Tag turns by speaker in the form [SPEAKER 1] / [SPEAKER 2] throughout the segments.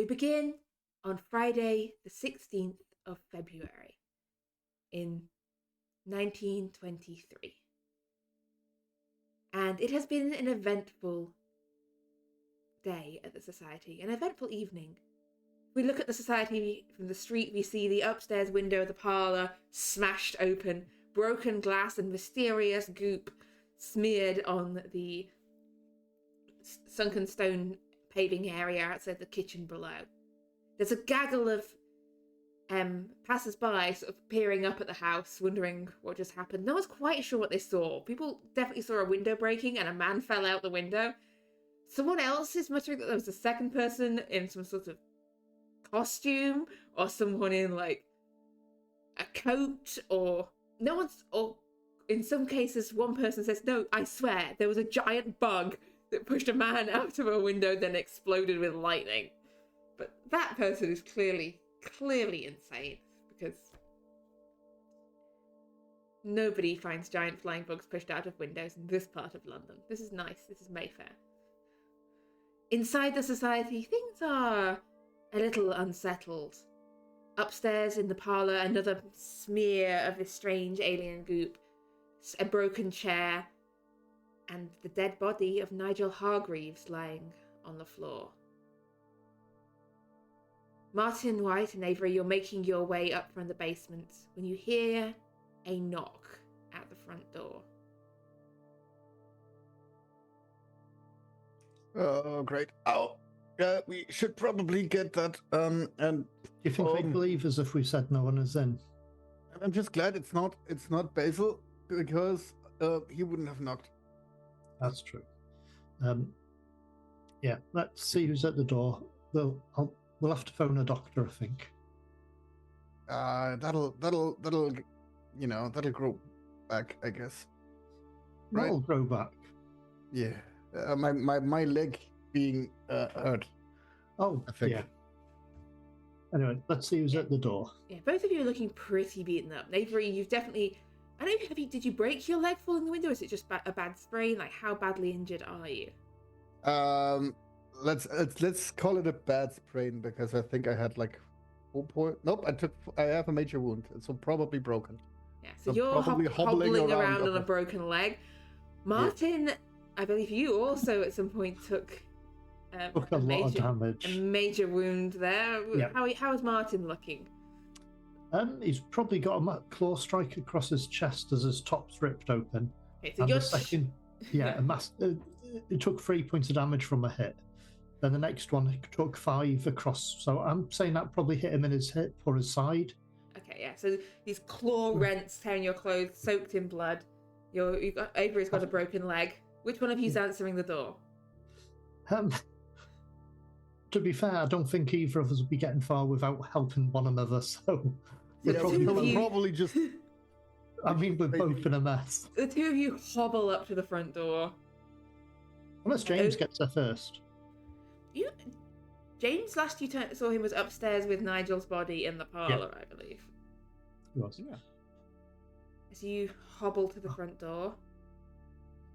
[SPEAKER 1] We begin on Friday, the 16th of February in 1923. And it has been an eventful day at the Society, an eventful evening. We look at the Society from the street, we see the upstairs window of the parlour smashed open, broken glass and mysterious goop smeared on the sunken stone paving area outside the kitchen below. There's a gaggle of passers-by sort of peering up at the house, wondering what just happened. No one's quite sure what they saw. People definitely saw a window breaking and a man fell out the window. Someone else is muttering that there was a second person in some sort of costume, or someone in like a coat, or no one's, or in some cases one person says, no, I swear there was a giant bug that pushed a man out of a window then exploded with lightning. But that person is clearly insane, because nobody finds giant flying bugs pushed out of windows in this part of London. This is nice. This is Mayfair. Inside the Society, things are a little unsettled. Upstairs in the parlour, another smear of this strange alien goop, a broken chair, and the dead body of Nigel Hargreaves lying on the floor. Martin, White, and Avery, you're making your way up from the basement when you hear a knock at the front door.
[SPEAKER 2] Oh, great. Oh, we should probably get that. And
[SPEAKER 3] you think they believe as if we said no one is in?
[SPEAKER 2] I'm just glad it's not Basil, because he wouldn't have knocked.
[SPEAKER 3] That's true. Yeah, let's see who's at the door. We'll have to phone a doctor, I think.
[SPEAKER 2] That'll grow back, I guess. Right?
[SPEAKER 3] That'll grow back.
[SPEAKER 2] Yeah. My leg being hurt.
[SPEAKER 3] Oh,
[SPEAKER 2] I think.
[SPEAKER 3] Yeah. Anyway, let's see who's at the door.
[SPEAKER 1] Yeah, both of you are looking pretty beaten up. Avery, you've definitely... I don't know, did you break your leg falling the window, or is it just a bad sprain? Like, how badly injured are you?
[SPEAKER 2] Let's call it a bad sprain, because I think I had like 4 points. Nope, I have a major wound, so probably broken.
[SPEAKER 1] Yeah, so you're
[SPEAKER 2] probably
[SPEAKER 1] hobbling around on a broken leg. Martin, yeah. I believe you also at some point took
[SPEAKER 3] a lot of damage.
[SPEAKER 1] A major wound there.
[SPEAKER 3] Yeah.
[SPEAKER 1] How is Martin looking?
[SPEAKER 3] He's probably got a claw strike across his chest as his top's ripped open.
[SPEAKER 1] Okay, so
[SPEAKER 3] and the second, it took 3 points of damage from a hit. Then the next one took 5 across. So I'm saying that probably hit him in his hip or his side.
[SPEAKER 1] Okay, yeah. So these claw rents tearing your clothes, soaked in blood. Avery's got a broken leg. Which one of you's answering the door?
[SPEAKER 3] To be fair, I don't think either of us would be getting far without helping one another. So
[SPEAKER 2] yeah, probably just.
[SPEAKER 3] I mean, we're both in a mess.
[SPEAKER 1] The two of you hobble up to the front door.
[SPEAKER 3] Unless James gets there first.
[SPEAKER 1] James, last you saw him was upstairs with Nigel's body in the parlour, yeah. I believe.
[SPEAKER 3] He was.
[SPEAKER 2] Yeah.
[SPEAKER 1] So you hobble to the front door,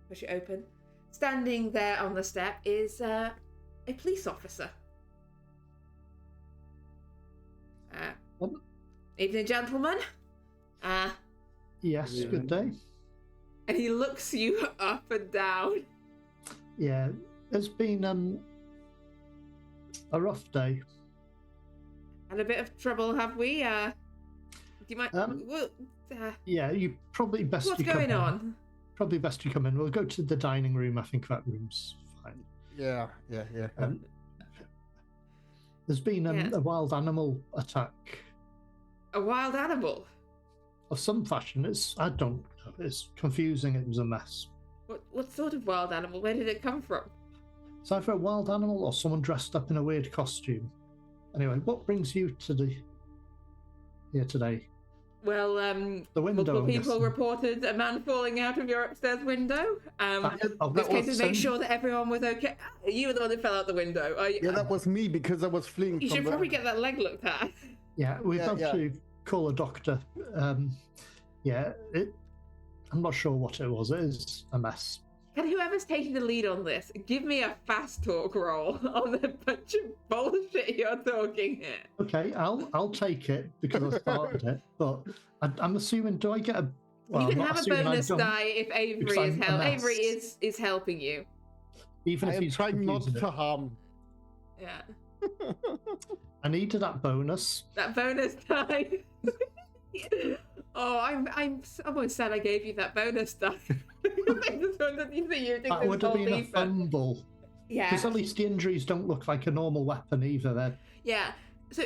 [SPEAKER 1] push it open. Standing there on the step is a police officer. Evening, gentlemen.
[SPEAKER 3] Yes, yeah. Good day.
[SPEAKER 1] And he looks you up and down.
[SPEAKER 3] Yeah, it's been a rough day.
[SPEAKER 1] Had a bit of trouble, have we? Do you mind?
[SPEAKER 3] Yeah, you probably best.
[SPEAKER 1] What's going on?
[SPEAKER 3] Probably best you come in. We'll go to the dining room. I think that room's fine.
[SPEAKER 2] Yeah.
[SPEAKER 3] There's been a wild animal attack.
[SPEAKER 1] A wild animal?
[SPEAKER 3] Of some fashion. I don't know. It's confusing. It was a mess.
[SPEAKER 1] What sort of wild animal? Where did it come from?
[SPEAKER 3] It's either a wild animal or someone dressed up in a weird costume. Anyway, what brings you here today?
[SPEAKER 1] Well,
[SPEAKER 3] the window,
[SPEAKER 1] multiple people reported a man falling out of your upstairs window. This case is make sure that everyone was okay. You were the one that fell out the window.
[SPEAKER 2] Yeah, that was me, because I was fleeing.
[SPEAKER 1] You should probably get that leg looked at.
[SPEAKER 3] Yeah, we've got to call a doctor. I'm not sure what it was. It is a mess.
[SPEAKER 1] Can whoever's taking the lead on this give me a fast talk roll on the bunch of bullshit you're talking here?
[SPEAKER 3] Okay, I'll take it because I started it. But I'm assuming, do I get a? Well,
[SPEAKER 1] You
[SPEAKER 3] I'm
[SPEAKER 1] can
[SPEAKER 3] not
[SPEAKER 1] have a
[SPEAKER 3] assuming I
[SPEAKER 1] bonus
[SPEAKER 3] don't,
[SPEAKER 1] die if
[SPEAKER 3] because
[SPEAKER 1] Avery is
[SPEAKER 3] I'm a mess.
[SPEAKER 1] Avery is helping you.
[SPEAKER 3] Even
[SPEAKER 2] I
[SPEAKER 3] if
[SPEAKER 2] am
[SPEAKER 3] he's
[SPEAKER 2] trying not
[SPEAKER 3] confusing
[SPEAKER 2] to
[SPEAKER 3] it.
[SPEAKER 2] harm.
[SPEAKER 1] Yeah.
[SPEAKER 3] I needed that bonus.
[SPEAKER 1] That bonus die. Oh, I'm almost sad I gave you that bonus die. I just wanted you to use
[SPEAKER 3] That
[SPEAKER 1] this
[SPEAKER 3] would have
[SPEAKER 1] whole
[SPEAKER 3] been a
[SPEAKER 1] lever.
[SPEAKER 3] fumble.
[SPEAKER 1] Yeah.
[SPEAKER 3] Because at least the injuries don't look like a normal weapon either. They're
[SPEAKER 1] Yeah. So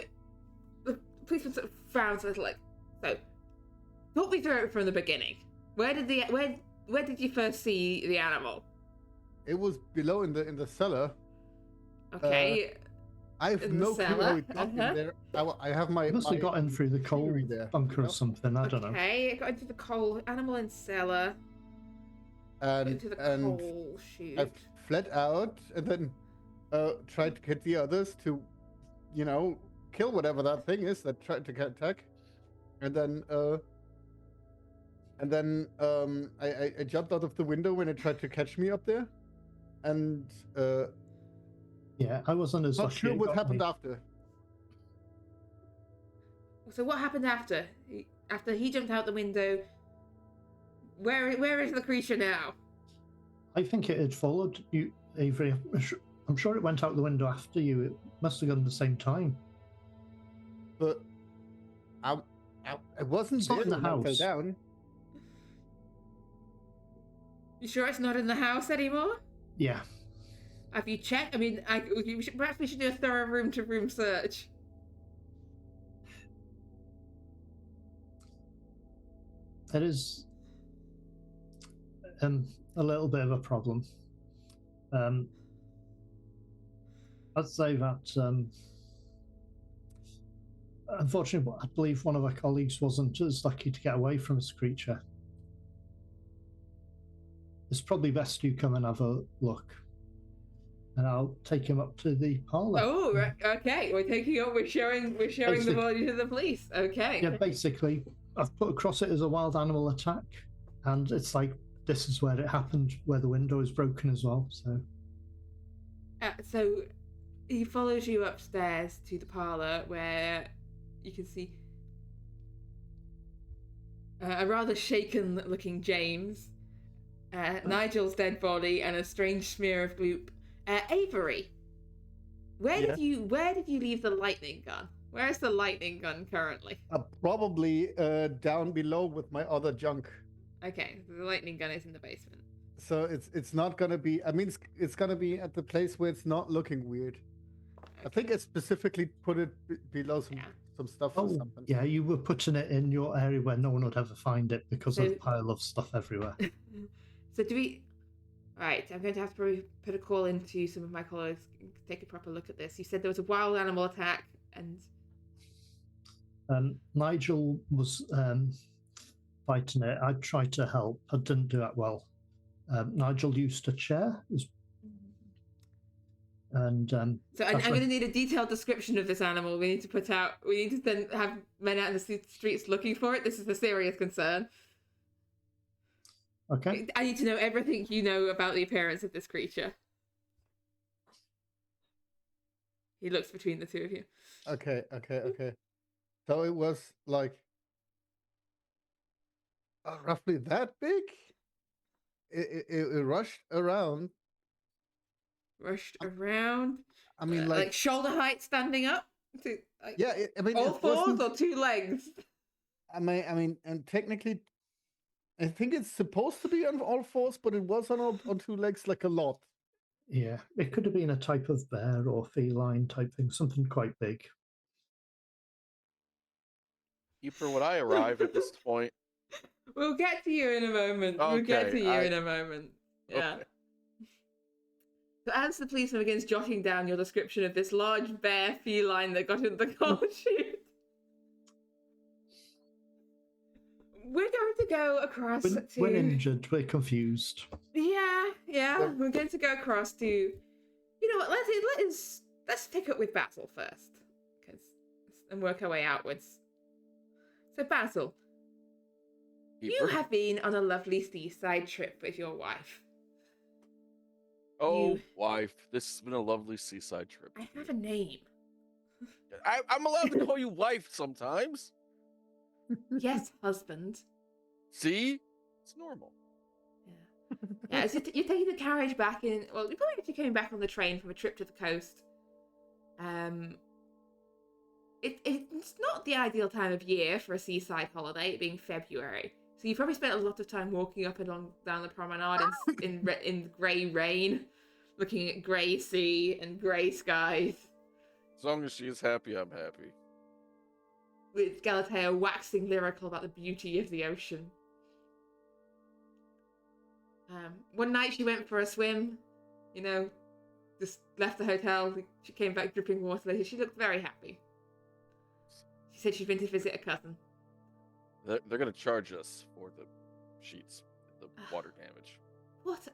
[SPEAKER 1] the policeman sort of frowns a little like, so talk me through it from the beginning. Where did you first see the animal?
[SPEAKER 2] It was below in the cellar.
[SPEAKER 1] Okay.
[SPEAKER 2] I have
[SPEAKER 1] In the
[SPEAKER 2] no clue how
[SPEAKER 1] cellar?
[SPEAKER 2] it got in
[SPEAKER 1] Uh-huh.
[SPEAKER 2] there. I have my.
[SPEAKER 3] must have
[SPEAKER 2] my
[SPEAKER 3] gotten through the coal
[SPEAKER 2] theory there,
[SPEAKER 3] bunker
[SPEAKER 2] you know?
[SPEAKER 3] or something. I don't know.
[SPEAKER 1] Okay, it got into the coal animal in cellar. Into the
[SPEAKER 2] And
[SPEAKER 1] coal chute.
[SPEAKER 2] I fled out and then tried to get the others to, kill whatever that thing is that tried to attack, and then I jumped out of the window when it tried to catch me up there, and
[SPEAKER 3] Yeah, I wasn't as
[SPEAKER 2] not
[SPEAKER 3] lucky.
[SPEAKER 2] sure
[SPEAKER 3] It
[SPEAKER 2] what
[SPEAKER 3] got
[SPEAKER 2] happened
[SPEAKER 3] me.
[SPEAKER 2] after.
[SPEAKER 1] So what happened after? After he jumped out the window, where is the creature now?
[SPEAKER 3] I think it had followed you, Avery. I'm sure it went out the window after you. It must have gone at the same time.
[SPEAKER 2] But I wasn't
[SPEAKER 3] It's not
[SPEAKER 2] there
[SPEAKER 3] in the
[SPEAKER 2] when I fell
[SPEAKER 3] house.
[SPEAKER 2] down.
[SPEAKER 1] You sure it's not in the house anymore?
[SPEAKER 3] Yeah.
[SPEAKER 1] Have you checked? I mean, perhaps we should do a thorough room-to-room search.
[SPEAKER 3] It is a little bit of a problem. I'd say that unfortunately, I believe one of our colleagues wasn't as lucky to get away from this creature. It's probably best you come and have a look, and I'll take him up to the parlour.
[SPEAKER 1] Oh, right. Okay. We're showing the body to the police. Okay.
[SPEAKER 3] Yeah, basically, I've put across it as a wild animal attack, and it's like this is where it happened, where the window is broken as well.
[SPEAKER 1] So he follows you upstairs to the parlour where you can see a rather shaken-looking James, Nigel's dead body, and a strange smear of gloop. Avery, where did you leave the lightning gun? Where is the lightning gun currently?
[SPEAKER 2] Probably down below with my other junk.
[SPEAKER 1] Okay, the lightning gun is in the basement.
[SPEAKER 2] So it's not gonna be. I mean, it's gonna be at the place where it's not looking weird. I think I specifically put it below some stuff or something.
[SPEAKER 3] Yeah, you were putting it in your area where no one would ever find it because of the pile of stuff everywhere.
[SPEAKER 1] So do we? Right, I'm going to have to probably put a call into some of my colleagues, take a proper look at this. You said there was a wild animal attack, and
[SPEAKER 3] Nigel was fighting it. I tried to help. I didn't do that well. Nigel used a chair, and
[SPEAKER 1] so I'm going to need a detailed description of this animal. We need to then have men out in the streets looking for it. This is a serious concern.
[SPEAKER 3] Okay.
[SPEAKER 1] I need to know everything you know about the appearance of this creature. He looks between the two of you.
[SPEAKER 2] Okay. So it was like roughly that big. It rushed around. I mean,
[SPEAKER 1] like shoulder height, standing up.
[SPEAKER 2] I mean,
[SPEAKER 1] all fours or two legs.
[SPEAKER 2] I mean, and technically, I think it's supposed to be on all fours, but it was on two legs, like a lot.
[SPEAKER 3] Yeah, it could have been a type of bear or feline type thing, something quite big.
[SPEAKER 4] Keeper, would I arrive at this point?
[SPEAKER 1] We'll get to you in a moment. Yeah.
[SPEAKER 4] Okay.
[SPEAKER 1] So as the policeman begins jotting down your description of this large bear feline that got into the coal chute, we're going to go across to...
[SPEAKER 3] We're injured, we're confused.
[SPEAKER 1] Yeah, we're going to go across to... You know what, let's pick up with Basil first, and work our way outwards. So Basil, you have been on a lovely seaside trip with your wife.
[SPEAKER 4] Oh, wife, this has been a lovely seaside trip.
[SPEAKER 1] I have a name.
[SPEAKER 4] I'm allowed to call you wife sometimes.
[SPEAKER 1] Yes, husband.
[SPEAKER 4] See? It's normal.
[SPEAKER 1] Yeah, as you're taking the carriage back in. Well, you're probably actually coming back on the train from a trip to the coast. It's not the ideal time of year for a seaside holiday, it being February. So you probably spent a lot of time walking up and down the promenade in grey rain, looking at grey sea and grey skies.
[SPEAKER 4] As long as she's happy, I'm happy.
[SPEAKER 1] With Galatea waxing lyrical about the beauty of the ocean. One night she went for a swim, just left the hotel. She came back dripping water later. She looked very happy. She said she'd been to visit a cousin.
[SPEAKER 4] They're going to charge us for the sheets, the water damage.
[SPEAKER 1] What?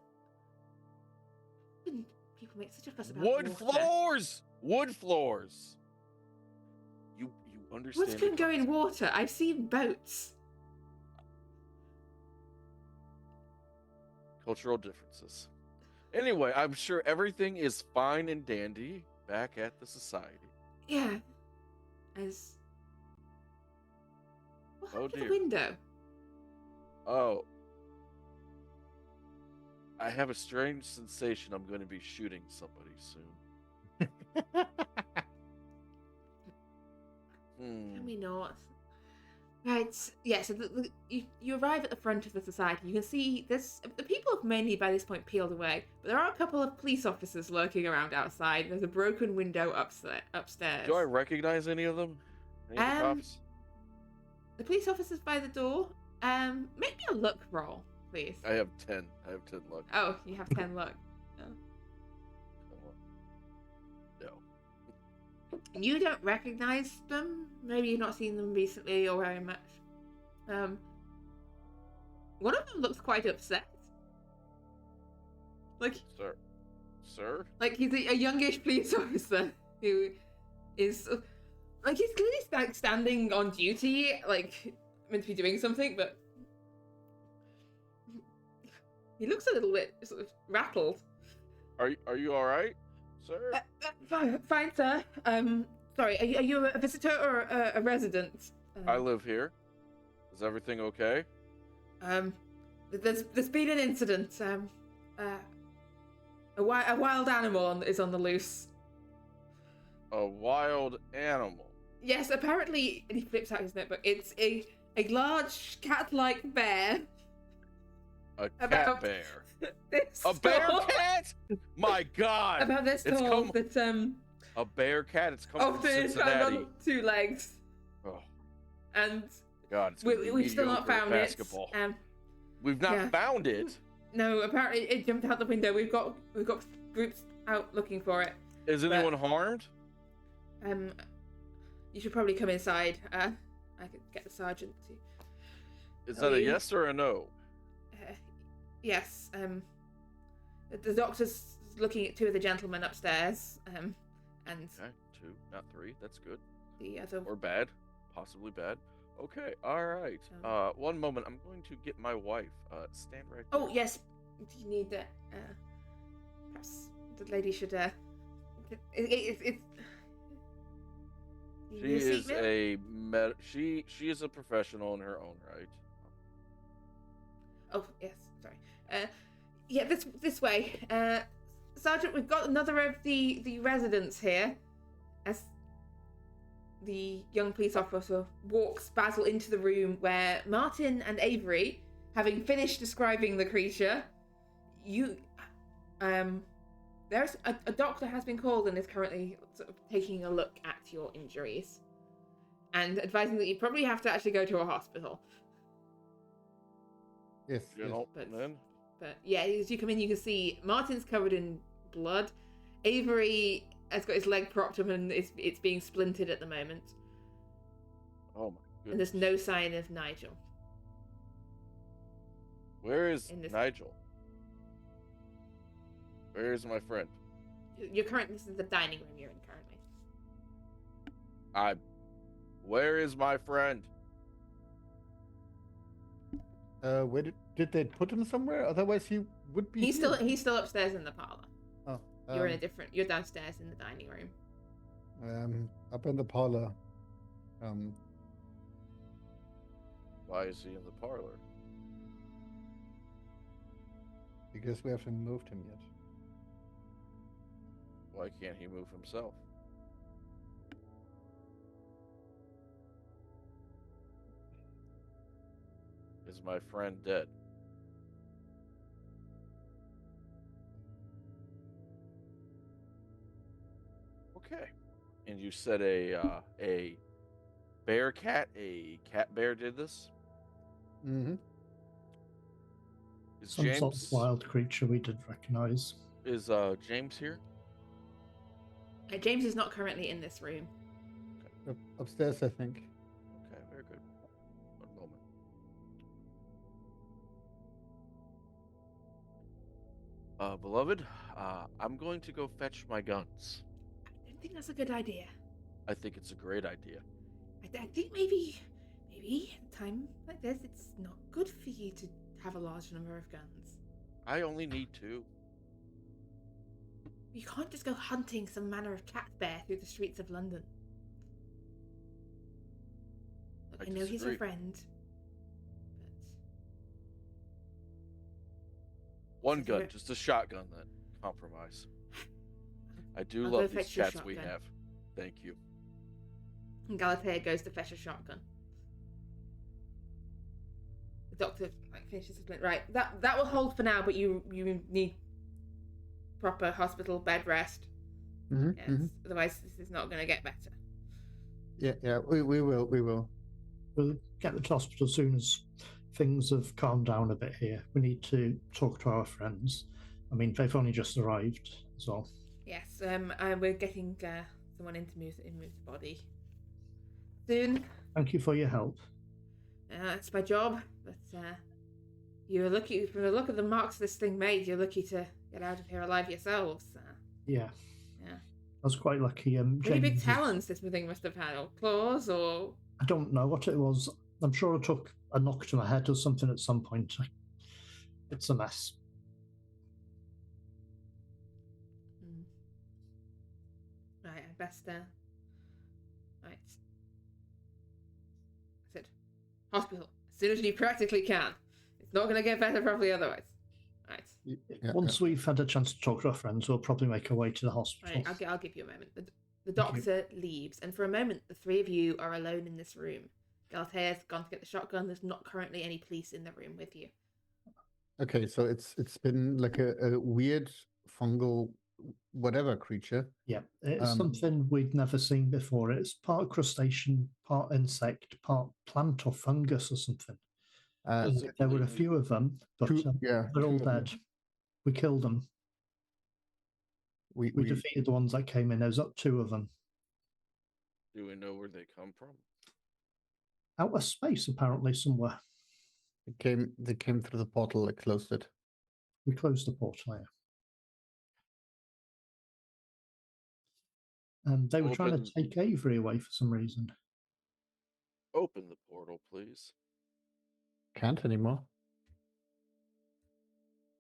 [SPEAKER 1] Wouldn't people make such a fuss about
[SPEAKER 4] Wood
[SPEAKER 1] water?
[SPEAKER 4] floors! Wood floors! You understand?
[SPEAKER 1] Woods can go in water. I've seen boats.
[SPEAKER 4] Cultural differences. Anyway, I'm sure everything is fine and dandy back at the society.
[SPEAKER 1] Yeah. What happened to the window?
[SPEAKER 4] Oh. I have a strange sensation I'm going to be shooting somebody soon.
[SPEAKER 1] Can we not? Right, yeah, so you arrive at the front of the society. You can see the people have mainly by this point peeled away, but there are a couple of police officers lurking around outside. There's a broken window upstairs.
[SPEAKER 4] Do I recognize any of them? Any of the cops?
[SPEAKER 1] The police officers by the door. Make me a luck roll, please.
[SPEAKER 4] I have 10. I have 10 luck.
[SPEAKER 1] Oh, you have 10 luck. Oh.
[SPEAKER 4] No.
[SPEAKER 1] You don't recognize them. Maybe you've not seen them recently or very much. One of them looks quite upset. Like,
[SPEAKER 4] Sir?
[SPEAKER 1] Like he's a youngish police officer who is like he's clearly standing on duty, like meant to be doing something, but he looks a little bit sort of rattled.
[SPEAKER 4] Are you all right, sir?
[SPEAKER 1] Fine, sir. Sorry, are you a visitor or a resident?
[SPEAKER 4] I live here. Is everything okay?
[SPEAKER 1] There's been an incident. A wild animal is on the loose.
[SPEAKER 4] A wild animal.
[SPEAKER 1] Yes, apparently, and he flips out his notebook. It's a large cat-like bear.
[SPEAKER 4] A cat bear. A
[SPEAKER 1] Tall.
[SPEAKER 4] bear cat? My God!
[SPEAKER 1] About this
[SPEAKER 4] It's
[SPEAKER 1] tall,
[SPEAKER 4] come-
[SPEAKER 1] but
[SPEAKER 4] A bear cat? It's coming from
[SPEAKER 1] it's found
[SPEAKER 4] Cincinnati.
[SPEAKER 1] on 2 legs,
[SPEAKER 4] Oh,
[SPEAKER 1] and
[SPEAKER 4] God, it's gonna be
[SPEAKER 1] we've still not
[SPEAKER 4] mediocre
[SPEAKER 1] found
[SPEAKER 4] basketball.
[SPEAKER 1] it.
[SPEAKER 4] We've not
[SPEAKER 1] yeah.
[SPEAKER 4] found it.
[SPEAKER 1] No, apparently it jumped out the window. We've got groups out looking for it.
[SPEAKER 4] Is anyone harmed?
[SPEAKER 1] You should probably come inside. I could get the sergeant to.
[SPEAKER 4] Is that a yes or a no?
[SPEAKER 1] Yes. The doctor's looking at 2 of the gentlemen upstairs. And
[SPEAKER 4] Okay, 2, not 3. That's good.
[SPEAKER 1] the other.
[SPEAKER 4] Or bad. Possibly bad. Okay, alright. One moment. I'm going to get my wife. Stand right there.
[SPEAKER 1] Oh yes. Do you need that? Perhaps the lady should. It's.
[SPEAKER 4] She is she is a professional in her own right.
[SPEAKER 1] Oh yes, sorry. Yeah, this way. Sergeant, we've got another of the residents here. As the young police officer walks Basil into the room where Martin and Avery, having finished describing the creature, there's a doctor has been called and is currently sort of taking a look at your injuries and advising that you probably have to actually go to a hospital.
[SPEAKER 2] Yes.
[SPEAKER 1] But yeah, as you come in, you can see Martin's covered in blood. Avery has got his leg propped up and it's being splintered at the moment.
[SPEAKER 4] Oh my goodness.
[SPEAKER 1] And there's no sign of Nigel.
[SPEAKER 4] Where is Nigel? Where is my friend?
[SPEAKER 1] This is the dining room you're in currently.
[SPEAKER 4] Where is my friend?
[SPEAKER 2] Where did they put him somewhere? Otherwise, he would be.
[SPEAKER 1] He's still upstairs in the parlor.
[SPEAKER 2] Oh,
[SPEAKER 1] You're in a different. You're downstairs in the dining room.
[SPEAKER 2] Up in the parlor.
[SPEAKER 4] Why is he in the parlor?
[SPEAKER 2] Because we haven't moved him yet.
[SPEAKER 4] Why can't he move himself? Is my friend dead? Okay. And you said a bear cat, a cat bear did this?
[SPEAKER 2] Mm-hmm.
[SPEAKER 4] Is
[SPEAKER 3] Some sort of
[SPEAKER 4] James
[SPEAKER 3] wild creature we did recognize.
[SPEAKER 4] is James here?
[SPEAKER 1] James is not currently in this room.
[SPEAKER 2] Upstairs, I think.
[SPEAKER 4] Okay, very good. One moment. Beloved, I'm going to go fetch my guns.
[SPEAKER 1] I don't think that's a good idea.
[SPEAKER 4] I think it's a great idea.
[SPEAKER 1] I think maybe at a time like this, it's not good for you to have a large number of guns.
[SPEAKER 4] I only need 2.
[SPEAKER 1] You can't just go hunting some manner of cat bear through the streets of London. Look, I know he's your
[SPEAKER 4] disagree.
[SPEAKER 1] friend, but
[SPEAKER 4] One
[SPEAKER 1] Is
[SPEAKER 4] gun,
[SPEAKER 1] there-
[SPEAKER 4] just a shotgun then. Compromise. I do
[SPEAKER 1] I'll go
[SPEAKER 4] love these
[SPEAKER 1] fetch your
[SPEAKER 4] cats we
[SPEAKER 1] shotgun.
[SPEAKER 4] have. Thank you.
[SPEAKER 1] And Galatea goes to fetch a shotgun. The doctor finishes his blend. Right, that will hold for now, but you need proper hospital bed rest.
[SPEAKER 2] Mm-hmm.
[SPEAKER 1] Yes, otherwise this is not going to get better.
[SPEAKER 2] Yeah. We will.
[SPEAKER 3] We'll get to the hospital as soon as things have calmed down a bit here. We need to talk to our friends. I mean, they've only just arrived, so.
[SPEAKER 1] Yes, we're getting someone in to move the body soon.
[SPEAKER 3] Thank you for your help.
[SPEAKER 1] It's my job, but you're lucky. From the look of the marks this thing made, you're lucky to get out of here alive yourselves.
[SPEAKER 3] Yeah.
[SPEAKER 1] Yeah.
[SPEAKER 3] I was quite lucky.
[SPEAKER 1] Pretty big
[SPEAKER 3] James-
[SPEAKER 1] talons this thing must have had, or claws, or
[SPEAKER 3] I don't know what it was. I'm sure I took a knock to my head or something at some point. It's a mess.
[SPEAKER 1] Right. I best right. I said hospital as soon as you practically can. It's not going to get better probably otherwise. Right.
[SPEAKER 2] Yeah,
[SPEAKER 3] Once we've had a chance to talk to our friends, we'll probably make our way to the hospital.
[SPEAKER 1] Right. I'll give you a moment. The doctor leaves, and for a moment, the three of you are alone in this room. Galatea's gone to get the shotgun. There's not currently any police in the room with you.
[SPEAKER 2] Okay, so it's been like a weird fungal whatever creature.
[SPEAKER 3] Yeah, it's something we'd never seen before. It's part crustacean, part insect, part plant or fungus or something. There were a few of them, but they're all dead. We killed them. We defeated the ones that came in. There's up 2 of them.
[SPEAKER 4] Do we know where they come from?
[SPEAKER 3] Outer space, apparently, somewhere.
[SPEAKER 2] They came through the portal. They closed it.
[SPEAKER 3] We closed the portal, yeah. And they were trying to take Avery away for some reason.
[SPEAKER 4] Open the portal, please.
[SPEAKER 2] Can't anymore.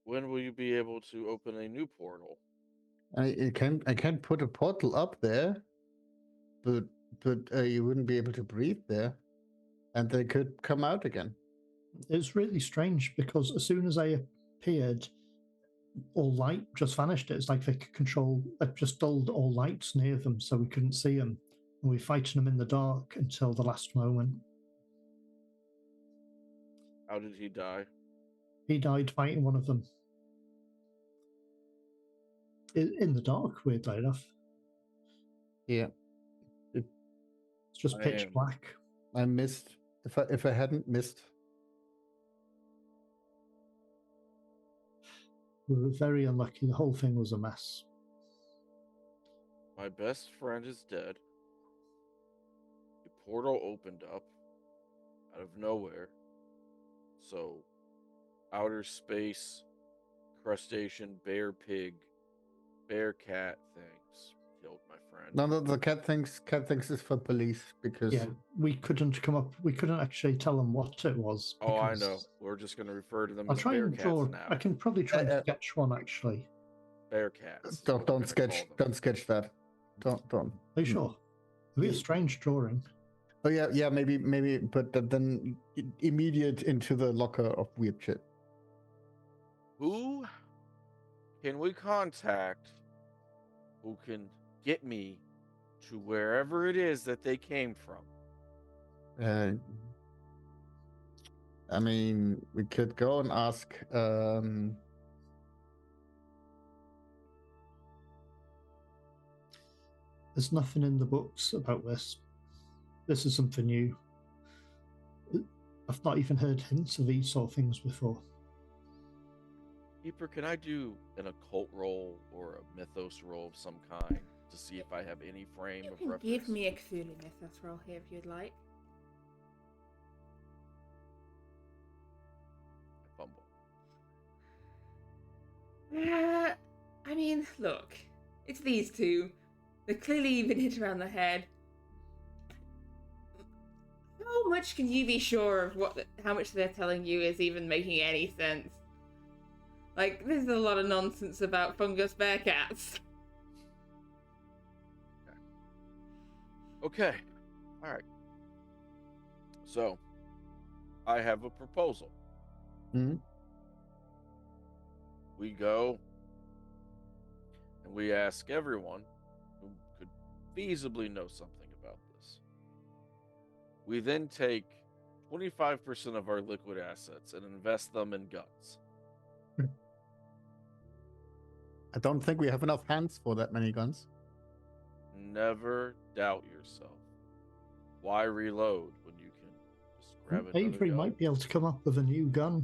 [SPEAKER 4] When will you be able to open a new portal?
[SPEAKER 2] I can put a portal up there, but you wouldn't be able to breathe there, and they could come out again.
[SPEAKER 3] It's really strange because as soon as they appeared, all light just vanished. It's like they could control, just dulled all lights near them so we couldn't see them. And we were fighting them in the dark until the last moment.
[SPEAKER 4] How did he die?
[SPEAKER 3] He died fighting one of them. In the dark, weirdly enough.
[SPEAKER 2] Yeah.
[SPEAKER 3] It's just pitch black.
[SPEAKER 2] I missed. If I hadn't missed.
[SPEAKER 3] We were very unlucky. The whole thing was a mess.
[SPEAKER 4] My best friend is dead. A portal opened up out of nowhere. So, outer space, crustacean, bear pig, bear cat things. killed my friend.
[SPEAKER 2] No, the cat thinks is for police because
[SPEAKER 3] Yeah, we couldn't actually tell them what it was.
[SPEAKER 4] Oh, I
[SPEAKER 3] because-
[SPEAKER 4] know. We're just going to refer to them
[SPEAKER 3] I'll
[SPEAKER 4] as
[SPEAKER 3] try and
[SPEAKER 4] Bearcats
[SPEAKER 3] draw.
[SPEAKER 4] now.
[SPEAKER 3] I can probably try and sketch one actually.
[SPEAKER 4] Bearcats.
[SPEAKER 2] don't sketch that. Don't.
[SPEAKER 3] Are you sure? It'd be a strange drawing.
[SPEAKER 2] Oh yeah, maybe, but then immediate into the locker of weird shit.
[SPEAKER 4] Who can we contact who can get me to wherever it is that they came from?
[SPEAKER 2] I mean, we could go and ask.
[SPEAKER 3] There's nothing in the books about this. This is something new. I've not even heard hints of these sort of things before.
[SPEAKER 4] Keeper, can I do an occult roll or a mythos roll of some kind to see if I have any frame
[SPEAKER 1] You
[SPEAKER 4] of
[SPEAKER 1] can
[SPEAKER 4] reference?
[SPEAKER 1] give me a Cthulhu Mythos roll here if you'd like.
[SPEAKER 4] I fumble.
[SPEAKER 1] I mean, look, it's these two. They're clearly been hit around the head. How much can you be sure of how much they're telling you is even making any sense? Like, there's a lot of nonsense about fungus bearcats.
[SPEAKER 4] Okay. All right. So, I have a proposal.
[SPEAKER 2] Hmm?
[SPEAKER 4] We go and we ask everyone who could feasibly know something about this. We then take 25% of our liquid assets and invest them in guns.
[SPEAKER 2] I don't think we have enough hands for that many guns.
[SPEAKER 4] Never doubt yourself. Why reload when you can just grab another
[SPEAKER 3] Avery
[SPEAKER 4] gun?
[SPEAKER 3] might be able to come up with a new gun.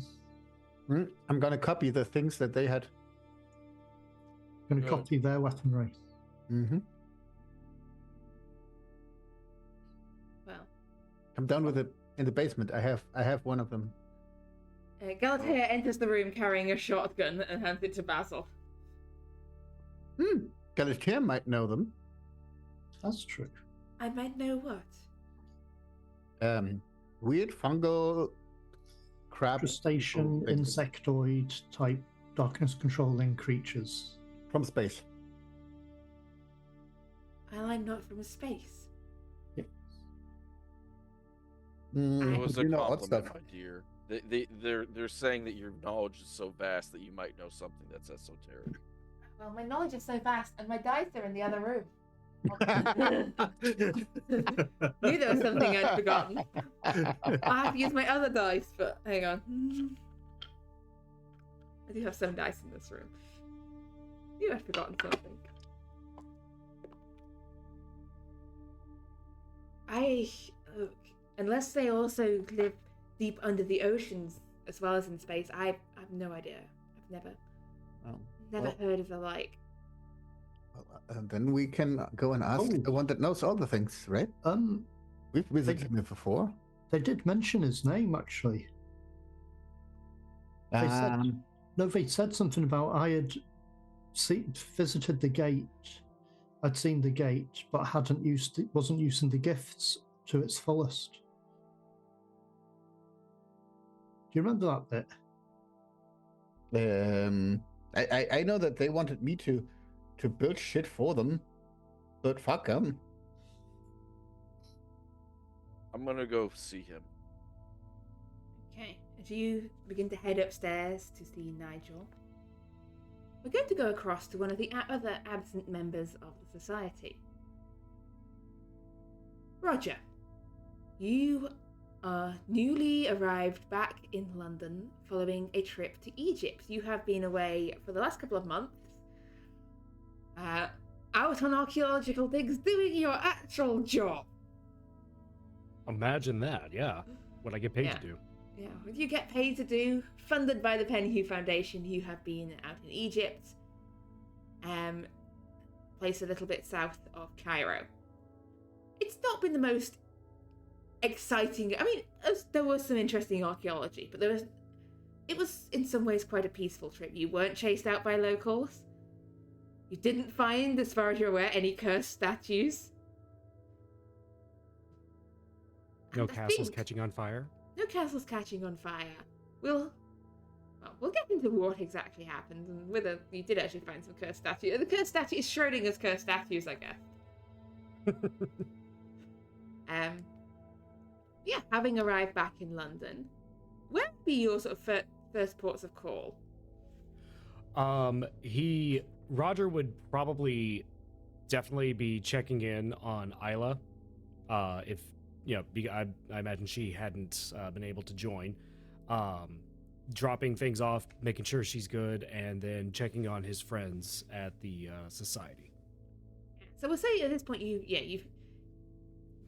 [SPEAKER 2] I'm gonna copy the things that they had.
[SPEAKER 3] Going to
[SPEAKER 4] Good.
[SPEAKER 3] copy their weaponry.
[SPEAKER 2] Mm-hmm.
[SPEAKER 1] Well,
[SPEAKER 2] I'm down with it in the basement. I have one of them.
[SPEAKER 1] Galatea enters the room carrying a shotgun and hands it to Basil.
[SPEAKER 2] Galatea might know them.
[SPEAKER 3] That's true.
[SPEAKER 1] I might know what.
[SPEAKER 2] Weird fungal crab
[SPEAKER 3] Crustacean,
[SPEAKER 2] people things
[SPEAKER 3] insectoid type darkness controlling creatures.
[SPEAKER 2] from space.
[SPEAKER 1] Well, I'm not from space.
[SPEAKER 4] It was a
[SPEAKER 2] you know odd
[SPEAKER 4] compliment,
[SPEAKER 2] stuff.
[SPEAKER 4] my dear. They're saying that your knowledge is so vast that you might know something that's esoteric.
[SPEAKER 1] Well, my knowledge is so vast, and my dice are in the other room. Knew there was something I'd forgotten. I have to use my other dice, but hang on. I do have some dice in this room. Knew I'd forgotten something. Look, unless they also live deep under the oceans as well as in space, I have no idea. I've never heard of the like.
[SPEAKER 2] Then we can go and ask the one that knows all the things, right? We've visited him before.
[SPEAKER 3] They did mention his name actually. They said, no, they said something about I had visited the gate. I'd seen the gate, but wasn't using the gifts to its fullest. Do you remember that bit?
[SPEAKER 2] I know that they wanted me to build shit for them, but fuck them.
[SPEAKER 4] I'm gonna go see him.
[SPEAKER 1] Okay, as you begin to head upstairs to see Nigel, we're going to go across to one of the other absent members of the society. Roger, you are newly arrived back in London following a trip to Egypt. You have been away for the last couple of months, out on archaeological digs doing your actual job.
[SPEAKER 5] Imagine that, yeah. What I get paid to do.
[SPEAKER 1] Yeah, what you get paid to do, funded by the Penhew Foundation. You have been out in Egypt, place a little bit south of Cairo. It's not been the most exciting. I mean, there was some interesting archaeology, but it was in some ways quite a peaceful trip. You weren't chased out by locals. You didn't find, as far as you're aware, any cursed statues.
[SPEAKER 5] No
[SPEAKER 1] And I
[SPEAKER 5] castles
[SPEAKER 1] think
[SPEAKER 5] catching on fire.
[SPEAKER 1] no castles catching on fire. We'll get into what exactly happened and whether you did actually find some cursed statue. The cursed statue is Schrodinger's cursed statues, I guess. Yeah, having arrived back in London, where would be your sort of first ports of call?
[SPEAKER 5] Roger would probably definitely be checking in on Isla, if I imagine she hadn't been able to join. Dropping things off, making sure she's good, and then checking on his friends at the society.
[SPEAKER 1] So we'll say at this point you've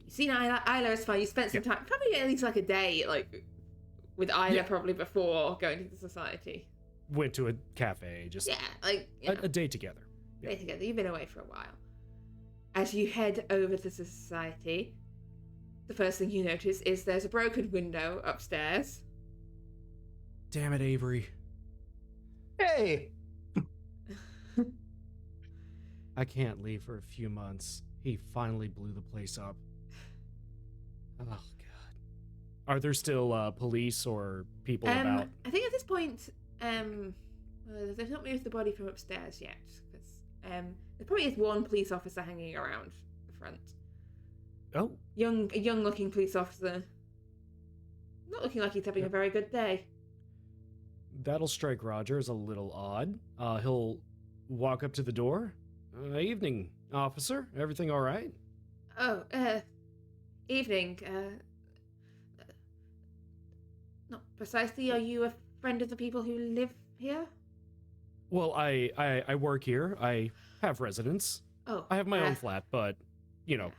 [SPEAKER 1] seen Isla is fine. You spent some time, probably at least like a day, like with Isla probably before going to the society.
[SPEAKER 5] Went to a cafe, just
[SPEAKER 1] like
[SPEAKER 5] a day together.
[SPEAKER 1] Day together. You've been away for a while. As you head over to the society, the first thing you notice is there's a broken window upstairs.
[SPEAKER 5] Damn it, Avery.
[SPEAKER 2] Hey!
[SPEAKER 5] I can't leave for a few months. He finally blew the place up. Oh, God. Are there still police or people about?
[SPEAKER 1] I think at this point, they've not moved the body from upstairs yet. Because there probably is one police officer hanging around the front.
[SPEAKER 5] Oh.
[SPEAKER 1] A young-looking police officer. Not looking like he's having a very good day.
[SPEAKER 5] That'll strike Roger as a little odd. He'll walk up to the door. Evening, officer. Everything all right?
[SPEAKER 1] Oh, evening. Not precisely. Are you a friend of the people who live here?
[SPEAKER 5] Well, I work here. I have residence.
[SPEAKER 1] Oh.
[SPEAKER 5] I have my own flat, but, here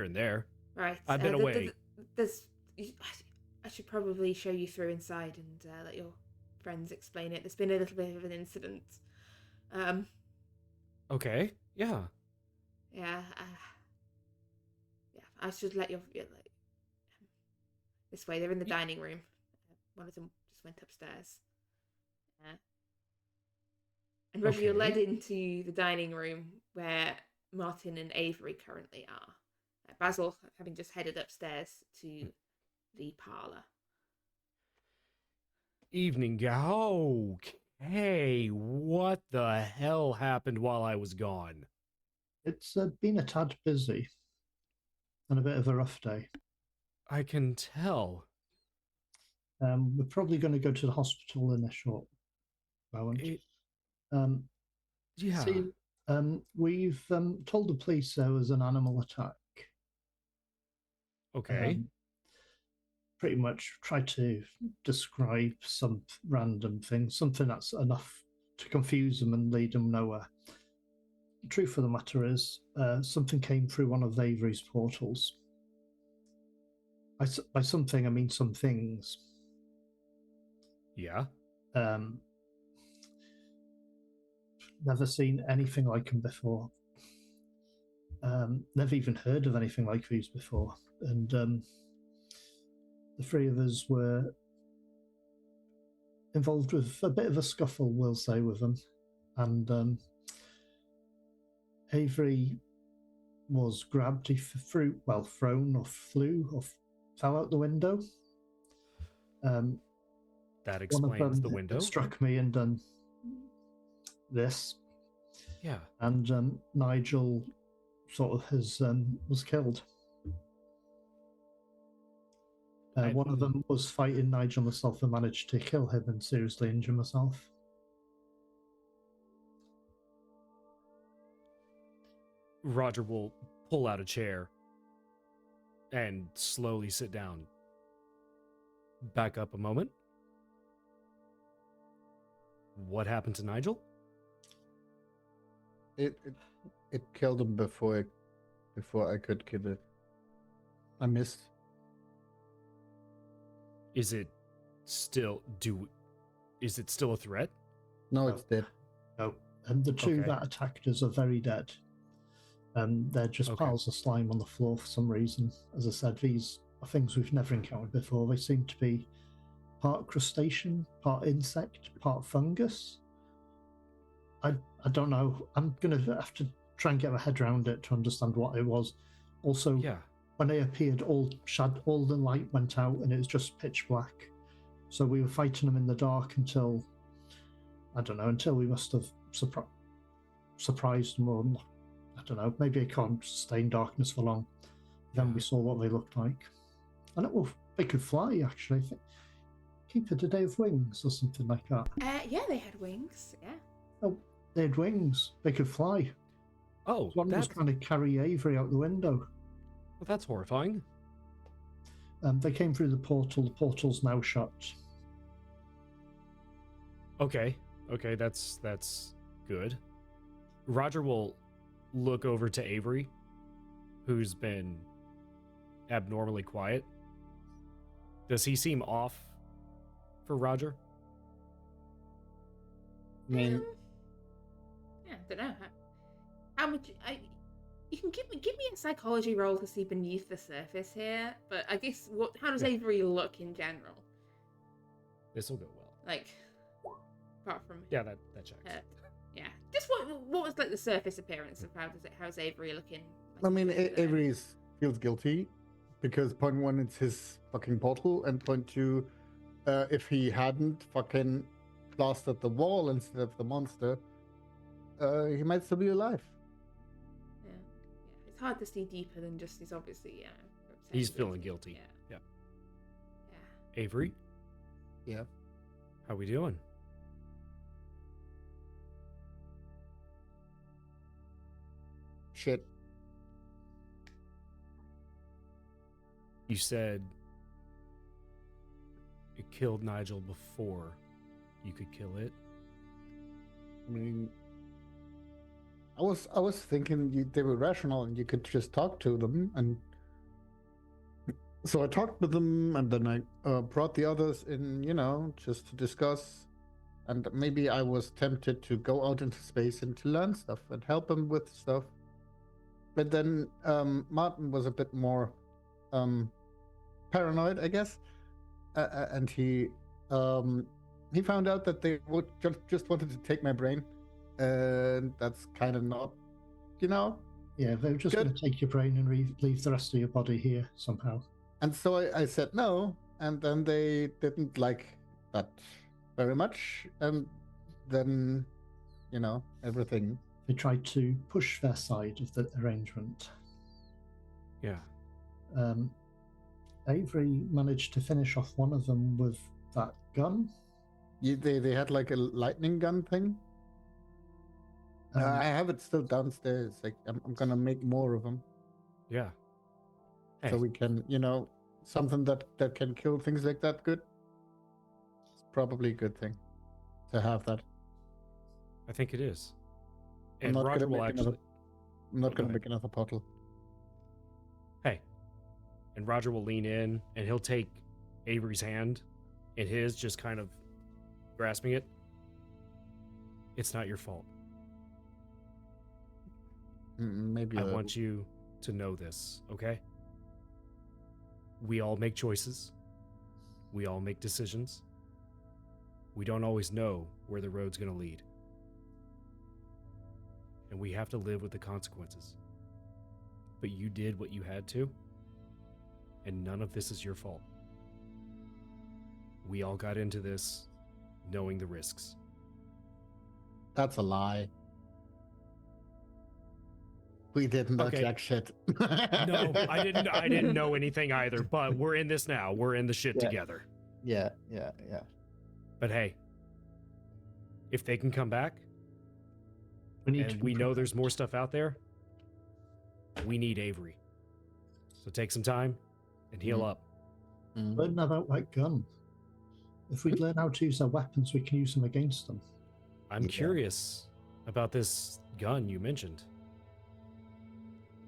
[SPEAKER 5] and there.
[SPEAKER 1] Right.
[SPEAKER 5] I've been away.
[SPEAKER 1] I should probably show you through inside and let your friends explain it. There's been a little bit of an incident.
[SPEAKER 5] Okay. Yeah.
[SPEAKER 1] Yeah. I should let this way. They're in the dining room. One of them just went upstairs. And Roger, you're led into the dining room where Martin and Avery currently are. Basil having just headed upstairs to the parlour.
[SPEAKER 5] Evening, okay. What the hell happened while I was gone?
[SPEAKER 3] It's been a tad busy and a bit of a rough day.
[SPEAKER 5] I can tell.
[SPEAKER 3] We're probably going to go to the hospital in a short moment.
[SPEAKER 5] Yeah.
[SPEAKER 3] See, we've told the police there was an animal attack.
[SPEAKER 5] Okay.
[SPEAKER 3] Pretty much try to describe some random thing, something that's enough to confuse them and lead them nowhere. The truth of the matter is, something came through one of Avery's portals. By something, I mean some things.
[SPEAKER 5] Yeah.
[SPEAKER 3] Never seen anything like them before. Never even heard of anything like these before. And the three of us were involved with a bit of a scuffle, we'll say, with them. And Avery was grabbed, thrown or flew or fell out the window.
[SPEAKER 5] That explains the window.
[SPEAKER 3] Struck me and done this.
[SPEAKER 5] Yeah.
[SPEAKER 3] And Nigel sort of was killed. One of them was fighting Nigel myself and managed to kill him and seriously injure myself.
[SPEAKER 5] Roger will pull out a chair and slowly sit down. Back up a moment. What happened to Nigel?
[SPEAKER 2] It killed him before I could kill it. I missed.
[SPEAKER 5] Is it still a threat?
[SPEAKER 2] No, it's dead.
[SPEAKER 3] No. And the two
[SPEAKER 5] Okay.
[SPEAKER 3] that attacked us are very dead. They're just piles of slime on the floor for some reason. As I said, these are things we've never encountered before. They seem to be part crustacean, part insect, part fungus. I I don't know. I'm gonna have to try and get my head around it to understand what it was. Also,
[SPEAKER 5] Yeah.
[SPEAKER 3] when they appeared, all the light went out and it was just pitch black. So we were fighting them in the dark until, I don't know, until we must have surprised them, or I don't know, maybe it can't stay in darkness for long. Then we saw what they looked like. And they could fly, actually. I think did they have wings or something like that?
[SPEAKER 1] Yeah, they had wings. Yeah.
[SPEAKER 3] Oh, they had wings. They could fly.
[SPEAKER 5] Oh,
[SPEAKER 3] One was trying to carry Avery out the window.
[SPEAKER 5] well, that's horrifying.
[SPEAKER 3] They came through the portal. The portal's now shut.
[SPEAKER 5] Okay, that's good. Roger will look over to Avery, who's been abnormally quiet. Does he seem off for Roger?
[SPEAKER 2] I mean,
[SPEAKER 1] Yeah, I don't know. How much? You can give me a psychology roll to see beneath the surface here. But I guess how does Avery look in general?
[SPEAKER 5] This will go well.
[SPEAKER 1] Like, apart from
[SPEAKER 5] Yeah, that checks.
[SPEAKER 1] yeah. Just what was like the surface appearance of how's Avery looking?
[SPEAKER 2] I mean,
[SPEAKER 1] today?
[SPEAKER 2] Avery feels guilty because point one, it's his fucking bottle, and point two, if he hadn't fucking blasted the wall instead of the monster, he might still be alive.
[SPEAKER 1] Yeah. It's hard to see deeper than just he's obviously
[SPEAKER 5] He's feeling guilty.
[SPEAKER 1] Yeah.
[SPEAKER 5] Avery,
[SPEAKER 2] Yeah.
[SPEAKER 5] how we doing?
[SPEAKER 2] Shit.
[SPEAKER 5] You said it killed Nigel before you could kill it.
[SPEAKER 2] I mean, I was thinking they were rational and you could just talk to them, and so I talked with them, and then I brought the others in, just to discuss, and maybe I was tempted to go out into space and to learn stuff and help them with stuff, but then Martin was a bit more paranoid, I guess, and he found out that they would just wanted to take my brain, and that's kind of not,
[SPEAKER 3] Yeah, they were just going to take your brain and leave the rest of your body here somehow.
[SPEAKER 2] And so I said no, and then they didn't like that very much, and then, everything.
[SPEAKER 3] They tried to push their side of the arrangement.
[SPEAKER 5] Yeah.
[SPEAKER 3] Avery managed to finish off one of them with that gun.
[SPEAKER 2] They had like a lightning gun thing. I have it still downstairs. Like I'm gonna make more of them.
[SPEAKER 5] Yeah. Hey.
[SPEAKER 2] So we can, something that can kill things like that. Good. It's probably a good thing to have that.
[SPEAKER 5] I think it is.
[SPEAKER 2] I'm
[SPEAKER 5] And
[SPEAKER 2] not
[SPEAKER 5] Roger
[SPEAKER 2] gonna
[SPEAKER 5] will
[SPEAKER 2] make
[SPEAKER 5] actually.
[SPEAKER 2] another- I'm not
[SPEAKER 5] Go
[SPEAKER 2] gonna
[SPEAKER 5] ahead.
[SPEAKER 2] make another bottle.
[SPEAKER 5] Hey. And Roger will lean in and he'll take Avery's hand in his, just kind of grasping it. It's not your fault.
[SPEAKER 2] Maybe
[SPEAKER 5] I want you to know this, okay? We all make choices. We all make decisions. We don't always know where the road's going to lead. And we have to live with the consequences. But you did what you had to, and none of this is your fault. We all got into this knowing the risks.
[SPEAKER 2] That's a lie. We didn't know
[SPEAKER 5] Okay.
[SPEAKER 2] jack shit.
[SPEAKER 5] No, I didn't know anything either, but we're in this now. We're in the shit
[SPEAKER 2] Yeah.
[SPEAKER 5] together.
[SPEAKER 2] Yeah.
[SPEAKER 5] But hey, if they can come back,
[SPEAKER 3] We
[SPEAKER 5] and we know there's more stuff out there, we need Avery. So take some time and heal up.
[SPEAKER 3] learn about that gun. If we learn how to use their weapons, we can use them against them.
[SPEAKER 5] I'm
[SPEAKER 2] Yeah.
[SPEAKER 5] curious about this gun you mentioned.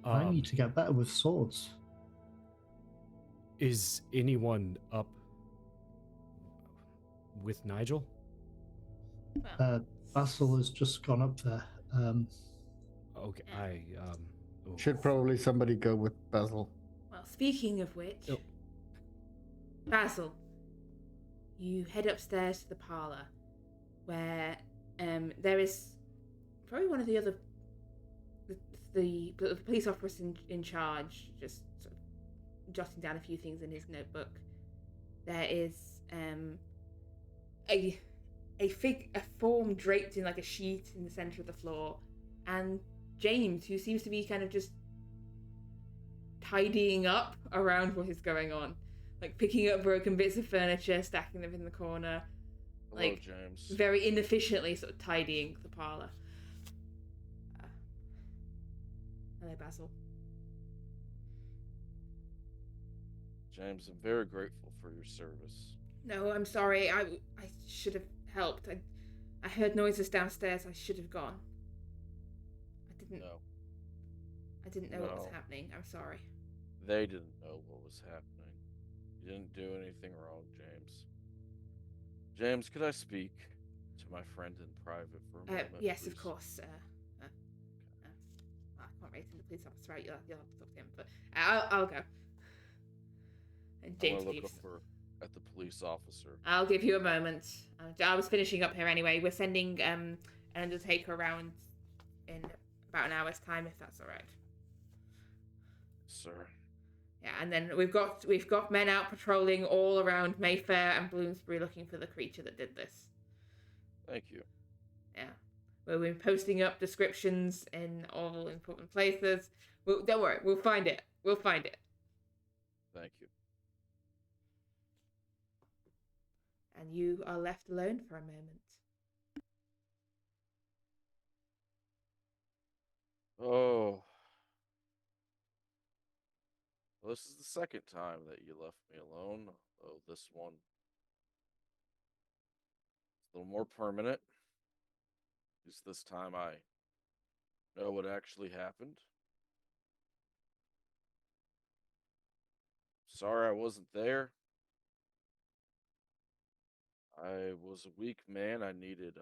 [SPEAKER 3] I need to get better with swords.
[SPEAKER 5] Is anyone up with Nigel?
[SPEAKER 1] Well,
[SPEAKER 3] Basil has just gone up there.
[SPEAKER 5] Okay, oh.
[SPEAKER 2] Should probably somebody go with Basil.
[SPEAKER 1] well, speaking of which,
[SPEAKER 5] Oh.
[SPEAKER 1] Basil, you head upstairs to the parlor, where there is probably one of the other the police officers in charge, just sort of jotting down a few things in his notebook. There is a form draped in like a sheet in the center of the floor, and James, who seems to be kind of just tidying up around what is going on, like picking up broken bits of furniture, stacking them in the corner.
[SPEAKER 4] Hello,
[SPEAKER 1] Like,
[SPEAKER 4] James.
[SPEAKER 1] very inefficiently sort of tidying the parlor. Hello, Basil.
[SPEAKER 4] James, I'm very grateful for your service.
[SPEAKER 1] No, I'm sorry. I should have helped. I heard noises downstairs. I should have gone.
[SPEAKER 4] No.
[SPEAKER 1] I didn't know what was
[SPEAKER 4] No.
[SPEAKER 1] happening. I'm sorry.
[SPEAKER 4] They didn't know what was happening. You didn't do anything wrong, James. James, could I speak to my friend in private for a moment?
[SPEAKER 1] Yes,
[SPEAKER 4] please?
[SPEAKER 1] of course. I can't raise him the police officer, right? You'll have to talk to him, but I'll go. And
[SPEAKER 4] I
[SPEAKER 1] James
[SPEAKER 4] want to look
[SPEAKER 1] leaves.
[SPEAKER 4] over at the police officer.
[SPEAKER 1] I'll give you a moment. I was finishing up here anyway. We're sending an undertaker around in about an hour's time, if that's all right.
[SPEAKER 4] Sir.
[SPEAKER 1] Yeah, and then we've got men out patrolling all around Mayfair and Bloomsbury looking for the creature that did this.
[SPEAKER 4] Thank you.
[SPEAKER 1] Yeah, we've been posting up descriptions in all important places. Don't worry, we'll find it. We'll find it.
[SPEAKER 4] Thank you.
[SPEAKER 1] And you are left alone for a moment.
[SPEAKER 4] Oh. Well, this is the second time that you left me alone. Oh, this one. It's a little more permanent. At least this time I know what actually happened. Sorry I wasn't there. I was a weak man. I needed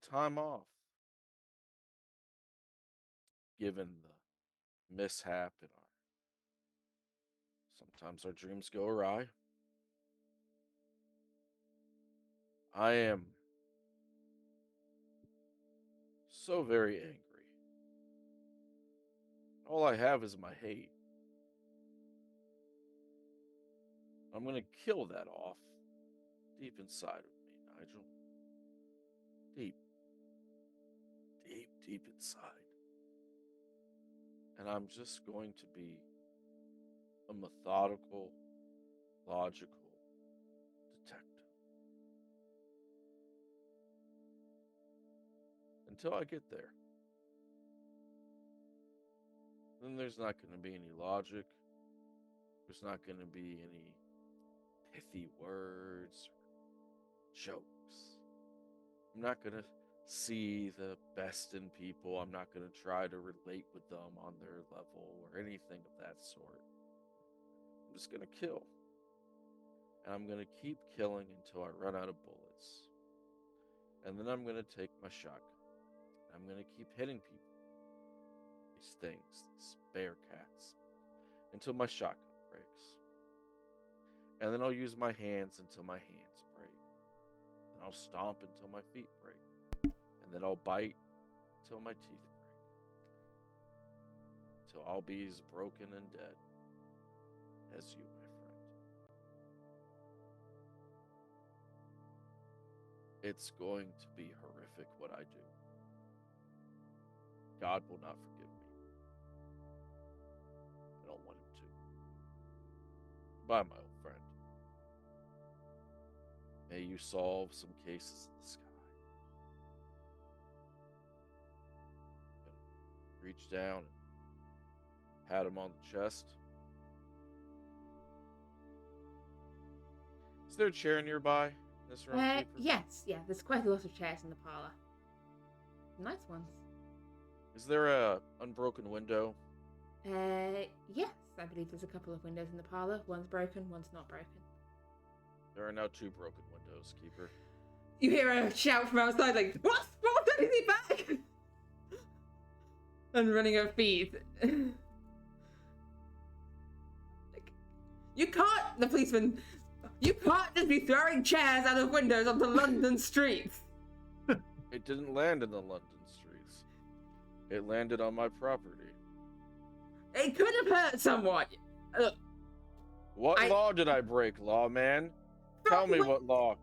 [SPEAKER 4] time off. Given the mishap in sometimes our dreams go awry. I am so very angry. All I have is my hate. I'm gonna kill that off deep inside of me, Nigel. Deep inside. And I'm just going to be a methodical, logical detective. Until I get there. Then there's not going to be any logic. There's not going to be any pithy words or jokes. I'm not going to see the best in people. I'm not going to try to relate with them on their level or anything of that sort. I'm just going to kill. And I'm going to keep killing until I run out of bullets. And then I'm going to take my shotgun. I'm going to keep hitting people. These things, these bear cats, until my shotgun breaks. And then I'll use my hands until my hands break. And I'll stomp until my feet break. And then I'll bite until my teeth break. Till I'll be as broken and dead as you, my friend. It's going to be horrific what I do. God will not forgive me. I don't want him to. Bye, my old friend. May you solve some cases in the sky. Reach down and pat him on the chest. Is there a chair nearby in this room? Keeper?
[SPEAKER 1] Yes, yeah, there's quite a lot of chairs in the parlor. Nice ones.
[SPEAKER 4] Is there a unbroken window?
[SPEAKER 1] Yes, I believe there's a couple of windows in the parlor. One's broken, one's not broken.
[SPEAKER 4] There are now 2 broken windows, Keeper.
[SPEAKER 1] You hear a shout from outside, like, "What? What? Is he back?" And running her feet. Like, you can't, the policeman, you can't just be throwing chairs out of windows onto London streets.
[SPEAKER 4] It didn't land in the London streets. It landed on my property.
[SPEAKER 1] It could have hurt someone. Look,
[SPEAKER 4] What law did I break, lawman? Tell me what law.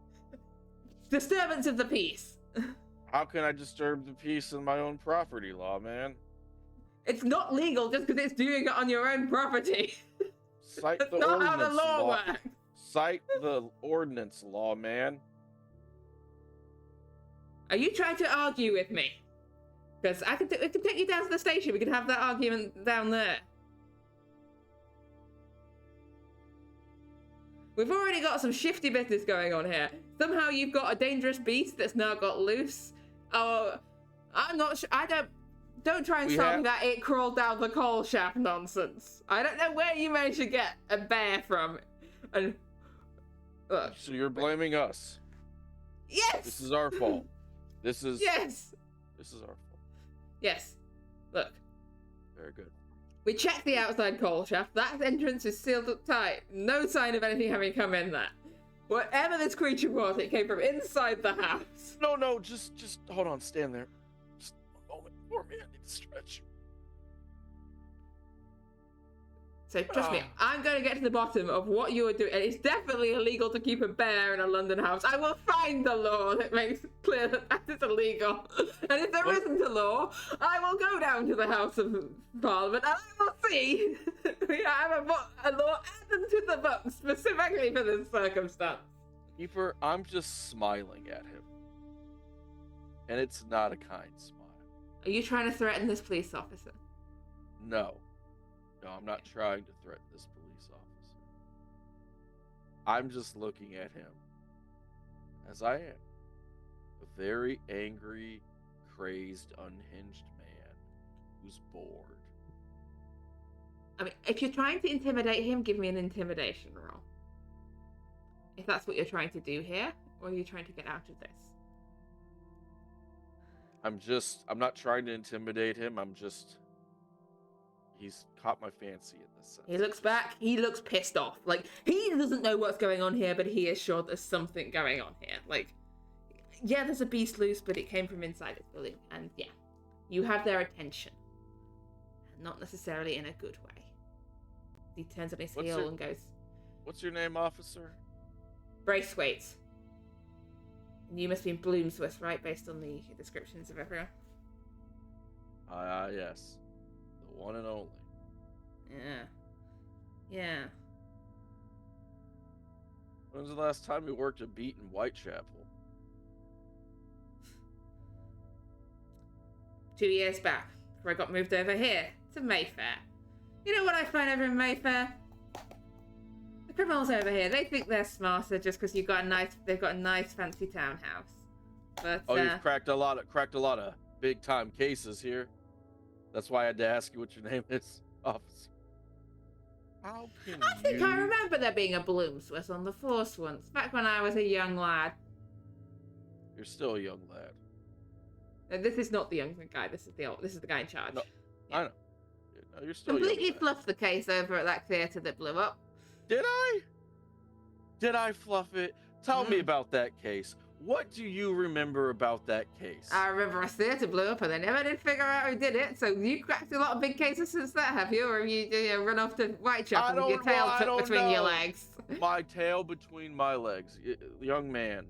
[SPEAKER 1] disturbance of the peace.
[SPEAKER 4] How can I disturb the peace in my own property, lawman?
[SPEAKER 1] It's not legal just because it's doing it on your own property.
[SPEAKER 4] Cite
[SPEAKER 1] That's
[SPEAKER 4] the
[SPEAKER 1] not how
[SPEAKER 4] ordinance,
[SPEAKER 1] the law works.
[SPEAKER 4] Cite the ordinance, lawman.
[SPEAKER 1] Are you trying to argue with me? Because we can take you down to the station. We can have that argument down there. We've already got some shifty business going on here. Somehow you've got a dangerous beast that's now got loose. Oh, I'm not sure. Don't try and tell me that it crawled down the coal shaft nonsense. I don't know where you managed to get a bear from. And look.
[SPEAKER 4] So you're blaming us.
[SPEAKER 1] Yes.
[SPEAKER 4] This is our fault.
[SPEAKER 1] Yes.
[SPEAKER 4] This is our fault.
[SPEAKER 1] Yes. Look.
[SPEAKER 4] Very good.
[SPEAKER 1] We checked the outside coal shaft. That entrance is sealed up tight. No sign of anything having come in there. Whatever this creature was, it came from inside the house.
[SPEAKER 4] No, just hold on, stand there. Just one moment for me, I need to stretch.
[SPEAKER 1] So trust me, I'm going to get to the bottom of what you are doing. And it's definitely illegal to keep a bear in a London house. I will find the law that makes it clear that that is illegal. And if there isn't a law, I will go down to the House of Parliament and I will see we have a law added to the book specifically for this circumstance.
[SPEAKER 4] Keeper, I'm just smiling at him. And it's not a kind smile.
[SPEAKER 1] Are you trying to threaten this police officer?
[SPEAKER 4] No, I'm not trying to threaten this police officer. I'm just looking at him as I am. A very angry, crazed, unhinged man who's bored.
[SPEAKER 1] I mean, if you're trying to intimidate him, give me an intimidation roll. If that's what you're trying to do here, or are you trying to get out of this?
[SPEAKER 4] I'm not trying to intimidate him. He's caught my fancy in this sense.
[SPEAKER 1] He looks back, he looks pissed off. Like, he doesn't know what's going on here, but he is sure there's something going on here. Like, yeah, there's a beast loose, but it came from inside this building. And yeah, you have their attention. Not necessarily in a good way. He turns on his heel and goes,
[SPEAKER 4] What's your name, officer?
[SPEAKER 1] Braithwaite. And you must be in Bloomsworth, right? Based on the descriptions of everyone.
[SPEAKER 4] Yes. The one and only.
[SPEAKER 1] Yeah.
[SPEAKER 4] When's the last time you worked a beat in Whitechapel?
[SPEAKER 1] 2 years back, before I got moved over here to Mayfair. You know what I find over in Mayfair? The criminals over here, they think they're smarter just because they've got a nice fancy townhouse. But
[SPEAKER 4] you've cracked a lot of big time cases here. That's why I had to ask you what your name is, officer. How can
[SPEAKER 1] I think I remember there being a Bloomsworth on the force once, back when I was a young lad.
[SPEAKER 4] You're still a young lad.
[SPEAKER 1] And this is not the young guy. This is the guy in charge.
[SPEAKER 4] No,
[SPEAKER 1] yeah.
[SPEAKER 4] I know. No, you're still
[SPEAKER 1] completely
[SPEAKER 4] young lad.
[SPEAKER 1] fluffed the case over at that theatre that blew up.
[SPEAKER 4] Did I? Did I fluff it? Tell me about that case. What do you remember about that case?
[SPEAKER 1] I remember a theatre blew up and they never did figure out who did it. So you cracked a lot of big cases since that, have you? Or have you run off to Whitechapel with your tail tucked between your legs?
[SPEAKER 4] My tail between my legs. Young man.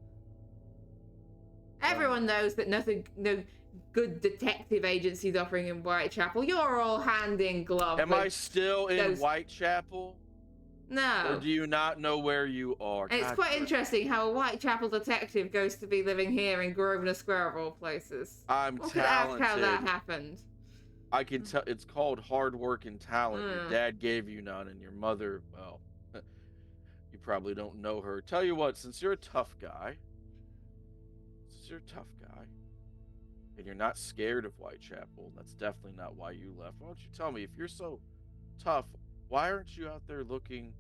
[SPEAKER 1] Everyone knows that no good detective agencies offering in Whitechapel. You're all hand in glove.
[SPEAKER 4] Am I still in Whitechapel?
[SPEAKER 1] No.
[SPEAKER 4] Or do you not know where you are?
[SPEAKER 1] And it's quite interesting how a Whitechapel detective goes to be living here in Grosvenor Square of all places.
[SPEAKER 4] I'm
[SPEAKER 1] talented.
[SPEAKER 4] talented.
[SPEAKER 1] Ask how that happened.
[SPEAKER 4] I can tell. It's called hard work and talent. Your dad gave you none, and your mother, well, you probably don't know her. Tell you what, since you're a tough guy, and you're not scared of Whitechapel, that's definitely not why you left. Why don't you tell me, if you're so tough, why aren't you out there looking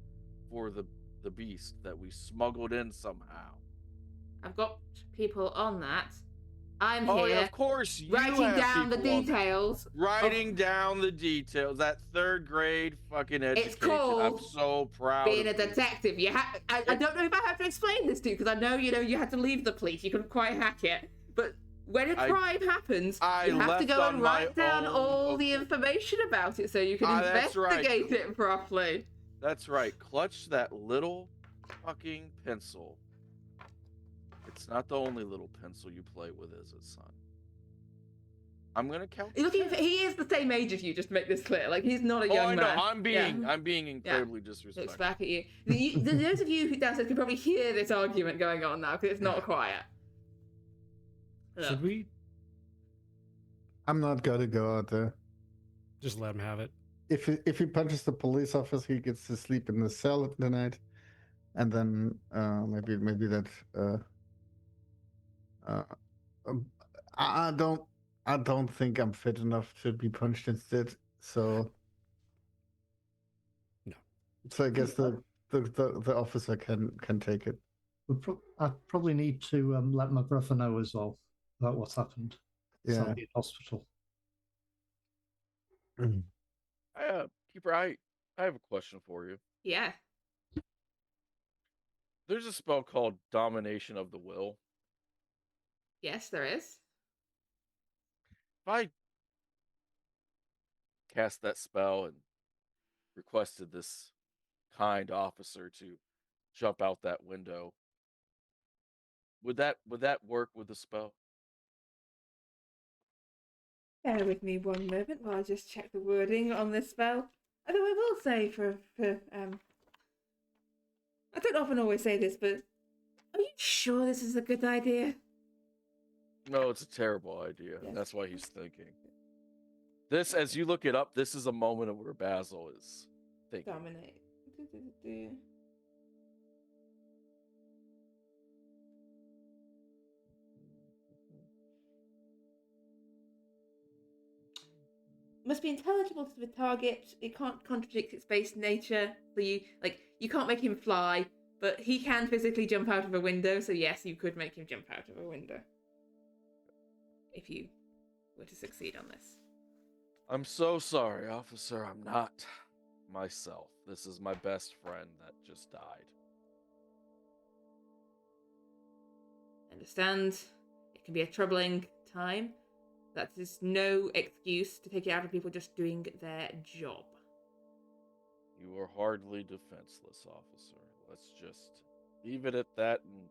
[SPEAKER 4] for the beast that we smuggled in somehow?
[SPEAKER 1] I've got people on that. I'm here.
[SPEAKER 4] Oh, yeah, of course.
[SPEAKER 1] Writing down the details.
[SPEAKER 4] Writing down the details. That third grade fucking education.
[SPEAKER 1] It's called
[SPEAKER 4] I'm so proud.
[SPEAKER 1] Being a detective. I don't know if I have to explain this to you because I know you had to leave the police. You couldn't quite hack it. But when a crime happens,
[SPEAKER 4] I
[SPEAKER 1] you have to
[SPEAKER 4] left
[SPEAKER 1] go
[SPEAKER 4] on
[SPEAKER 1] and
[SPEAKER 4] my
[SPEAKER 1] write down
[SPEAKER 4] own
[SPEAKER 1] all the
[SPEAKER 4] accord.
[SPEAKER 1] information about it so you can
[SPEAKER 4] That's right.
[SPEAKER 1] investigate it properly.
[SPEAKER 4] That's right. Clutch that little fucking pencil. It's not the only little pencil you play with, is it, son? I'm gonna count.
[SPEAKER 1] Look, he is the same age as you. Just to make this clear, like he's not a young
[SPEAKER 4] I know.
[SPEAKER 1] man.
[SPEAKER 4] I'm being incredibly disrespectful.
[SPEAKER 1] Looks back at you. Those of you who downstairs can probably hear this argument going on now because it's not quiet.
[SPEAKER 5] Should we
[SPEAKER 2] I'm not gonna go out there.
[SPEAKER 5] just let him have it?
[SPEAKER 2] If he punches the police officer, he gets to sleep in the cell at the night, and then maybe that. Um, I don't think I'm fit enough to be punched instead. So.
[SPEAKER 5] No.
[SPEAKER 2] So I guess the officer can take it.
[SPEAKER 3] I probably need to let my brother know as well about what's happened.
[SPEAKER 2] Yeah.
[SPEAKER 3] So I'll be in hospital.
[SPEAKER 4] Keeper, I have a question for you.
[SPEAKER 1] Yeah.
[SPEAKER 4] There's a spell called Domination of the Will.
[SPEAKER 1] Yes, there is.
[SPEAKER 4] If I cast that spell and requested this kind officer to jump out that window, would that work with the spell?
[SPEAKER 1] Bear with me one moment while I just check the wording on this spell. Although I will say I don't often always say this, but are you sure this is a good idea?
[SPEAKER 4] No, it's a terrible idea.
[SPEAKER 1] Yes.
[SPEAKER 4] That's why he's thinking. This, as you look it up, this is a moment where Basil is thinking.
[SPEAKER 1] Dominate. Must be intelligible to the target. It can't contradict its base nature. So you can't make him fly, but he can physically jump out of a window. So yes, you could make him jump out of a window if you were to succeed on this.
[SPEAKER 4] I'm so sorry, officer. I'm not myself. This is my best friend that just died.
[SPEAKER 1] Understand? It can be a troubling time. That is no excuse to take it out of people just doing their job.
[SPEAKER 4] You are hardly defenseless, officer. Let's just leave it at that and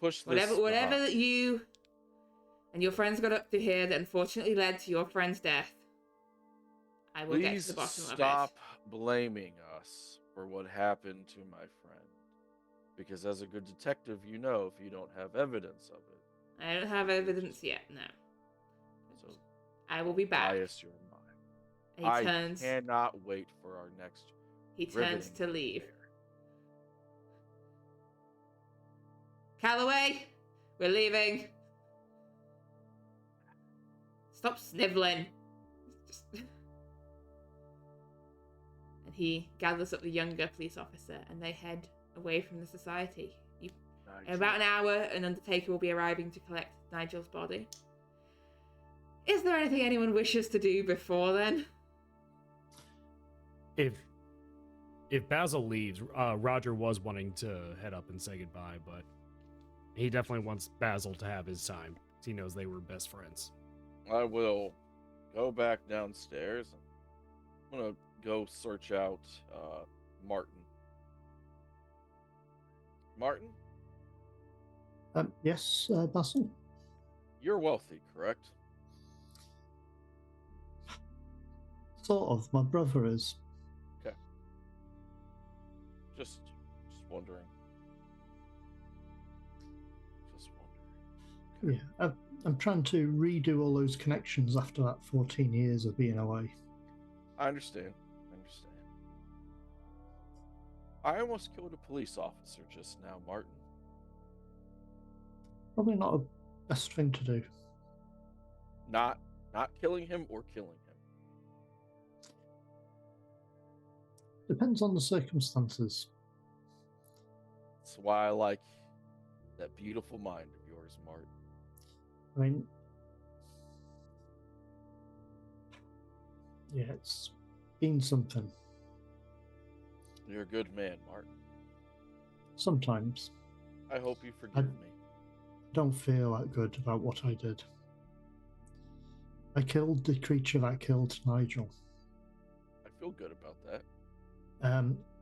[SPEAKER 4] push this.
[SPEAKER 1] Whatever you and your friends got up to here that unfortunately led to your friend's death, I will get to the bottom of it.
[SPEAKER 4] Please stop blaming us for what happened to my friend. Because as a good detective, you know if you don't have evidence of it.
[SPEAKER 1] I don't have evidence yet, no.
[SPEAKER 4] So
[SPEAKER 1] I will be back.
[SPEAKER 4] bias your mind.
[SPEAKER 1] And
[SPEAKER 4] I cannot wait for our next.
[SPEAKER 1] he turns to
[SPEAKER 4] riveting
[SPEAKER 1] leave.
[SPEAKER 4] affair.
[SPEAKER 1] Calloway, we're leaving. Stop sniveling. And he gathers up the younger police officer and they head away from the society. In about an hour, an undertaker will be arriving to collect Nigel's body. Is there anything anyone wishes to do before then?
[SPEAKER 5] If Basil leaves, Roger was wanting to head up and say goodbye, but he definitely wants Basil to have his time. He knows they were best friends.
[SPEAKER 4] I will go back downstairs. I'm gonna go search out Martin. Martin,
[SPEAKER 3] Yes, Basil?
[SPEAKER 4] you're wealthy, correct?
[SPEAKER 3] Sort of. My brother is.
[SPEAKER 4] Okay. Just wondering. Just wondering.
[SPEAKER 3] Yeah, I'm trying to redo all those connections after that 14 years of being away.
[SPEAKER 4] I understand. I almost killed a police officer just now, Martin.
[SPEAKER 3] Probably not a best thing to do.
[SPEAKER 4] Not killing him or killing him.
[SPEAKER 3] Depends on the circumstances.
[SPEAKER 4] That's why I like that beautiful mind of yours, Martin.
[SPEAKER 3] I mean, yeah, it's been something.
[SPEAKER 4] You're a good man, Martin.
[SPEAKER 3] Sometimes
[SPEAKER 4] I hope you forgive me.
[SPEAKER 3] I don't feel that good about what I did. I killed the creature that killed Nigel.
[SPEAKER 4] I feel good about that.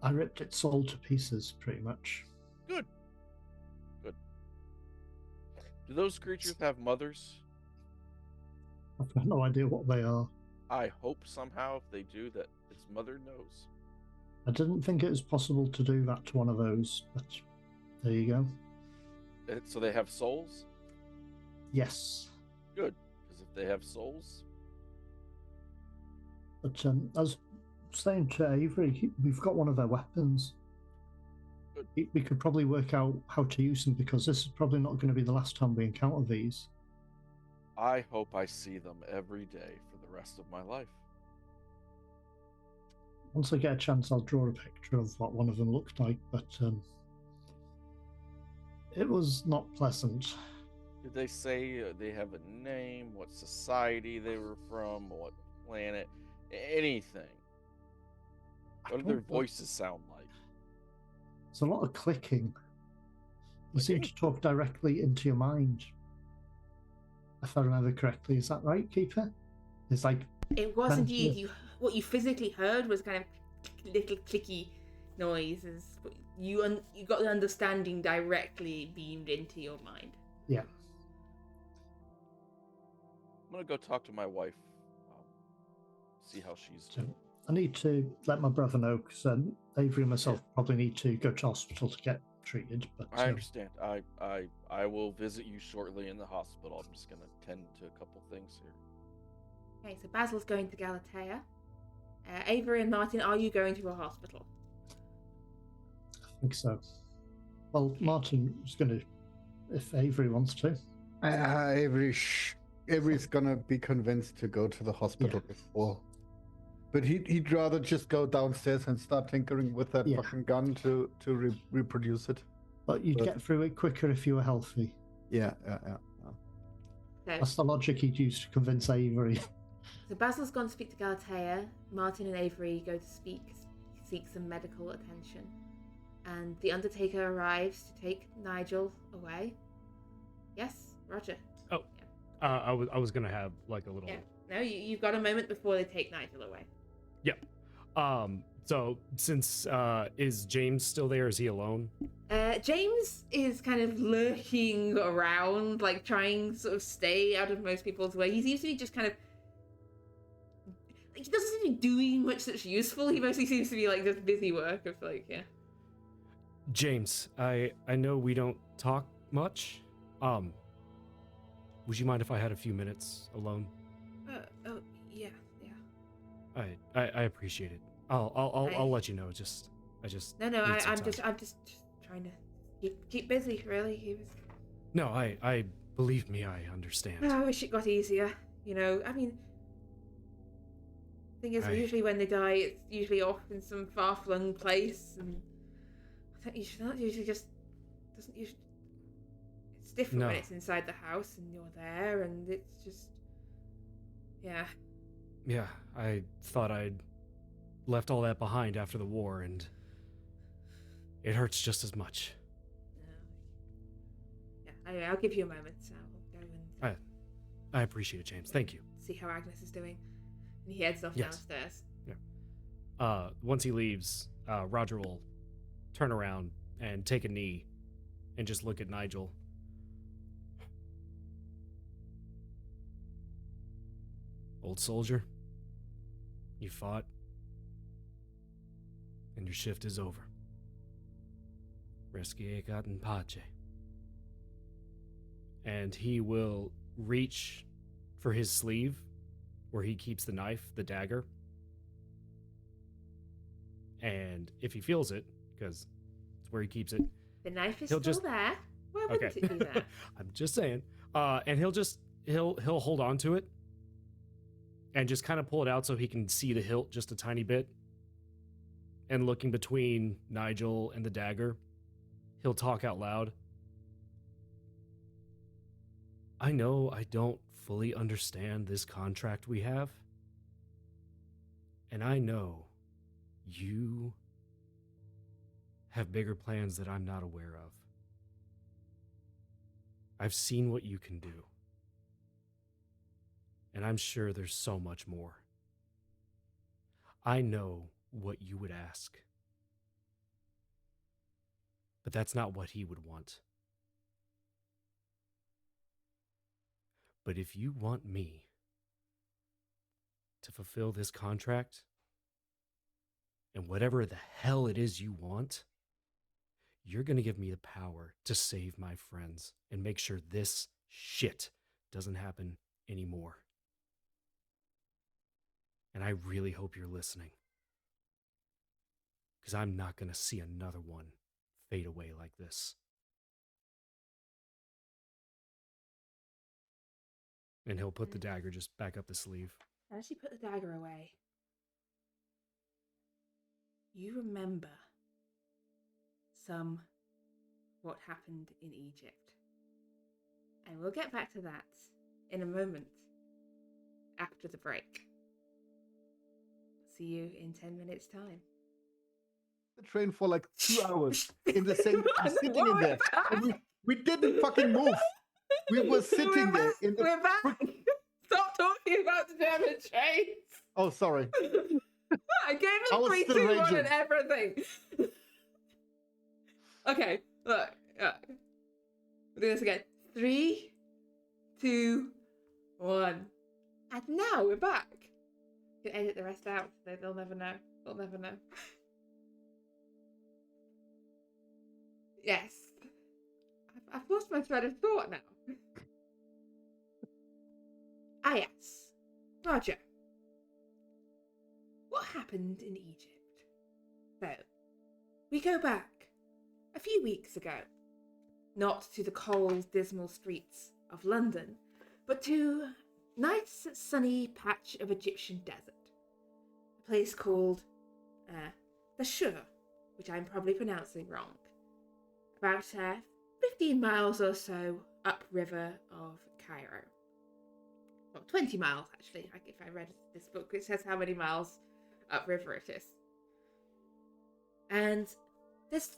[SPEAKER 3] I ripped its soul to pieces, pretty much.
[SPEAKER 4] Good. Good. Do those creatures have mothers?
[SPEAKER 3] I've got no idea what they are.
[SPEAKER 4] I hope somehow, if they do, that its mother knows.
[SPEAKER 3] I didn't think it was possible to do that to one of those, but there you go.
[SPEAKER 4] So they have souls?
[SPEAKER 3] Yes.
[SPEAKER 4] Good. Because if they have souls,
[SPEAKER 3] But I was saying to Avery, we've got one of their weapons.
[SPEAKER 4] Good.
[SPEAKER 3] We could probably work out how to use them, because this is probably not going to be the last time we encounter these.
[SPEAKER 4] I hope I see them every day for the rest of my life.
[SPEAKER 3] Once I get a chance, I'll draw a picture of what one of them looked like, but it was not pleasant.
[SPEAKER 4] Did they say they have a name, what society they were from, what planet, anything? What do their voices sound like?
[SPEAKER 3] There's a lot of clicking. You seem
[SPEAKER 4] Clicking?
[SPEAKER 3] to talk directly into your mind, if I remember correctly. Is that right, Keeper? It's like
[SPEAKER 1] It was
[SPEAKER 3] Kind of,
[SPEAKER 1] indeed.
[SPEAKER 3] yeah.
[SPEAKER 1] What you physically heard was kind of little clicky noises, but you got the understanding directly beamed into your mind.
[SPEAKER 3] yeah.
[SPEAKER 4] I'm gonna go talk to my wife. See how she's
[SPEAKER 3] So
[SPEAKER 4] doing.
[SPEAKER 3] I need to let my brother know, because Avery and myself probably need to go to hospital to get treated. But
[SPEAKER 4] I understand. I will visit you shortly in the hospital. I'm just gonna tend to a couple things here.
[SPEAKER 1] Okay, so Basil's going to Galatea. Avery and Martin, are you going to a hospital?
[SPEAKER 3] I think so. Well, Martin was going to, if Avery wants to.
[SPEAKER 2] Avery's gonna be convinced to go to the hospital before. But he'd rather just go downstairs and start tinkering with that fucking gun to reproduce it.
[SPEAKER 3] But you'd get through it quicker if you were healthy.
[SPEAKER 2] Yeah.
[SPEAKER 1] So,
[SPEAKER 3] That's the logic he'd use to convince Avery.
[SPEAKER 1] so Basil's gone to speak to Galatea. Martin and Avery go to seek some medical attention. And the Undertaker arrives to take Nigel away. Yes, Roger.
[SPEAKER 5] Oh, yeah. I was gonna have like a little.
[SPEAKER 1] Yeah. No, you've got a moment before they take Nigel away.
[SPEAKER 5] Yep. So since is James still there? Is he alone?
[SPEAKER 1] James is kind of lurking around, like trying to sort of stay out of most people's way. He seems to be just kind of. He doesn't seem to be doing much that's useful. He mostly seems to be like just busy work of like, yeah.
[SPEAKER 5] James, I know we don't talk much. Would you mind if I had a few minutes alone?
[SPEAKER 1] Oh, yeah.
[SPEAKER 5] I appreciate it. I'll let you know. I just
[SPEAKER 1] No,
[SPEAKER 5] need some
[SPEAKER 1] I'm
[SPEAKER 5] time.
[SPEAKER 1] just trying to keep busy. Really, he was.
[SPEAKER 5] No, I believe me, I understand.
[SPEAKER 1] Oh, I wish it got easier. You know, I mean, thing is, usually when they die, it's usually off in some far-flung place, and it's not usually just doesn't usually. It's different
[SPEAKER 5] No.
[SPEAKER 1] when it's inside the house and you're there, and it's just. Yeah.
[SPEAKER 5] Yeah, I thought I'd left all that behind after the war, and it hurts just as much.
[SPEAKER 1] Yeah, I'll give you a moment. So I'll go and
[SPEAKER 5] I appreciate it, James. Thank you.
[SPEAKER 1] see how Agnes is doing. And he heads off
[SPEAKER 5] Yes.
[SPEAKER 1] downstairs.
[SPEAKER 5] Once he leaves, Roger will turn around and take a knee and just look at Nigel. Old soldier, you fought, and your shift is over. Resquiescat in pace. And he will reach for his sleeve, where he keeps the knife, the dagger. And if he feels it, because it's where he keeps it,
[SPEAKER 1] The knife is
[SPEAKER 5] He'll
[SPEAKER 1] still
[SPEAKER 5] just-
[SPEAKER 1] there. Why wouldn't
[SPEAKER 5] okay.
[SPEAKER 1] it do that?
[SPEAKER 5] I'm just saying. And he'll hold on to it and just kind of pull it out so he can see the hilt just a tiny bit. And looking between Nigel and the dagger, he'll talk out loud. I know I don't fully understand this contract we have. And I know you have bigger plans that I'm not aware of. I've seen what you can do. And I'm sure there's so much more. I know what you would ask. But that's not what he would want. But if you want me to fulfill this contract, and whatever the hell it is you want, you're going to give me the power to save my friends and make sure this shit doesn't happen anymore. And I really hope you're listening. Because I'm not going to see another one fade away like this. And he'll put the dagger just back up the sleeve.
[SPEAKER 1] As you put the dagger away, you remember what happened in Egypt. And we'll get back to that in a moment after the break. See you in 10 minutes' time.
[SPEAKER 2] The train for like 2 hours in the same sitting in
[SPEAKER 1] We're
[SPEAKER 2] there.
[SPEAKER 1] back.
[SPEAKER 2] And we didn't fucking move. We were sitting there in the
[SPEAKER 1] We're back. Stop talking about the German trains.
[SPEAKER 2] Oh, sorry.
[SPEAKER 1] I gave
[SPEAKER 2] I
[SPEAKER 1] them
[SPEAKER 2] was
[SPEAKER 1] 3,
[SPEAKER 2] still
[SPEAKER 1] 2, 1
[SPEAKER 2] raging.
[SPEAKER 1] and everything. Okay, look. We'll do this again. 3, 2, 1. And now we're back. You can edit the rest out. They'll never know. They'll never know. Yes. I've lost my thread of thought now. Ah, yes. Roger. What happened in Egypt? So, we go back a few weeks ago. Not to the cold, dismal streets of London, but to a nice, sunny patch of Egyptian desert. A place called the Shur, which I'm probably pronouncing wrong. About 15 miles or so upriver of Cairo. Well, 20 miles actually. If I read this book, it says how many miles upriver it is. And there's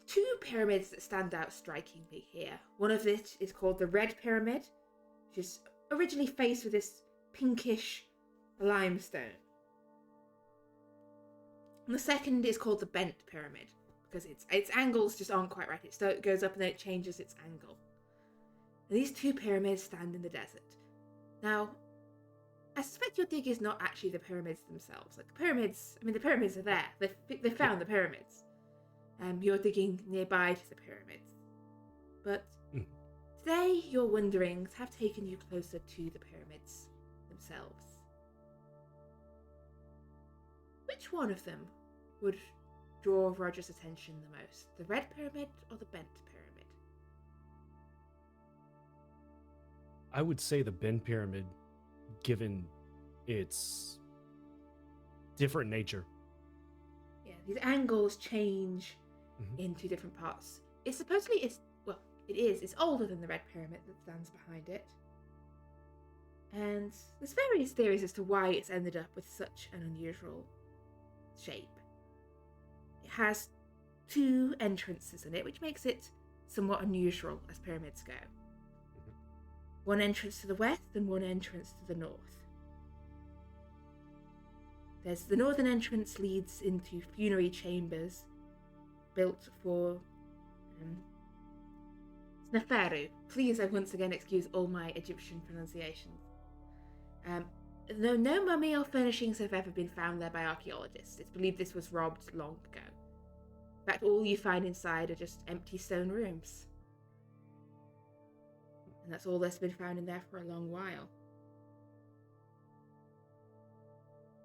[SPEAKER 1] 2 pyramids that stand out strikingly here. One of it is called the Red Pyramid, which is originally faced with this pinkish limestone. And the second is called the Bent Pyramid, because its angles just aren't quite right. It goes up and then it changes its angle. And these 2 pyramids stand in the desert. Now, I suspect your dig is not actually the pyramids themselves. Like the pyramids are there. They found the pyramids. You're digging nearby to the pyramids. But today, your wanderings have taken you closer to the pyramids themselves. Which one of them would draw Roger's attention the most? The Red Pyramid or the Bent Pyramid?
[SPEAKER 5] I would say the Bend Pyramid, given its different nature.
[SPEAKER 1] Yeah, these angles change in 2 different parts. It's older than the Red Pyramid that stands behind it. And there's various theories as to why it's ended up with such an unusual shape. It has 2 entrances in it, which makes it somewhat unusual as pyramids go. One entrance to the west and one entrance to the north. The northern entrance leads into funerary chambers built for Neferu. Please, I once again excuse all my Egyptian pronunciations. Though no mummy or furnishings have ever been found there by archaeologists, it's believed this was robbed long ago. In fact, all you find inside are just empty stone rooms. And that's all that's been found in there for a long while.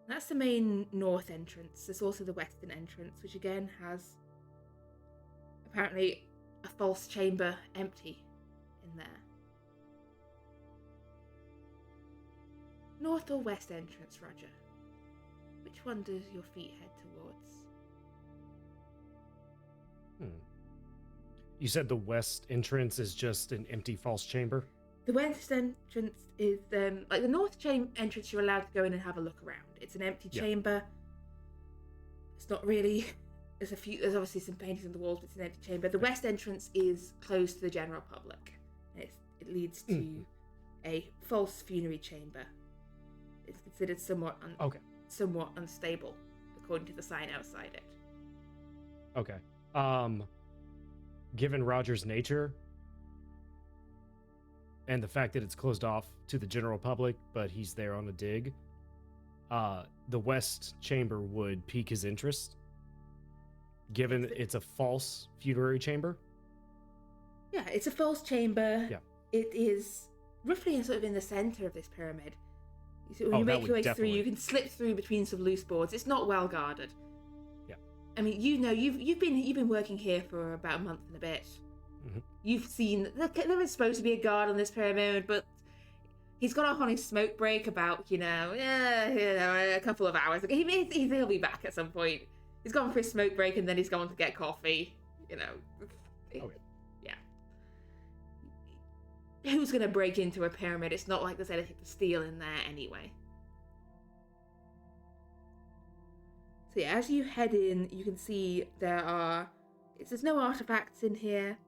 [SPEAKER 1] That's the main north entrance. There's also the western entrance, which again has apparently a false chamber empty in there. North or west entrance, Roger? Which one does your feet head towards?
[SPEAKER 5] You said the west entrance is just an empty false chamber?
[SPEAKER 1] The west entrance is like the north entrance. You're allowed to go in and have a look around. It's an empty chamber. It's not really. There's obviously some paintings on the walls, but it's an empty chamber. The west entrance is closed to the general public. It leads to a false funerary chamber It's considered somewhat
[SPEAKER 5] Okay.
[SPEAKER 1] somewhat unstable, according to the sign outside it.
[SPEAKER 5] Okay. Given Roger's nature and the fact that it's closed off to the general public, but he's there on a dig, the West Chamber would pique his interest, given it's a false funerary chamber.
[SPEAKER 1] Yeah, it's a false chamber.
[SPEAKER 5] Yeah.
[SPEAKER 1] It is roughly sort of in the center of this pyramid. So when
[SPEAKER 5] Oh,
[SPEAKER 1] you
[SPEAKER 5] that
[SPEAKER 1] make
[SPEAKER 5] would
[SPEAKER 1] your way
[SPEAKER 5] definitely-
[SPEAKER 1] through, you can slip through between some loose boards. It's not well guarded.
[SPEAKER 5] Yeah.
[SPEAKER 1] I mean, you've been working here for about a month and a bit.
[SPEAKER 5] Mhm.
[SPEAKER 1] You've seen there is supposed to be a guard on this pyramid, but he's gone off on his smoke break about a couple of hours ago. He'll be back at some point. He's gone for his smoke break and then he's gone to get coffee.
[SPEAKER 5] Okay.
[SPEAKER 1] Yeah. Who's gonna break into a pyramid? It's not like there's anything to steal in there anyway. So yeah, as you head in, you can see there's no artifacts in here.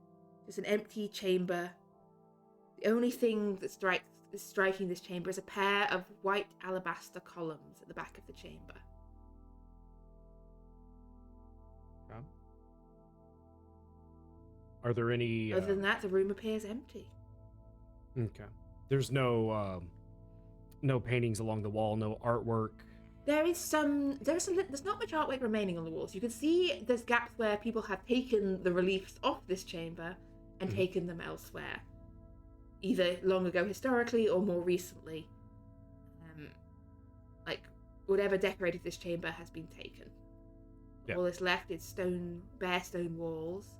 [SPEAKER 1] Just an empty chamber. The only thing that is striking this chamber is a pair of white alabaster columns at the back of the chamber.
[SPEAKER 5] Are there any?
[SPEAKER 1] Other than that, the room appears empty.
[SPEAKER 5] Okay. There's no paintings along the wall, no artwork.
[SPEAKER 1] There's not much artwork remaining on the walls. You can see there's gaps where people have taken the reliefs off this chamber and taken them elsewhere, either long ago historically or more recently. Like whatever decorated this chamber has been taken.
[SPEAKER 5] Yeah.
[SPEAKER 1] All that's left is bare stone walls,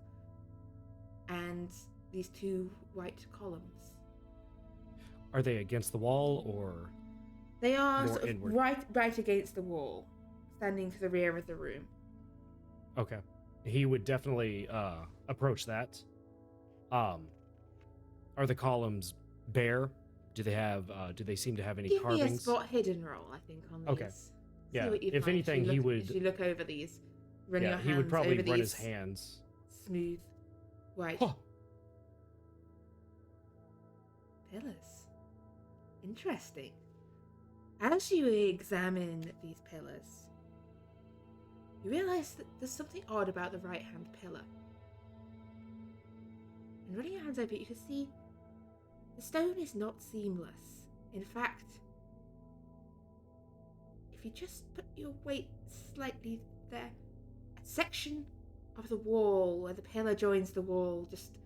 [SPEAKER 1] and these two white columns.
[SPEAKER 5] Are they against the wall or?
[SPEAKER 1] They are
[SPEAKER 5] More
[SPEAKER 1] sort of
[SPEAKER 5] inward.
[SPEAKER 1] right against the wall, standing to the rear of the room.
[SPEAKER 5] Okay. He would definitely approach that. Are the columns bare? Do they seem to have any
[SPEAKER 1] Give me a
[SPEAKER 5] carvings?
[SPEAKER 1] spot hidden roll, I think, on these.
[SPEAKER 5] Okay.
[SPEAKER 1] See
[SPEAKER 5] Yeah,
[SPEAKER 1] what you
[SPEAKER 5] if
[SPEAKER 1] find
[SPEAKER 5] anything,
[SPEAKER 1] as you
[SPEAKER 5] he
[SPEAKER 1] look-
[SPEAKER 5] would-
[SPEAKER 1] As you look over these, run your
[SPEAKER 5] Yeah,
[SPEAKER 1] hands
[SPEAKER 5] he would probably
[SPEAKER 1] over
[SPEAKER 5] run his
[SPEAKER 1] these
[SPEAKER 5] hands.
[SPEAKER 1] smooth, white
[SPEAKER 5] Huh.
[SPEAKER 1] pillars. Interesting. As you examine these pillars, you realize that there's something odd about the right-hand pillar. And running your hands over it, you can see the stone is not seamless. In fact, if you just put your weight slightly there, a section of the wall where the pillar joins the wall just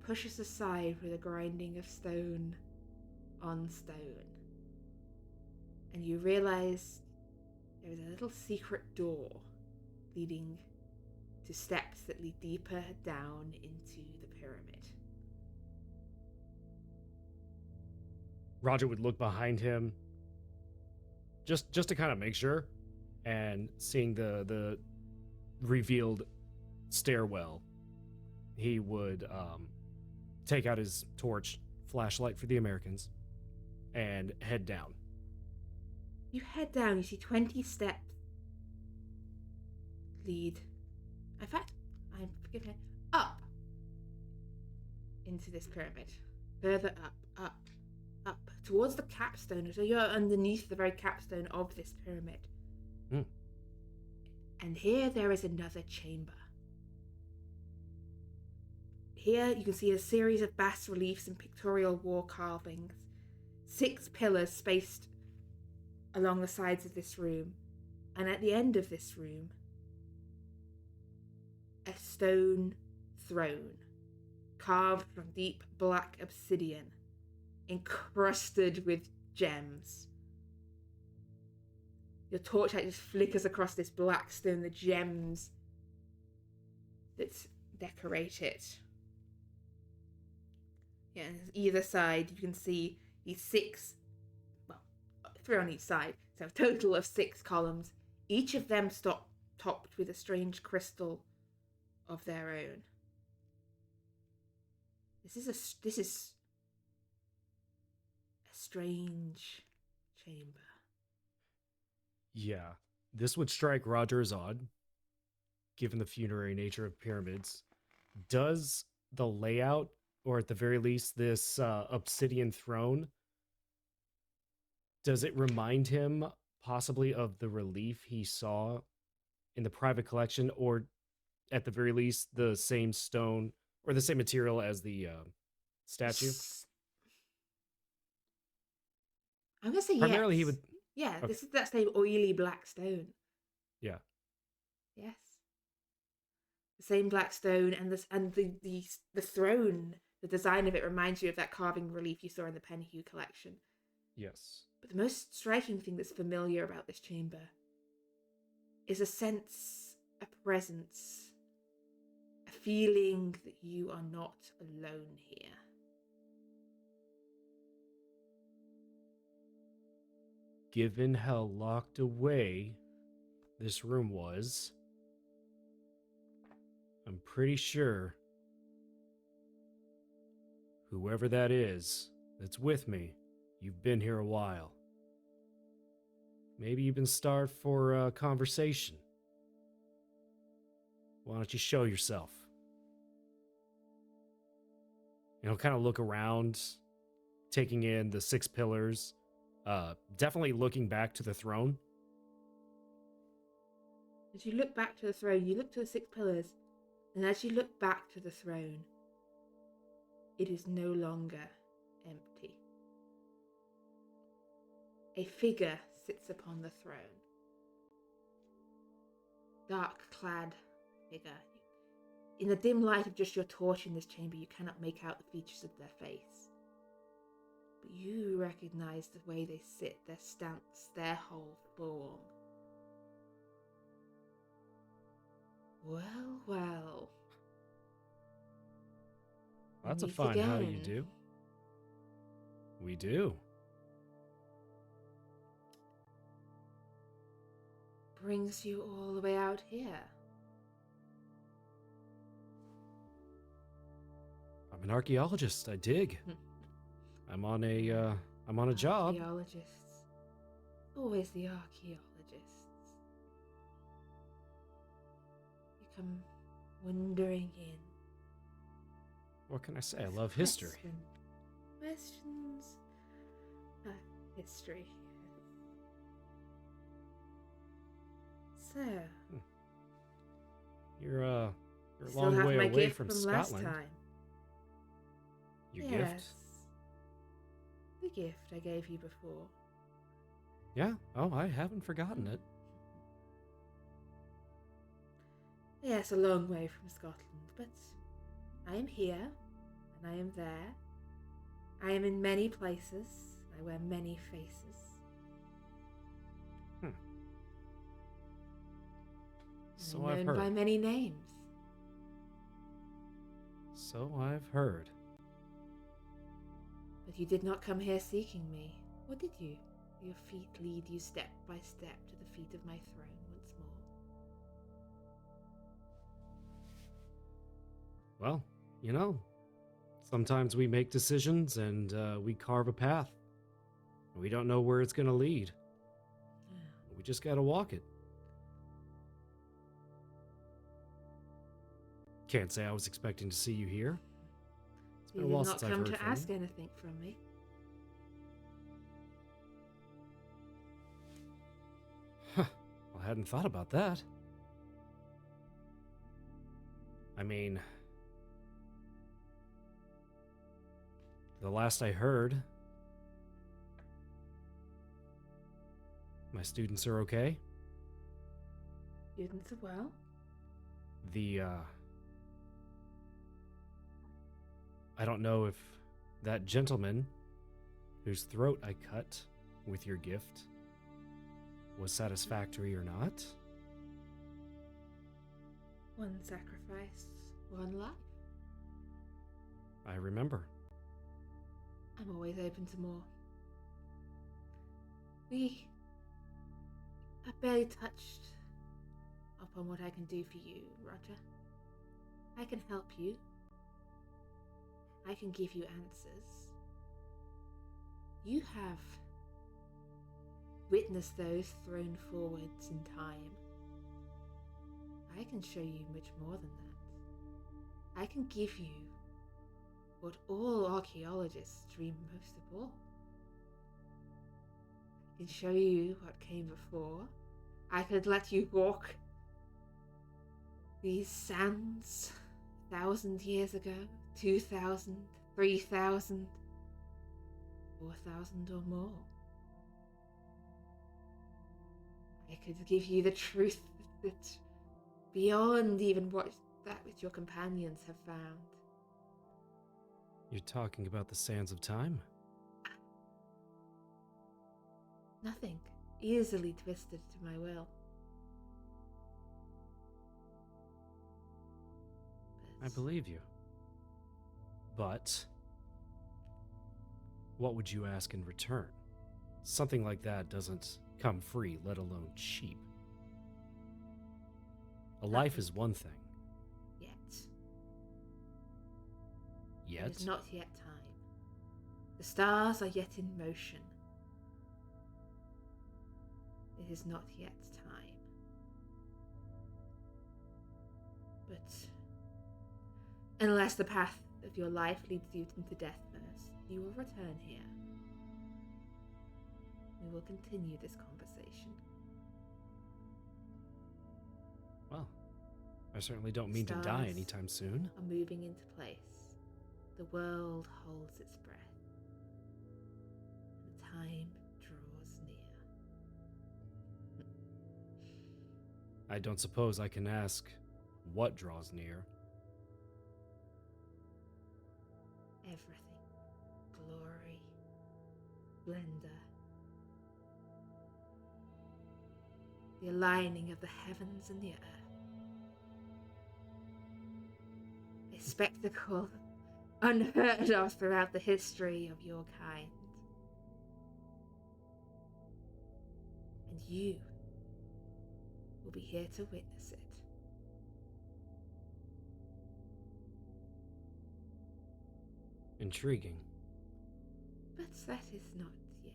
[SPEAKER 1] pushes aside with a grinding of stone on stone. And you realize there is a little secret door leading to steps that lead deeper down into the pyramid.
[SPEAKER 5] Roger would look behind him, just to kind of make sure, and seeing the revealed stairwell, he would take out his torch, flashlight for the Americans, and head down.
[SPEAKER 1] You head down, you see 20 steps lead. In fact, forgive me, up into this pyramid. Further up, towards the capstone. So you're underneath the very capstone of this pyramid.
[SPEAKER 5] Hmm.
[SPEAKER 1] And here there is another chamber. Here you can see a series of bas reliefs and pictorial wall carvings. 6 pillars spaced along the sides of this room. And at the end of this room, a stone throne carved from deep black obsidian, encrusted with gems. Your torchlight just flickers across this black stone, the gems that decorate it. Yeah, and either side you can see these 6, well, 3 on each side, so a total of 6 columns, each of them topped with a strange crystal of their own. This is a strange chamber.
[SPEAKER 5] Yeah, this would strike Roger as odd, given the funerary nature of pyramids. Does the layout, or at the very least this obsidian throne, Does it remind him possibly of the relief he saw in the private collection, or at the very least, the same stone or the same material as the statue?
[SPEAKER 1] I'm gonna say yes.
[SPEAKER 5] Primarily, he would.
[SPEAKER 1] Yeah,
[SPEAKER 5] Okay.
[SPEAKER 1] this is that same oily black stone.
[SPEAKER 5] Yeah.
[SPEAKER 1] Yes. The same black stone, and the throne. The design of it reminds you of that carving relief you saw in the Penhue collection.
[SPEAKER 5] Yes.
[SPEAKER 1] But the most striking thing that's familiar about this chamber is a sense, a presence, a feeling that you are not alone here.
[SPEAKER 5] Given how locked away this room was, I'm pretty sure whoever that is that's with me, you've been here a while. Maybe you've been starved for a conversation. Why don't you show yourself? And he'll kind of look around, taking in the 6 pillars, definitely looking back to the throne.
[SPEAKER 1] As you look back to the throne, you look to the 6 pillars, and as you look back to the throne, it is no longer empty. A figure sits upon the throne. Dark-clad figure. In the dim light of just your torch in this chamber, you cannot make out the features of their face. But you recognize the way they sit, their stance, their whole form. Well, well.
[SPEAKER 5] That's a
[SPEAKER 1] Meet
[SPEAKER 5] fine how you
[SPEAKER 1] again.
[SPEAKER 5] do. We do.
[SPEAKER 1] Brings you all the way out here.
[SPEAKER 5] I'm an archaeologist. I dig. I'm on a job.
[SPEAKER 1] Archaeologists. Always the archaeologists. You come wandering in.
[SPEAKER 5] What can I say? I love history.
[SPEAKER 1] Questions. History. So.
[SPEAKER 5] You're a
[SPEAKER 1] Still
[SPEAKER 5] long
[SPEAKER 1] have
[SPEAKER 5] way
[SPEAKER 1] my
[SPEAKER 5] away
[SPEAKER 1] gift
[SPEAKER 5] from
[SPEAKER 1] last
[SPEAKER 5] Scotland.
[SPEAKER 1] time.
[SPEAKER 5] Your
[SPEAKER 1] Yes.
[SPEAKER 5] gift?
[SPEAKER 1] The gift I gave you before.
[SPEAKER 5] Yeah. Oh, I haven't forgotten it.
[SPEAKER 1] Yes, a long way from Scotland, but I am here, and I am there. I am in many places. I wear many faces.
[SPEAKER 5] So
[SPEAKER 1] I'm
[SPEAKER 5] I've
[SPEAKER 1] known by
[SPEAKER 5] heard.
[SPEAKER 1] many names.
[SPEAKER 5] So I've heard.
[SPEAKER 1] But you did not come here seeking me, or did you? Your feet lead you step by step to the feet of my throne once more.
[SPEAKER 5] Well, you know, sometimes we make decisions and we carve a path. We don't know where it's going to lead. We just got to walk it. Can't say I was expecting to see you here. It's
[SPEAKER 1] You
[SPEAKER 5] been a
[SPEAKER 1] did
[SPEAKER 5] while
[SPEAKER 1] not
[SPEAKER 5] since I've
[SPEAKER 1] come
[SPEAKER 5] heard
[SPEAKER 1] to
[SPEAKER 5] from
[SPEAKER 1] ask
[SPEAKER 5] you.
[SPEAKER 1] anything from me.
[SPEAKER 5] Huh. Well, I hadn't thought about that. I mean, the last I heard, my students are okay.
[SPEAKER 1] Students are well.
[SPEAKER 5] I don't know if that gentleman whose throat I cut with your gift was satisfactory or not.
[SPEAKER 1] One sacrifice, one life.
[SPEAKER 5] I remember.
[SPEAKER 1] I'm always open to more. I've barely touched upon what I can do for you, Roger. I can help you. I can give you answers. You have witnessed those thrown forwards in time. I can show you much more than that. I can give you what all archaeologists dream most of all. can show you what came before. I could let you walk these sands 1,000 years ago, 2,000, 3,000, 4,000 or more. I could give you the truth that's beyond even what that which your companions have found.
[SPEAKER 5] You're talking about the sands of time?
[SPEAKER 1] Nothing easily twisted to my will.
[SPEAKER 5] I believe you. But what would you ask in return? Something like that doesn't come free, let alone cheap. A life is one thing.
[SPEAKER 1] Yet.
[SPEAKER 5] Yet?
[SPEAKER 1] It is not yet time. The stars are yet in motion. It is not yet time. But unless the path of your life leads you into death first, you will return here. We will continue this conversation.
[SPEAKER 5] Well, I certainly don't mean to die
[SPEAKER 1] Stars
[SPEAKER 5] anytime soon.
[SPEAKER 1] are moving into place. The world holds its breath. And time draws near.
[SPEAKER 5] I don't suppose I can ask what draws near.
[SPEAKER 1] Everything. Glory. Splendor. The aligning of the heavens and the earth. A spectacle unheard of throughout the history of your kind. And you will be here to witness it.
[SPEAKER 5] Intriguing.
[SPEAKER 1] But that is not yet.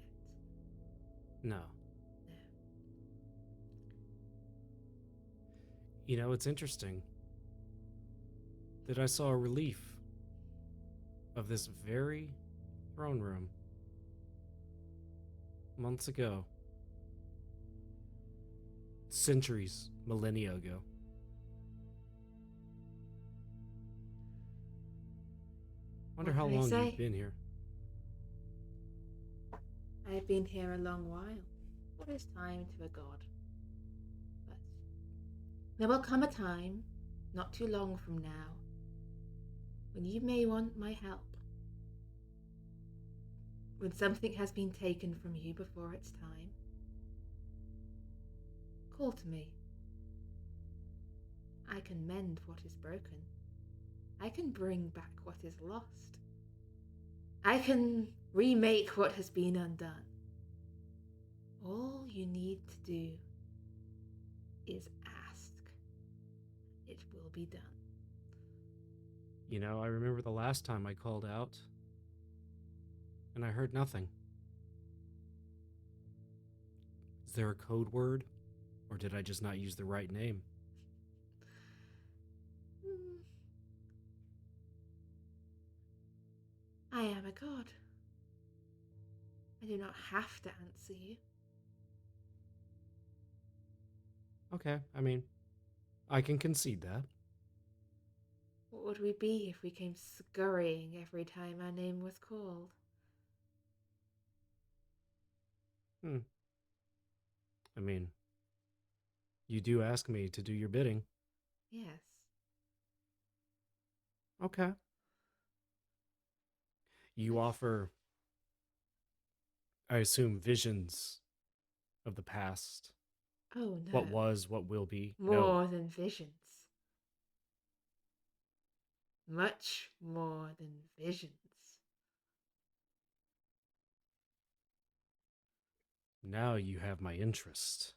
[SPEAKER 5] No.
[SPEAKER 1] No.
[SPEAKER 5] You know, it's interesting that I saw a relief of this very throne room months ago. Centuries, millennia ago. Wonder
[SPEAKER 1] What
[SPEAKER 5] how
[SPEAKER 1] can I
[SPEAKER 5] long
[SPEAKER 1] say?
[SPEAKER 5] you've been here.
[SPEAKER 1] I have been here a long while. What is time to a god? But there will come a time, not too long from now, when you may want my help. When something has been taken from you before its time. Call to me. I can mend what is broken. I can bring back what is lost. I can remake what has been undone. All you need to do is ask. It will be done.
[SPEAKER 5] You know, I remember the last time I called out, and I heard nothing. Is there a code word, or did I just not use the right name?
[SPEAKER 1] I am a god. I do not have to answer you.
[SPEAKER 5] Okay, I mean, I can concede that.
[SPEAKER 1] What would we be if we came scurrying every time our name was called?
[SPEAKER 5] I mean, you do ask me to do your bidding.
[SPEAKER 1] Yes.
[SPEAKER 5] Okay. You offer, I assume, visions of the past.
[SPEAKER 1] Oh no.
[SPEAKER 5] What was, what will be.
[SPEAKER 1] More than visions. Much more than visions.
[SPEAKER 5] Now you have my interest.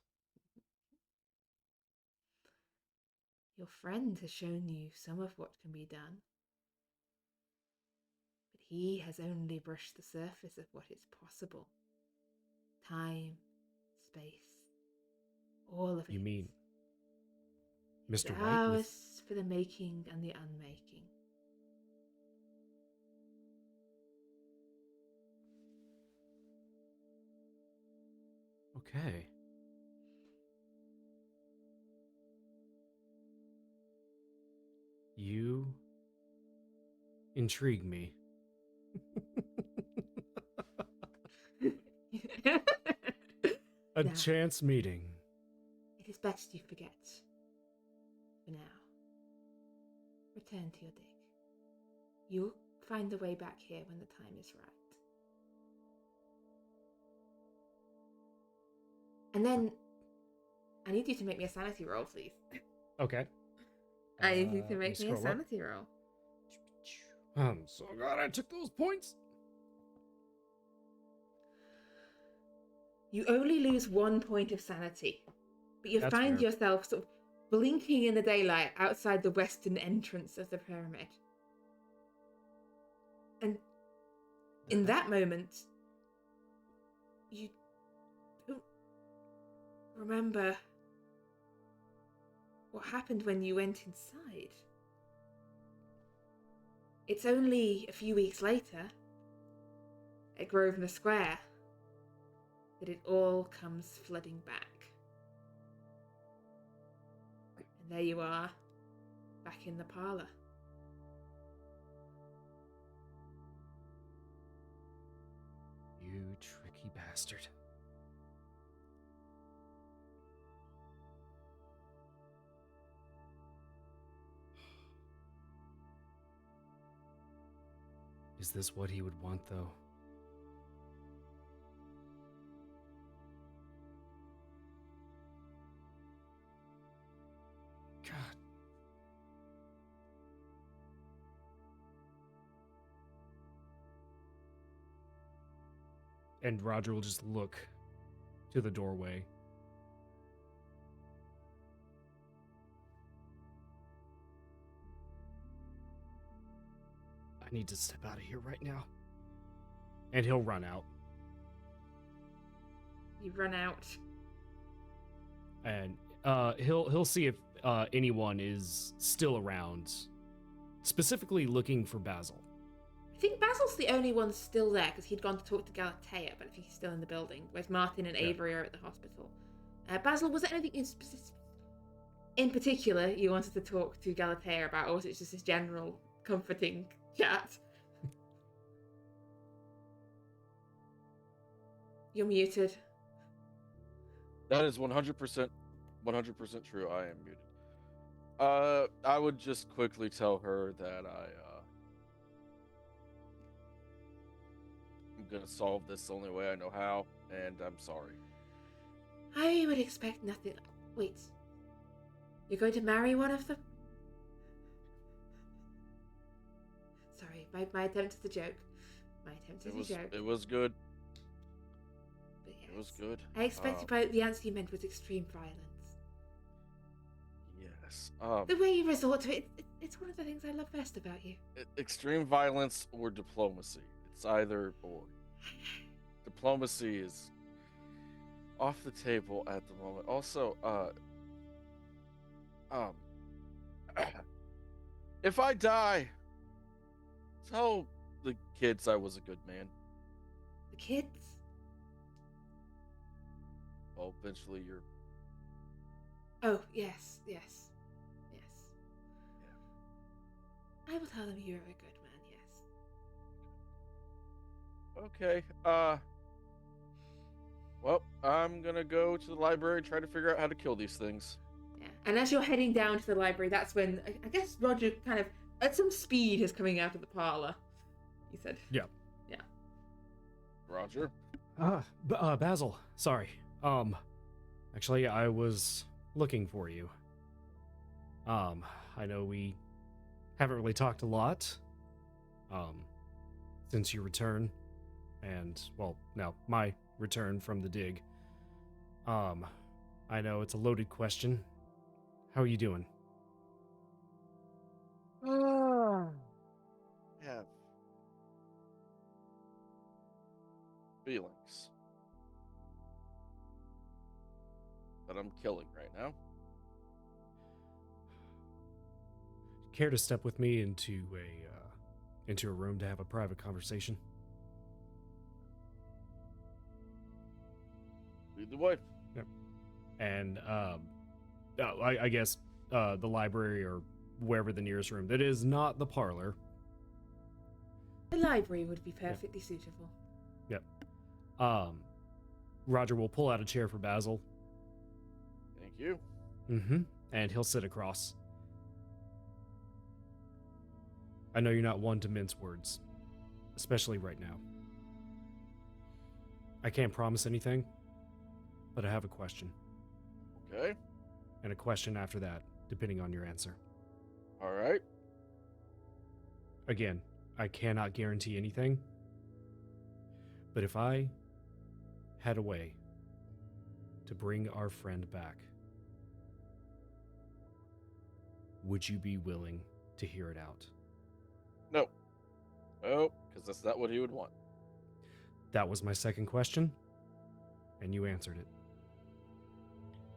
[SPEAKER 1] Your friend has shown you some of what can be done. But he has only brushed the surface of what is possible. Time, space, all of it.
[SPEAKER 5] You mean
[SPEAKER 1] is
[SPEAKER 5] Mr. White with...
[SPEAKER 1] ours for the making and the unmaking.
[SPEAKER 5] Okay. You intrigue me. A
[SPEAKER 1] Now,
[SPEAKER 5] chance meeting.
[SPEAKER 1] it is best you forget. For now. Return to your dig. You'll find the way back here when the time is right. And then, I need you to make me a sanity roll, please.
[SPEAKER 5] Okay.
[SPEAKER 1] I need you to
[SPEAKER 5] let me
[SPEAKER 1] make me a
[SPEAKER 5] scroll up.
[SPEAKER 1] sanity roll.
[SPEAKER 5] I'm so glad I took those points.
[SPEAKER 1] You only lose 1 point of sanity, but you
[SPEAKER 5] That's
[SPEAKER 1] find
[SPEAKER 5] fair.
[SPEAKER 1] yourself sort of blinking in the daylight outside the western entrance of the pyramid. And in that moment, you don't remember what happened when you went inside. It's only a few weeks later, at Grosvenor Square, that it all comes flooding back. And there you are, back in the parlour.
[SPEAKER 5] You tricky bastard. Is this what he would want, though? God. And Roger will just look to the doorway. I need to step out of here right now. And he'll run out.
[SPEAKER 1] You run out.
[SPEAKER 5] And he'll see if anyone is still around, specifically looking for Basil.
[SPEAKER 1] I think Basil's the only one still there because he'd gone to talk to Galatea, but I think he's still in the building, whereas Martin and Avery are at the hospital. Basil, was there anything in particular you wanted to talk to Galatea about, or was it just this general comforting chat? You're muted.
[SPEAKER 4] That is 100% true. I am muted. I would just quickly tell her that I'm gonna solve this the only way I know how, and I'm sorry.
[SPEAKER 1] I would expect nothing. Wait. You're going to marry one of them? Sorry, my attempt is a joke. My attempt is a joke.
[SPEAKER 4] It was good.
[SPEAKER 1] But yes.
[SPEAKER 4] It was good.
[SPEAKER 1] I expected by the answer you meant was extreme violence.
[SPEAKER 4] Yes.
[SPEAKER 1] The way you resort to it, it's one of the things I love best about you.
[SPEAKER 4] Extreme violence or diplomacy. It's either or. Diplomacy is off the table at the moment. Also, if I die, tell the kids I was a good man.
[SPEAKER 1] The kids?
[SPEAKER 4] Well, eventually you're...
[SPEAKER 1] Oh, yes. Yeah. I will tell them you're a good man, yes.
[SPEAKER 4] Okay, well, I'm gonna go to the library and try to figure out how to kill these things.
[SPEAKER 1] Yeah. And as you're heading down to the library, that's when, I guess Roger kind of, at some speed, is coming out of the parlor. He said.
[SPEAKER 5] Yeah.
[SPEAKER 1] Yeah.
[SPEAKER 4] Roger?
[SPEAKER 5] Basil, sorry. Actually, I was looking for you. I know we haven't really talked a lot, since your return, and, well, now, my return from the dig. I know it's a loaded question. How are you doing?
[SPEAKER 4] Have feelings that I'm killing right now.
[SPEAKER 5] Care to step with me into a room to have a private conversation?
[SPEAKER 4] Lead the way.
[SPEAKER 5] And I guess the library or wherever the nearest room that is not the parlor.
[SPEAKER 1] The library would be perfectly suitable.
[SPEAKER 5] Yep. Roger will pull out a chair for Basil.
[SPEAKER 4] Thank you.
[SPEAKER 5] Mm-hmm. And he'll sit across. I know you're not one to mince words, especially right now. I can't promise anything, but I have a question.
[SPEAKER 4] Okay.
[SPEAKER 5] And a question after that, depending on your answer.
[SPEAKER 4] All right.
[SPEAKER 5] Again, I cannot guarantee anything, but if I had a way to bring our friend back, would you be willing to hear it out?
[SPEAKER 4] No. No, because that's not what he would want.
[SPEAKER 5] That was my second question, and you answered it.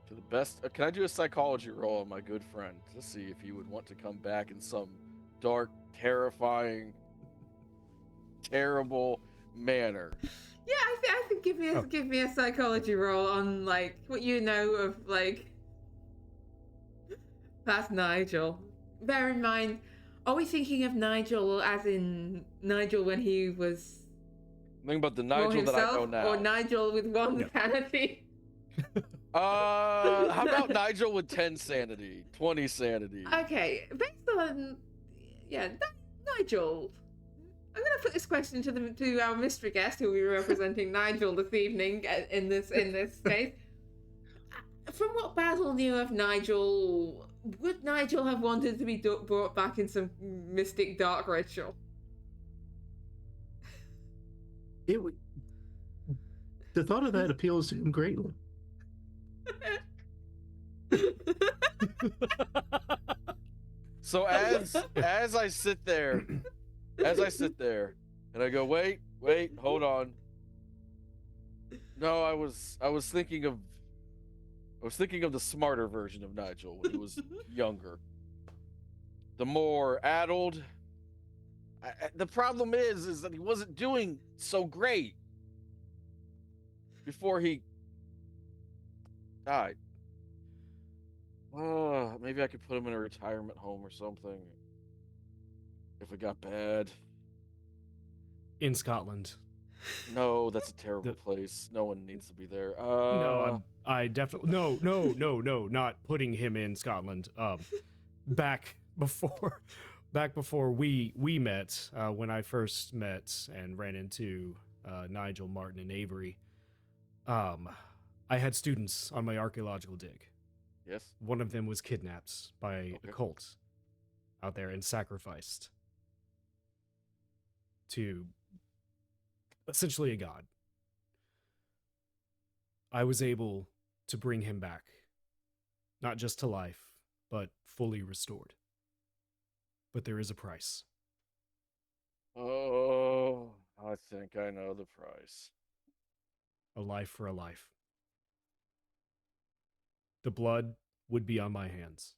[SPEAKER 4] To the best. Can I do a psychology roll on my good friend to see if he would want to come back in some dark, terrifying, terrible manner?
[SPEAKER 1] Yeah, I think give me a psychology roll on like what you know of like past Nigel. Bear in mind, are we thinking of Nigel as in Nigel when he was
[SPEAKER 4] Think about the
[SPEAKER 1] more
[SPEAKER 4] Nigel that I know
[SPEAKER 1] himself,
[SPEAKER 4] now.
[SPEAKER 1] or Nigel with one
[SPEAKER 5] No.
[SPEAKER 1] sanity?
[SPEAKER 4] How about Nigel with 10 sanity, 20 sanity?
[SPEAKER 1] Okay, based on Nigel. I'm gonna put this question to our mystery guest, who will be representing Nigel this evening in this case. From what Basil knew of Nigel, would Nigel have wanted to be brought back in some mystic dark ritual?
[SPEAKER 3] It would. The thought of that appeals to him greatly.
[SPEAKER 4] So as I sit there, and I go, wait, hold on. No, I was thinking of the smarter version of Nigel when he was younger. The more addled. The problem is that he wasn't doing so great before he died. Maybe I could put him in a retirement home or something if it got bad.
[SPEAKER 5] In Scotland.
[SPEAKER 4] No, that's a terrible place. No one needs to be there.
[SPEAKER 5] No, I definitely no, not putting him in Scotland. Back before we met, when I first met and ran into Nigel, Martin, and Avery, I had students on my archaeological dig.
[SPEAKER 4] Yes.
[SPEAKER 5] One of them was kidnapped by a cult out there and sacrificed to essentially a god. I was able to bring him back, not just to life, but fully restored. But there is a price.
[SPEAKER 4] Oh, I think I know the price.
[SPEAKER 5] A life for a life. The blood would be on my hands.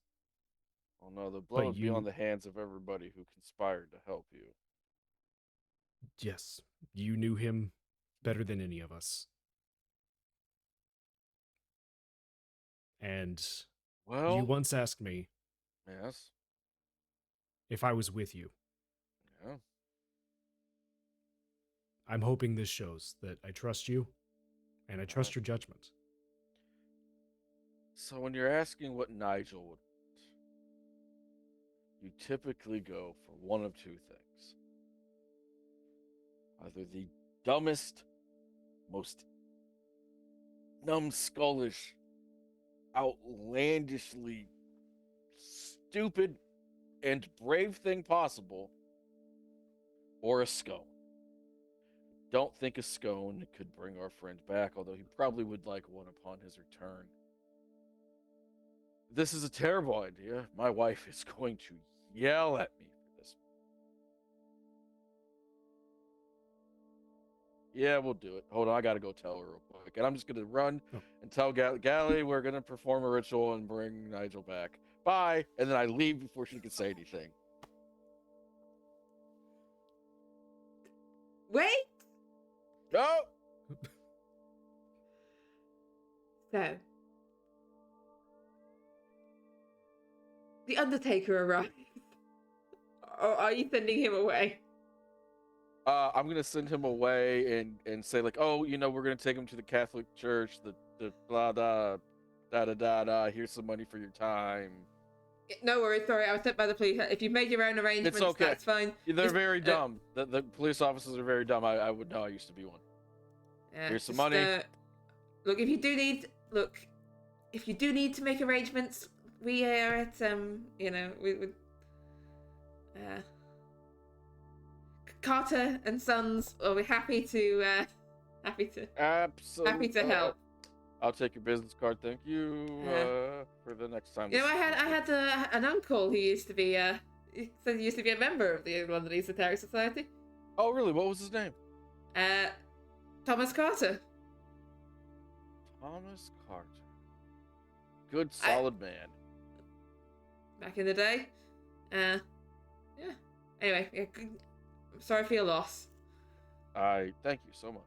[SPEAKER 4] Oh no, the blood
[SPEAKER 5] But
[SPEAKER 4] would be on the hands of everybody who conspired to help you.
[SPEAKER 5] Yes, you knew him better than any of us. And
[SPEAKER 4] Well,
[SPEAKER 5] you once asked me
[SPEAKER 4] yes.
[SPEAKER 5] if I was with you.
[SPEAKER 4] Yeah.
[SPEAKER 5] I'm hoping this shows that I trust you, and I trust your judgment.
[SPEAKER 4] So when you're asking what Nigel would want, you typically go for one of two things. Either the dumbest, most numbskullish, outlandishly stupid and brave thing possible, or a scone. Don't think a scone could bring our friend back, although he probably would like one upon his return. This is a terrible idea. My wife is going to yell at me for this. Yeah, we'll do it. Hold on, I gotta go tell her real quick. And I'm just gonna run and tell Gally we're gonna perform a ritual and bring Nigel back. Bye. And then I leave before she can say anything.
[SPEAKER 1] Wait!
[SPEAKER 4] No!
[SPEAKER 1] So, the Undertaker arrives. Or are you sending him away?
[SPEAKER 4] I'm gonna send him away and say like, oh, we're gonna take him to the Catholic Church. The blah da da da da da. Here's some money for your time.
[SPEAKER 1] No worries, sorry, I was sent by the police. If you've made your own arrangements,
[SPEAKER 4] It's okay.
[SPEAKER 1] that's fine.
[SPEAKER 4] They're
[SPEAKER 1] Just,
[SPEAKER 4] very dumb. The police officers are very dumb. I would know. I used to be one. Here's some money.
[SPEAKER 1] Look, if you do need to make arrangements, we are at Carter and Sons. Well, we're happy to
[SPEAKER 4] Absolutely.
[SPEAKER 1] happy to help.
[SPEAKER 4] I'll take your business card. Thank you. For the next time.
[SPEAKER 1] I had an uncle who used to be he said he used to be a member of the London Esoteric Society.
[SPEAKER 4] Oh, really? What was his name?
[SPEAKER 1] Thomas Carter.
[SPEAKER 4] Thomas Carter. Good, solid man.
[SPEAKER 1] Back in the day. Yeah. Anyway, I'm sorry for your loss.
[SPEAKER 4] I thank you so much.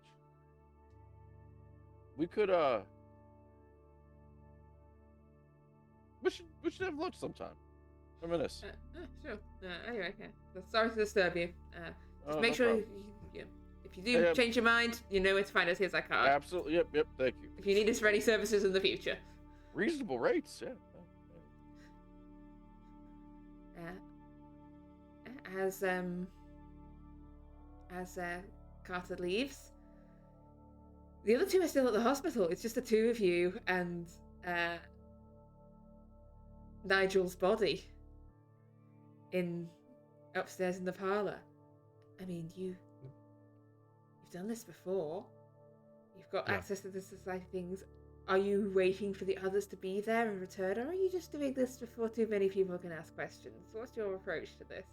[SPEAKER 4] We could we should have lunch sometime. Reminisce.
[SPEAKER 1] Sure. Anyway, yeah. Sorry to disturb you. Just make
[SPEAKER 4] no
[SPEAKER 1] sure
[SPEAKER 4] problem.
[SPEAKER 1] if you do change your mind, you know where to find us. Here's our card.
[SPEAKER 4] Absolutely. Yep. Thank you.
[SPEAKER 1] If you need us for any services in the future.
[SPEAKER 4] Reasonable rates. Yeah.
[SPEAKER 1] As Carter leaves, the other two are still at the hospital. It's just the two of you and Nigel's body upstairs in the parlor. I mean, you've done this before. You've got access to the society things. Are you waiting for the others to be there and return, or are you just doing this before too many people can ask questions? What's your approach to this?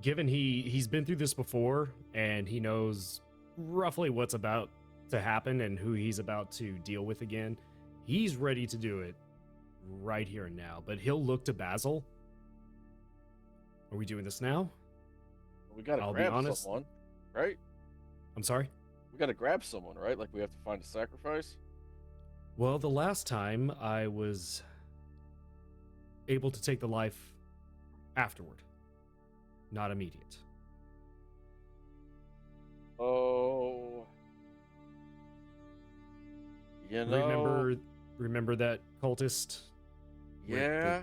[SPEAKER 5] Given he's been through this before and he knows roughly what's about to happen and who he's about to deal with again, he's ready to do it right here and now. But he'll look to Basil. Are we doing this now?
[SPEAKER 4] We gotta
[SPEAKER 5] I'll be
[SPEAKER 4] grab
[SPEAKER 5] honest.
[SPEAKER 4] someone, right?
[SPEAKER 5] I'm sorry?
[SPEAKER 4] We gotta grab someone, right? Like we have to find a sacrifice.
[SPEAKER 5] Well, the last time I was able to take the life afterward, not immediate.
[SPEAKER 4] Oh,
[SPEAKER 5] Remember that cultist?
[SPEAKER 4] Yeah.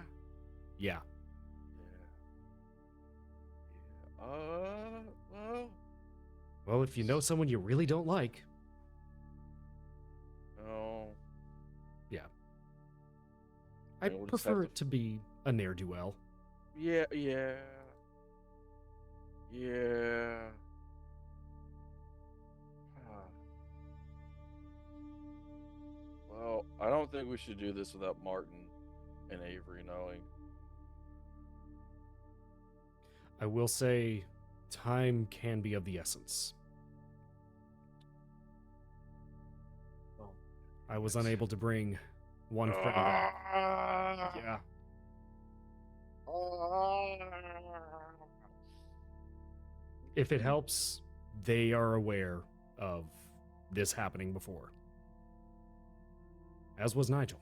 [SPEAKER 5] Yeah. Well, if you know someone you really don't like.
[SPEAKER 4] No.
[SPEAKER 5] Yeah. I
[SPEAKER 4] we'll just
[SPEAKER 5] prefer
[SPEAKER 4] have
[SPEAKER 5] it to be a ne'er-do-well.
[SPEAKER 4] Yeah. Well, I don't think we should do this without Martin and Avery knowing.
[SPEAKER 5] I will say, time can be of the essence. I was unable to bring one friend back. Yeah. If it helps, they are aware of this happening before. As was Nigel.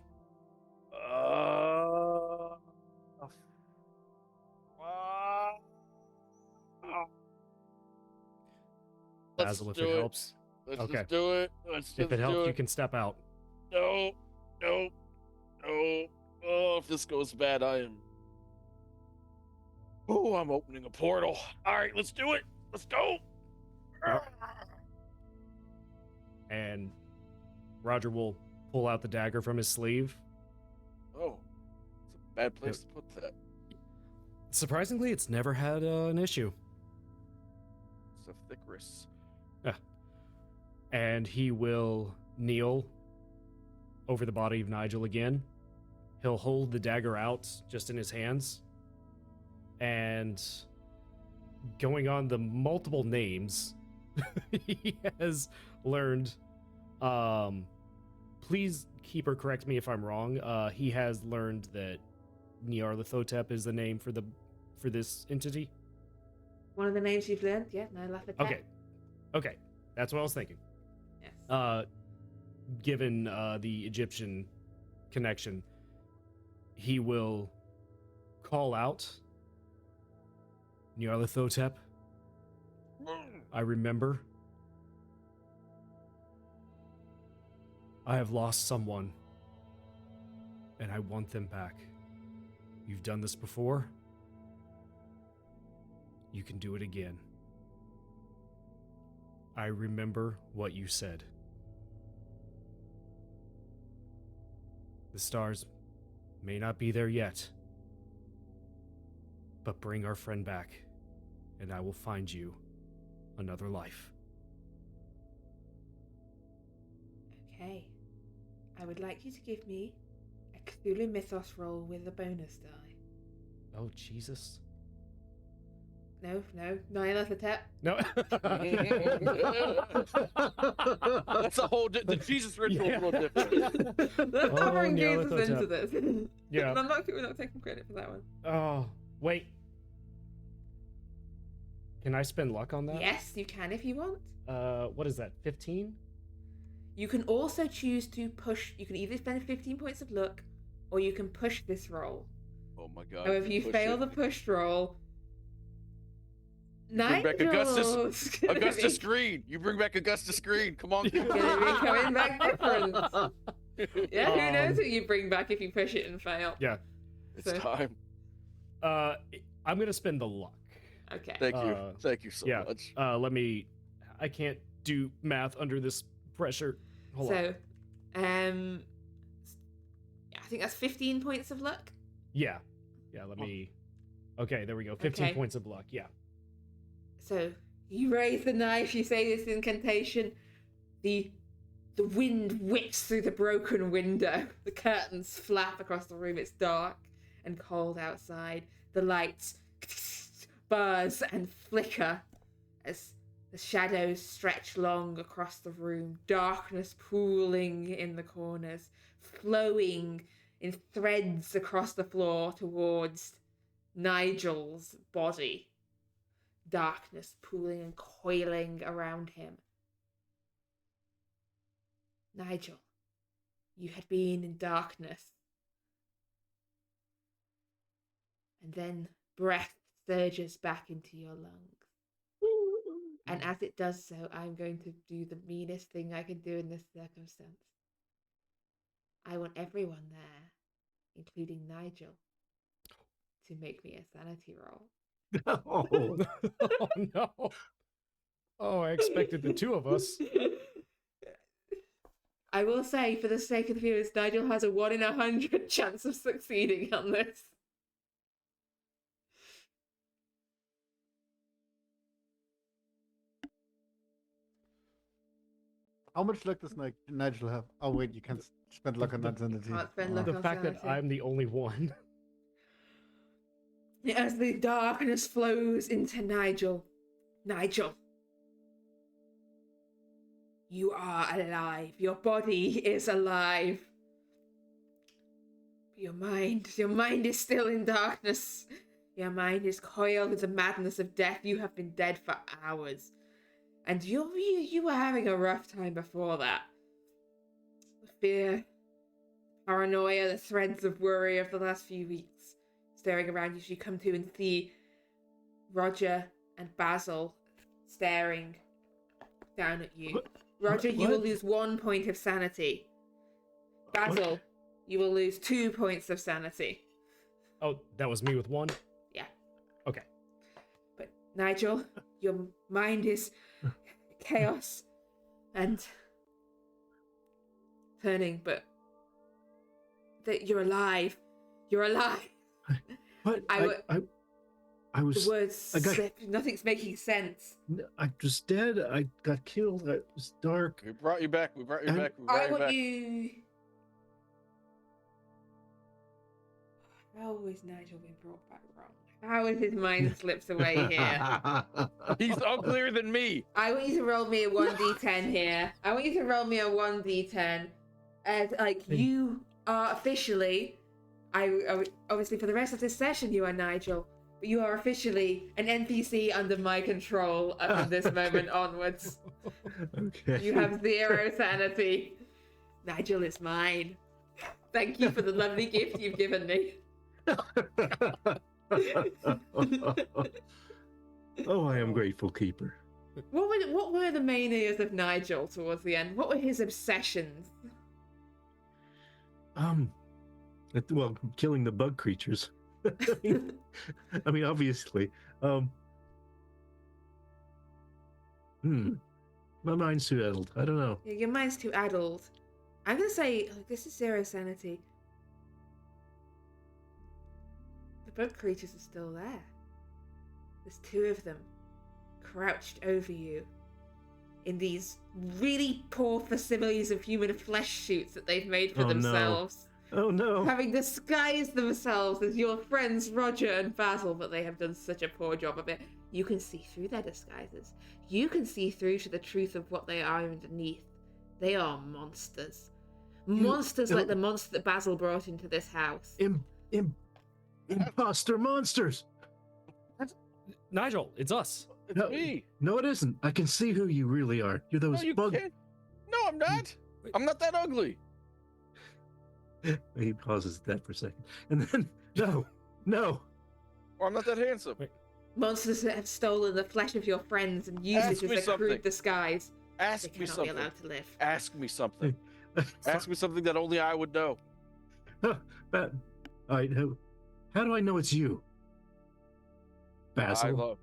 [SPEAKER 5] Basil, if it helps.
[SPEAKER 4] Let's
[SPEAKER 5] Okay.
[SPEAKER 4] just do it.
[SPEAKER 5] If it helps, you can step out.
[SPEAKER 4] No. Oh, if this goes bad, I'm opening a portal. All right, let's do it. Let's go.
[SPEAKER 5] And Roger will pull out the dagger from his sleeve.
[SPEAKER 4] Oh, it's a bad place to put that.
[SPEAKER 5] Surprisingly, it's never had an issue.
[SPEAKER 4] It's a thick wrist.
[SPEAKER 5] And he will kneel over the body of Nigel again. He'll hold the dagger out just in his hands. And going on the multiple names he has learned, please keep or correct me if I'm wrong. He has learned that Nyarlathotep is the name for this entity.
[SPEAKER 1] One of the names you've learned, yeah, Nyarlathotep.
[SPEAKER 5] Okay, that's what I was thinking.
[SPEAKER 1] Yes.
[SPEAKER 5] given the Egyptian connection, he will call out, Nyarlathotep, I remember. I have lost someone, and I want them back. You've done this before. You can do it again. I remember what you said. The stars may not be there yet, but bring our friend back, and I will find you another life.
[SPEAKER 1] Okay. I would like you to give me a Cthulhu Mythos roll with a bonus die.
[SPEAKER 5] Oh, Jesus.
[SPEAKER 1] No, Nyarlathotep.
[SPEAKER 5] No.
[SPEAKER 4] That's a whole. The Jesus ritual is a little different.
[SPEAKER 1] Let's not bring Jesus
[SPEAKER 5] Nyarlathotep.
[SPEAKER 1] into this.
[SPEAKER 5] Yeah.
[SPEAKER 1] We're not taking credit for that one.
[SPEAKER 5] Oh, wait. Can I spend luck on that?
[SPEAKER 1] Yes, you can if you want.
[SPEAKER 5] What is that, 15?
[SPEAKER 1] You can also choose to push. You can either spend 15 points of luck, or you can push this roll.
[SPEAKER 4] Oh my God!
[SPEAKER 1] However, if you
[SPEAKER 4] Push
[SPEAKER 1] fail
[SPEAKER 4] it.
[SPEAKER 1] the push roll,
[SPEAKER 4] bring back Augustus.
[SPEAKER 1] Nigel's gonna
[SPEAKER 4] Augustus
[SPEAKER 1] be-
[SPEAKER 4] Green. You bring back Augustus Green. Come on.
[SPEAKER 1] gonna be coming back different. Yeah, who knows
[SPEAKER 5] Um,
[SPEAKER 1] what you bring back if you push it and fail.
[SPEAKER 5] Yeah.
[SPEAKER 4] It's
[SPEAKER 1] So-
[SPEAKER 4] time.
[SPEAKER 5] I'm gonna spend the luck.
[SPEAKER 1] Okay.
[SPEAKER 4] Thank you.
[SPEAKER 5] Uh,
[SPEAKER 4] Thank you so
[SPEAKER 5] yeah.
[SPEAKER 4] much.
[SPEAKER 5] I can't do math under this pressure. Hold on.
[SPEAKER 1] So, I think that's 15 points of luck.
[SPEAKER 5] Yeah. Yeah, let me... Okay, there we go. 15
[SPEAKER 1] Okay.
[SPEAKER 5] points of luck, yeah.
[SPEAKER 1] So you raise the knife, you say this incantation, the wind whips through the broken window, the curtains flap across the room, it's dark and cold outside, the lights buzz and flicker as the shadows stretch long across the room, darkness pooling in the corners, flowing in threads across the floor towards Nigel's body. Darkness pooling and coiling around him. Nigel, you had been in darkness. And then breath surges back into your lungs. And as it does so, I'm going to do the meanest thing I can do in this circumstance. I want everyone there, including Nigel, to make me a sanity roll.
[SPEAKER 2] Oh,
[SPEAKER 5] Oh, no. Oh, I expected the two of us.
[SPEAKER 1] I will say, for the sake of the viewers, Nigel has a 1 in 100 chance of succeeding on this.
[SPEAKER 2] how much luck does Nigel have? Oh wait, you can't spend luck on that sanity.
[SPEAKER 1] Can't spend
[SPEAKER 2] Oh.
[SPEAKER 1] luck
[SPEAKER 5] The
[SPEAKER 1] on
[SPEAKER 5] fact that
[SPEAKER 1] sanity.
[SPEAKER 5] I'm the only one.
[SPEAKER 1] As the darkness flows into Nigel. Nigel. You are alive. Your body is alive. Your mind is still in darkness. Your mind is coiled in the madness of death. You have been dead for hours. And you were having a rough time before that. The fear, paranoia, the threads of worry of the last few weeks staring around you. You come to and see Roger and Basil staring down at you. Roger, you will
[SPEAKER 3] What?
[SPEAKER 1] lose 1 point of sanity. Basil, you will lose 2 points of sanity.
[SPEAKER 5] Oh, that was me with one?
[SPEAKER 1] Yeah.
[SPEAKER 5] Okay.
[SPEAKER 1] But Nigel, your mind is chaos and turning, but that you're alive. You're alive.
[SPEAKER 3] What? I
[SPEAKER 1] The
[SPEAKER 3] was
[SPEAKER 1] words
[SPEAKER 3] I got-
[SPEAKER 1] slip. Nothing's making sense.
[SPEAKER 3] I was dead. I got killed. It was dark.
[SPEAKER 4] We brought you back. We brought you
[SPEAKER 3] And
[SPEAKER 4] back. We brought
[SPEAKER 1] I
[SPEAKER 4] you
[SPEAKER 1] want
[SPEAKER 4] back.
[SPEAKER 1] you. How has Nigel been brought back wrong? How has his mind slipped away here?
[SPEAKER 4] He's uglier than me.
[SPEAKER 1] I want you to roll me a 1d10 here. I want you to roll me a 1d10. As, like, you are officially... obviously, for the rest of this session, you are Nigel. But you are officially an NPC under my control from this moment onwards.
[SPEAKER 3] Okay.
[SPEAKER 1] You have 0 sanity. Nigel is mine. Thank you for the lovely gift you've given me.
[SPEAKER 6] Oh, I am grateful, Keeper.
[SPEAKER 1] What were the manias of Nigel towards the end? What were his obsessions?
[SPEAKER 6] Well, killing the bug creatures. I mean, obviously. My mind's too addled. I don't know.
[SPEAKER 1] Yeah, your mind's too addled. I'm gonna say this is zero sanity. The bug creatures are still there. There's two of them, crouched over you, in these really poor facsimiles of human flesh suits that they've made for
[SPEAKER 6] Oh, no.
[SPEAKER 1] themselves.
[SPEAKER 6] Oh no.
[SPEAKER 1] Having disguised themselves as your friends Roger and Basil, but they have done such a poor job of it. You can see through their disguises. You can see through to the truth of what they are underneath. They are monsters. Monsters like the monster that Basil brought into this house.
[SPEAKER 6] Imposter monsters.
[SPEAKER 5] Nigel, it's us.
[SPEAKER 4] It's
[SPEAKER 6] No,
[SPEAKER 4] me.
[SPEAKER 6] No, it isn't. I can see who you really are. You're those
[SPEAKER 4] No, you
[SPEAKER 6] bug.
[SPEAKER 4] can't. No, I'm not. I'm not that ugly.
[SPEAKER 6] He pauses that for a second, and then no.
[SPEAKER 4] Or I'm not that handsome.
[SPEAKER 5] Wait.
[SPEAKER 1] Monsters that have stolen the flesh of your friends and used
[SPEAKER 4] Ask
[SPEAKER 1] it
[SPEAKER 4] me
[SPEAKER 1] as a crude
[SPEAKER 4] something.
[SPEAKER 1] disguise. They
[SPEAKER 4] Ask me
[SPEAKER 1] cannot be
[SPEAKER 4] something.
[SPEAKER 1] allowed to live.
[SPEAKER 4] Ask me something. Ask me something that only I would know.
[SPEAKER 6] But, all right, how do I know it's you, Basil?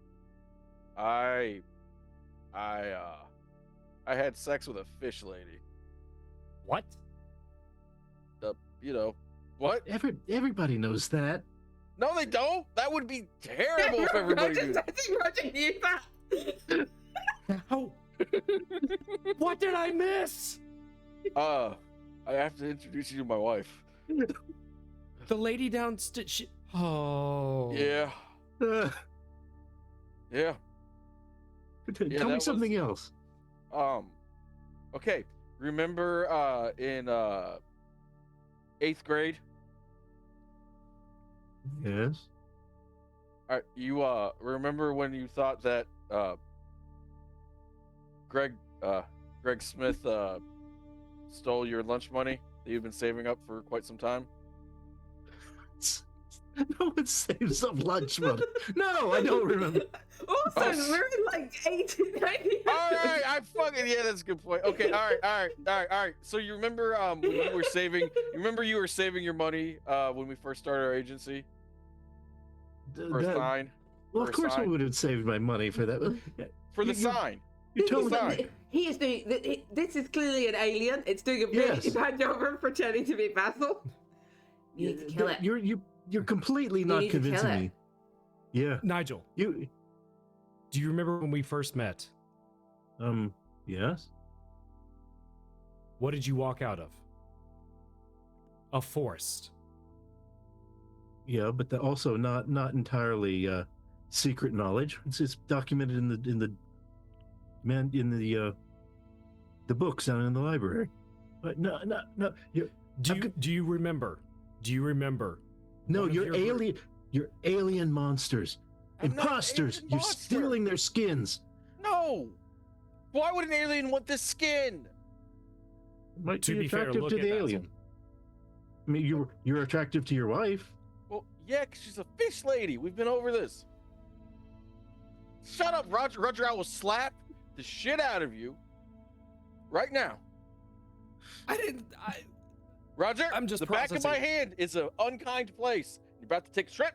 [SPEAKER 4] I had sex with a fish lady.
[SPEAKER 5] What?
[SPEAKER 4] What?
[SPEAKER 6] Everybody knows that.
[SPEAKER 4] No, they don't. That would be terrible if everybody
[SPEAKER 1] Roger,
[SPEAKER 4] knew.
[SPEAKER 1] I think Roger knew that.
[SPEAKER 5] How? What did I miss?
[SPEAKER 4] I have to introduce you to my wife.
[SPEAKER 5] The lady downstairs. Oh.
[SPEAKER 4] Yeah. Yeah.
[SPEAKER 6] Tell me
[SPEAKER 4] that
[SPEAKER 6] something else.
[SPEAKER 4] Okay. Remember in 8th grade?
[SPEAKER 6] Yes.
[SPEAKER 4] You remember when you thought that Greg Smith stole your lunch money that you've been saving up for quite some time?
[SPEAKER 6] No one saves up lunch money. No, I don't remember.
[SPEAKER 1] Also,
[SPEAKER 4] Oh,
[SPEAKER 1] we're in like 1890.
[SPEAKER 4] All right, that's a good point. Okay, all right. So you remember when you were saving? You were saving your money when we first started our agency for a sign.
[SPEAKER 6] Well, of
[SPEAKER 4] for a
[SPEAKER 6] course I
[SPEAKER 4] sign?
[SPEAKER 6] would have saved my money for that.
[SPEAKER 4] For the
[SPEAKER 6] You-
[SPEAKER 4] sign.
[SPEAKER 6] You told me.
[SPEAKER 4] Sign.
[SPEAKER 1] He is doing. This is clearly an alien. It's doing a really
[SPEAKER 6] Yes.
[SPEAKER 1] bad job of pretending to be Basil. You need to kill it.
[SPEAKER 6] You're completely
[SPEAKER 1] You
[SPEAKER 6] not
[SPEAKER 1] need to kill
[SPEAKER 6] convincing
[SPEAKER 1] it.
[SPEAKER 6] me. Yeah.
[SPEAKER 5] Nigel,
[SPEAKER 6] You.
[SPEAKER 5] do you remember when we first met?
[SPEAKER 6] Yes.
[SPEAKER 5] What did you walk out of? A forest.
[SPEAKER 6] Yeah, but also not entirely secret knowledge. It's documented in the books down in the library. But no.
[SPEAKER 5] Do you remember? Do you remember?
[SPEAKER 6] No,
[SPEAKER 5] One of
[SPEAKER 6] you're
[SPEAKER 5] your group-
[SPEAKER 6] alien. You're alien monsters,
[SPEAKER 4] I'm not an
[SPEAKER 6] imposters.
[SPEAKER 4] alien
[SPEAKER 6] You're
[SPEAKER 4] monster.
[SPEAKER 6] stealing their skins.
[SPEAKER 4] No. Why would an alien want this skin?
[SPEAKER 6] Might
[SPEAKER 5] To
[SPEAKER 6] be
[SPEAKER 5] be fair,
[SPEAKER 6] attractive
[SPEAKER 5] look
[SPEAKER 6] to
[SPEAKER 5] at
[SPEAKER 6] the
[SPEAKER 5] Basil.
[SPEAKER 6] alien. I mean, you're attractive to your wife.
[SPEAKER 4] Well, yeah, 'cause she's a fish lady. We've been over this. Shut up, Roger. Roger, I will slap the shit out of you right now. Roger,
[SPEAKER 5] I'm just
[SPEAKER 4] the back of my
[SPEAKER 5] processing.
[SPEAKER 4] hand is an unkind place. You're about to take a trip.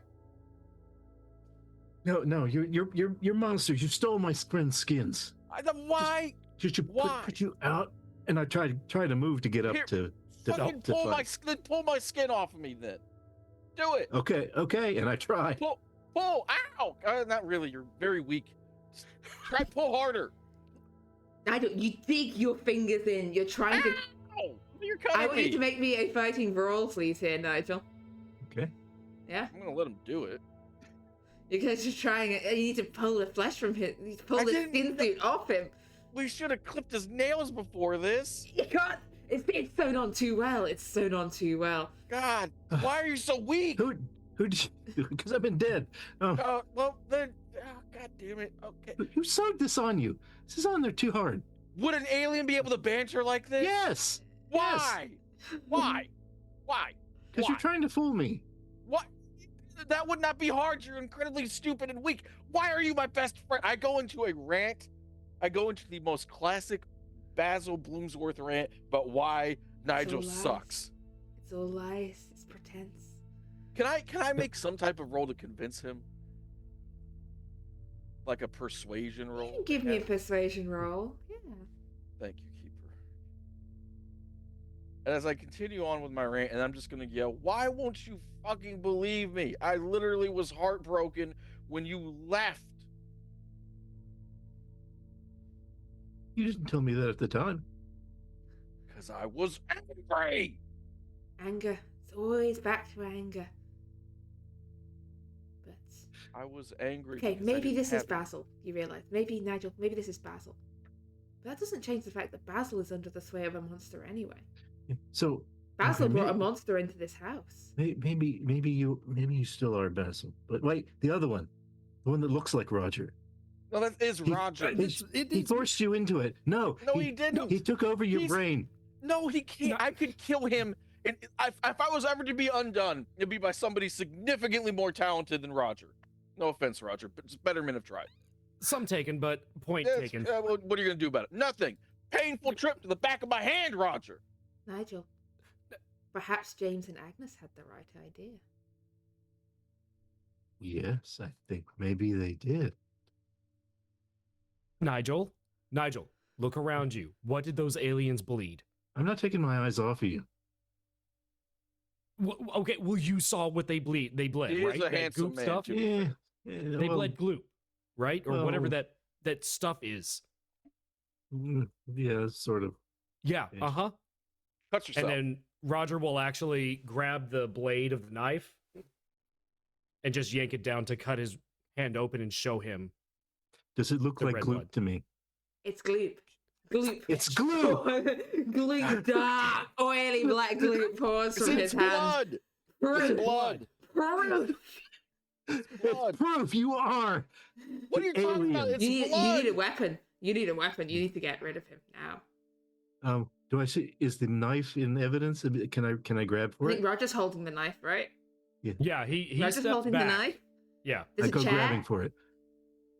[SPEAKER 6] No, you're monsters. You stole my friend's skins.
[SPEAKER 4] Why? Why?
[SPEAKER 6] Put you out, and I try to move to get up
[SPEAKER 4] Here,
[SPEAKER 6] to
[SPEAKER 4] Fucking
[SPEAKER 6] to
[SPEAKER 4] pull my
[SPEAKER 6] fight.
[SPEAKER 4] pull my skin off of me then. Do it.
[SPEAKER 6] Okay, and I try.
[SPEAKER 4] Pull. Ow! Not really. You're very weak. Just try pull harder.
[SPEAKER 1] Nigel, you dig your fingers in. You're trying to.
[SPEAKER 4] Ow! You're
[SPEAKER 1] I
[SPEAKER 4] cutting
[SPEAKER 1] want
[SPEAKER 4] me.
[SPEAKER 1] you to make me a fighting brawl, please, here, Nigel.
[SPEAKER 6] Okay.
[SPEAKER 1] Yeah?
[SPEAKER 4] I'm gonna let him do it.
[SPEAKER 1] You're just trying it. You need to pull the flesh from him. You need to pull
[SPEAKER 4] I
[SPEAKER 1] the
[SPEAKER 4] didn't
[SPEAKER 1] skin
[SPEAKER 4] know-
[SPEAKER 1] suit off him.
[SPEAKER 4] We should have clipped his nails before this.
[SPEAKER 1] You can't. It's sewn on too well. It's sewn on too well.
[SPEAKER 4] God, why are you so weak?
[SPEAKER 6] Who? Because I've been dead.
[SPEAKER 4] Well then. Oh, God damn it. Okay.
[SPEAKER 6] Who sewed this on you? This is on there too hard.
[SPEAKER 4] Would an alien be able to banter like this?
[SPEAKER 6] Yes.
[SPEAKER 4] Why? Why? Why?
[SPEAKER 6] Because
[SPEAKER 4] Why?
[SPEAKER 6] you're trying to fool me.
[SPEAKER 4] What? That would not be hard. You're incredibly stupid and weak. Why are you my best friend? I go into a rant. I go into the most classic Basil Bloomsworth rant about why Nigel
[SPEAKER 1] lies.
[SPEAKER 4] sucks.
[SPEAKER 1] It's all lies. It's pretense.
[SPEAKER 4] Can I make some type of roll to convince him? Like a persuasion roll?
[SPEAKER 1] You can give me a persuasion roll. Yeah.
[SPEAKER 4] Thank you, Keeper. And as I continue on with my rant, and I'm just gonna yell, why won't you fucking believe me? I literally was heartbroken when you left.
[SPEAKER 6] You didn't tell me that at the time.
[SPEAKER 4] Because I was angry.
[SPEAKER 1] Anger. It's always back to anger. But
[SPEAKER 4] I was angry.
[SPEAKER 1] okay,
[SPEAKER 4] because I
[SPEAKER 1] maybe
[SPEAKER 4] didn't
[SPEAKER 1] this is
[SPEAKER 4] have it.
[SPEAKER 1] Basil. You realise? Maybe Nigel. Maybe this is Basil. But that doesn't change the fact that Basil is under the sway of a monster anyway.
[SPEAKER 6] So
[SPEAKER 1] Basil
[SPEAKER 6] okay,
[SPEAKER 1] brought a monster into this house.
[SPEAKER 6] maybe you still are Basil. But wait, the other one, the one that looks like Roger.
[SPEAKER 4] No, that is Roger.
[SPEAKER 6] He forced you into it. No,
[SPEAKER 4] he didn't.
[SPEAKER 6] He took over your
[SPEAKER 4] He's-
[SPEAKER 6] brain.
[SPEAKER 4] No, he can't.
[SPEAKER 5] No.
[SPEAKER 4] I could kill him. And if I was ever to be undone, it'd be by somebody significantly more talented than Roger. No offense, Roger, but it's better men have tried.
[SPEAKER 5] Some taken, but point
[SPEAKER 4] Yes,
[SPEAKER 5] taken.
[SPEAKER 4] what are you going to do about it? Nothing. Painful trip to the back of my hand, Roger.
[SPEAKER 1] Nigel. Perhaps James and Agnes had the right idea.
[SPEAKER 6] Yes, I think maybe they did.
[SPEAKER 5] Nigel, look around you. What did those aliens bleed?
[SPEAKER 6] I'm not taking my eyes off of you.
[SPEAKER 5] Okay, well, you saw what they bleed. They bled,
[SPEAKER 4] He
[SPEAKER 5] right?
[SPEAKER 4] is a
[SPEAKER 5] That
[SPEAKER 4] handsome
[SPEAKER 5] goop
[SPEAKER 4] man,
[SPEAKER 5] stuff.
[SPEAKER 4] too.
[SPEAKER 6] Yeah,
[SPEAKER 5] They
[SPEAKER 6] well,
[SPEAKER 5] bled glue, right? Or whatever
[SPEAKER 6] well-
[SPEAKER 5] that stuff is.
[SPEAKER 6] Yeah, sort of.
[SPEAKER 5] Yeah.
[SPEAKER 6] Yeah.
[SPEAKER 5] Uh-huh.
[SPEAKER 4] Cut yourself.
[SPEAKER 5] And then Roger will actually grab the blade of the knife and just yank it down to cut his hand open and show him.
[SPEAKER 6] Does it look
[SPEAKER 5] The
[SPEAKER 6] like
[SPEAKER 5] red
[SPEAKER 6] gloop
[SPEAKER 5] blood.
[SPEAKER 6] to me?
[SPEAKER 1] It's gloop. Gloop.
[SPEAKER 6] It's glue.
[SPEAKER 1] Gloop. Dark, oily black gloop pours
[SPEAKER 4] it's
[SPEAKER 1] from his hand.
[SPEAKER 4] blood. It's
[SPEAKER 1] Proof.
[SPEAKER 4] blood.
[SPEAKER 1] Proof.
[SPEAKER 4] Blood.
[SPEAKER 6] Proof you are.
[SPEAKER 4] What are you talking about?
[SPEAKER 6] Alien.
[SPEAKER 4] It's
[SPEAKER 1] You
[SPEAKER 4] blood.
[SPEAKER 1] need a weapon. You need a weapon. You need to get rid of him now.
[SPEAKER 6] Do I see? Is the knife in evidence? Can I grab
[SPEAKER 1] I
[SPEAKER 6] for
[SPEAKER 1] think
[SPEAKER 6] it?
[SPEAKER 1] Roger's holding the knife, right?
[SPEAKER 5] Yeah, he
[SPEAKER 1] Roger's
[SPEAKER 5] stepped
[SPEAKER 1] holding
[SPEAKER 5] back.
[SPEAKER 1] the knife.
[SPEAKER 5] Yeah.
[SPEAKER 1] There's
[SPEAKER 6] I
[SPEAKER 1] a
[SPEAKER 6] go
[SPEAKER 1] chair.
[SPEAKER 6] grabbing for it.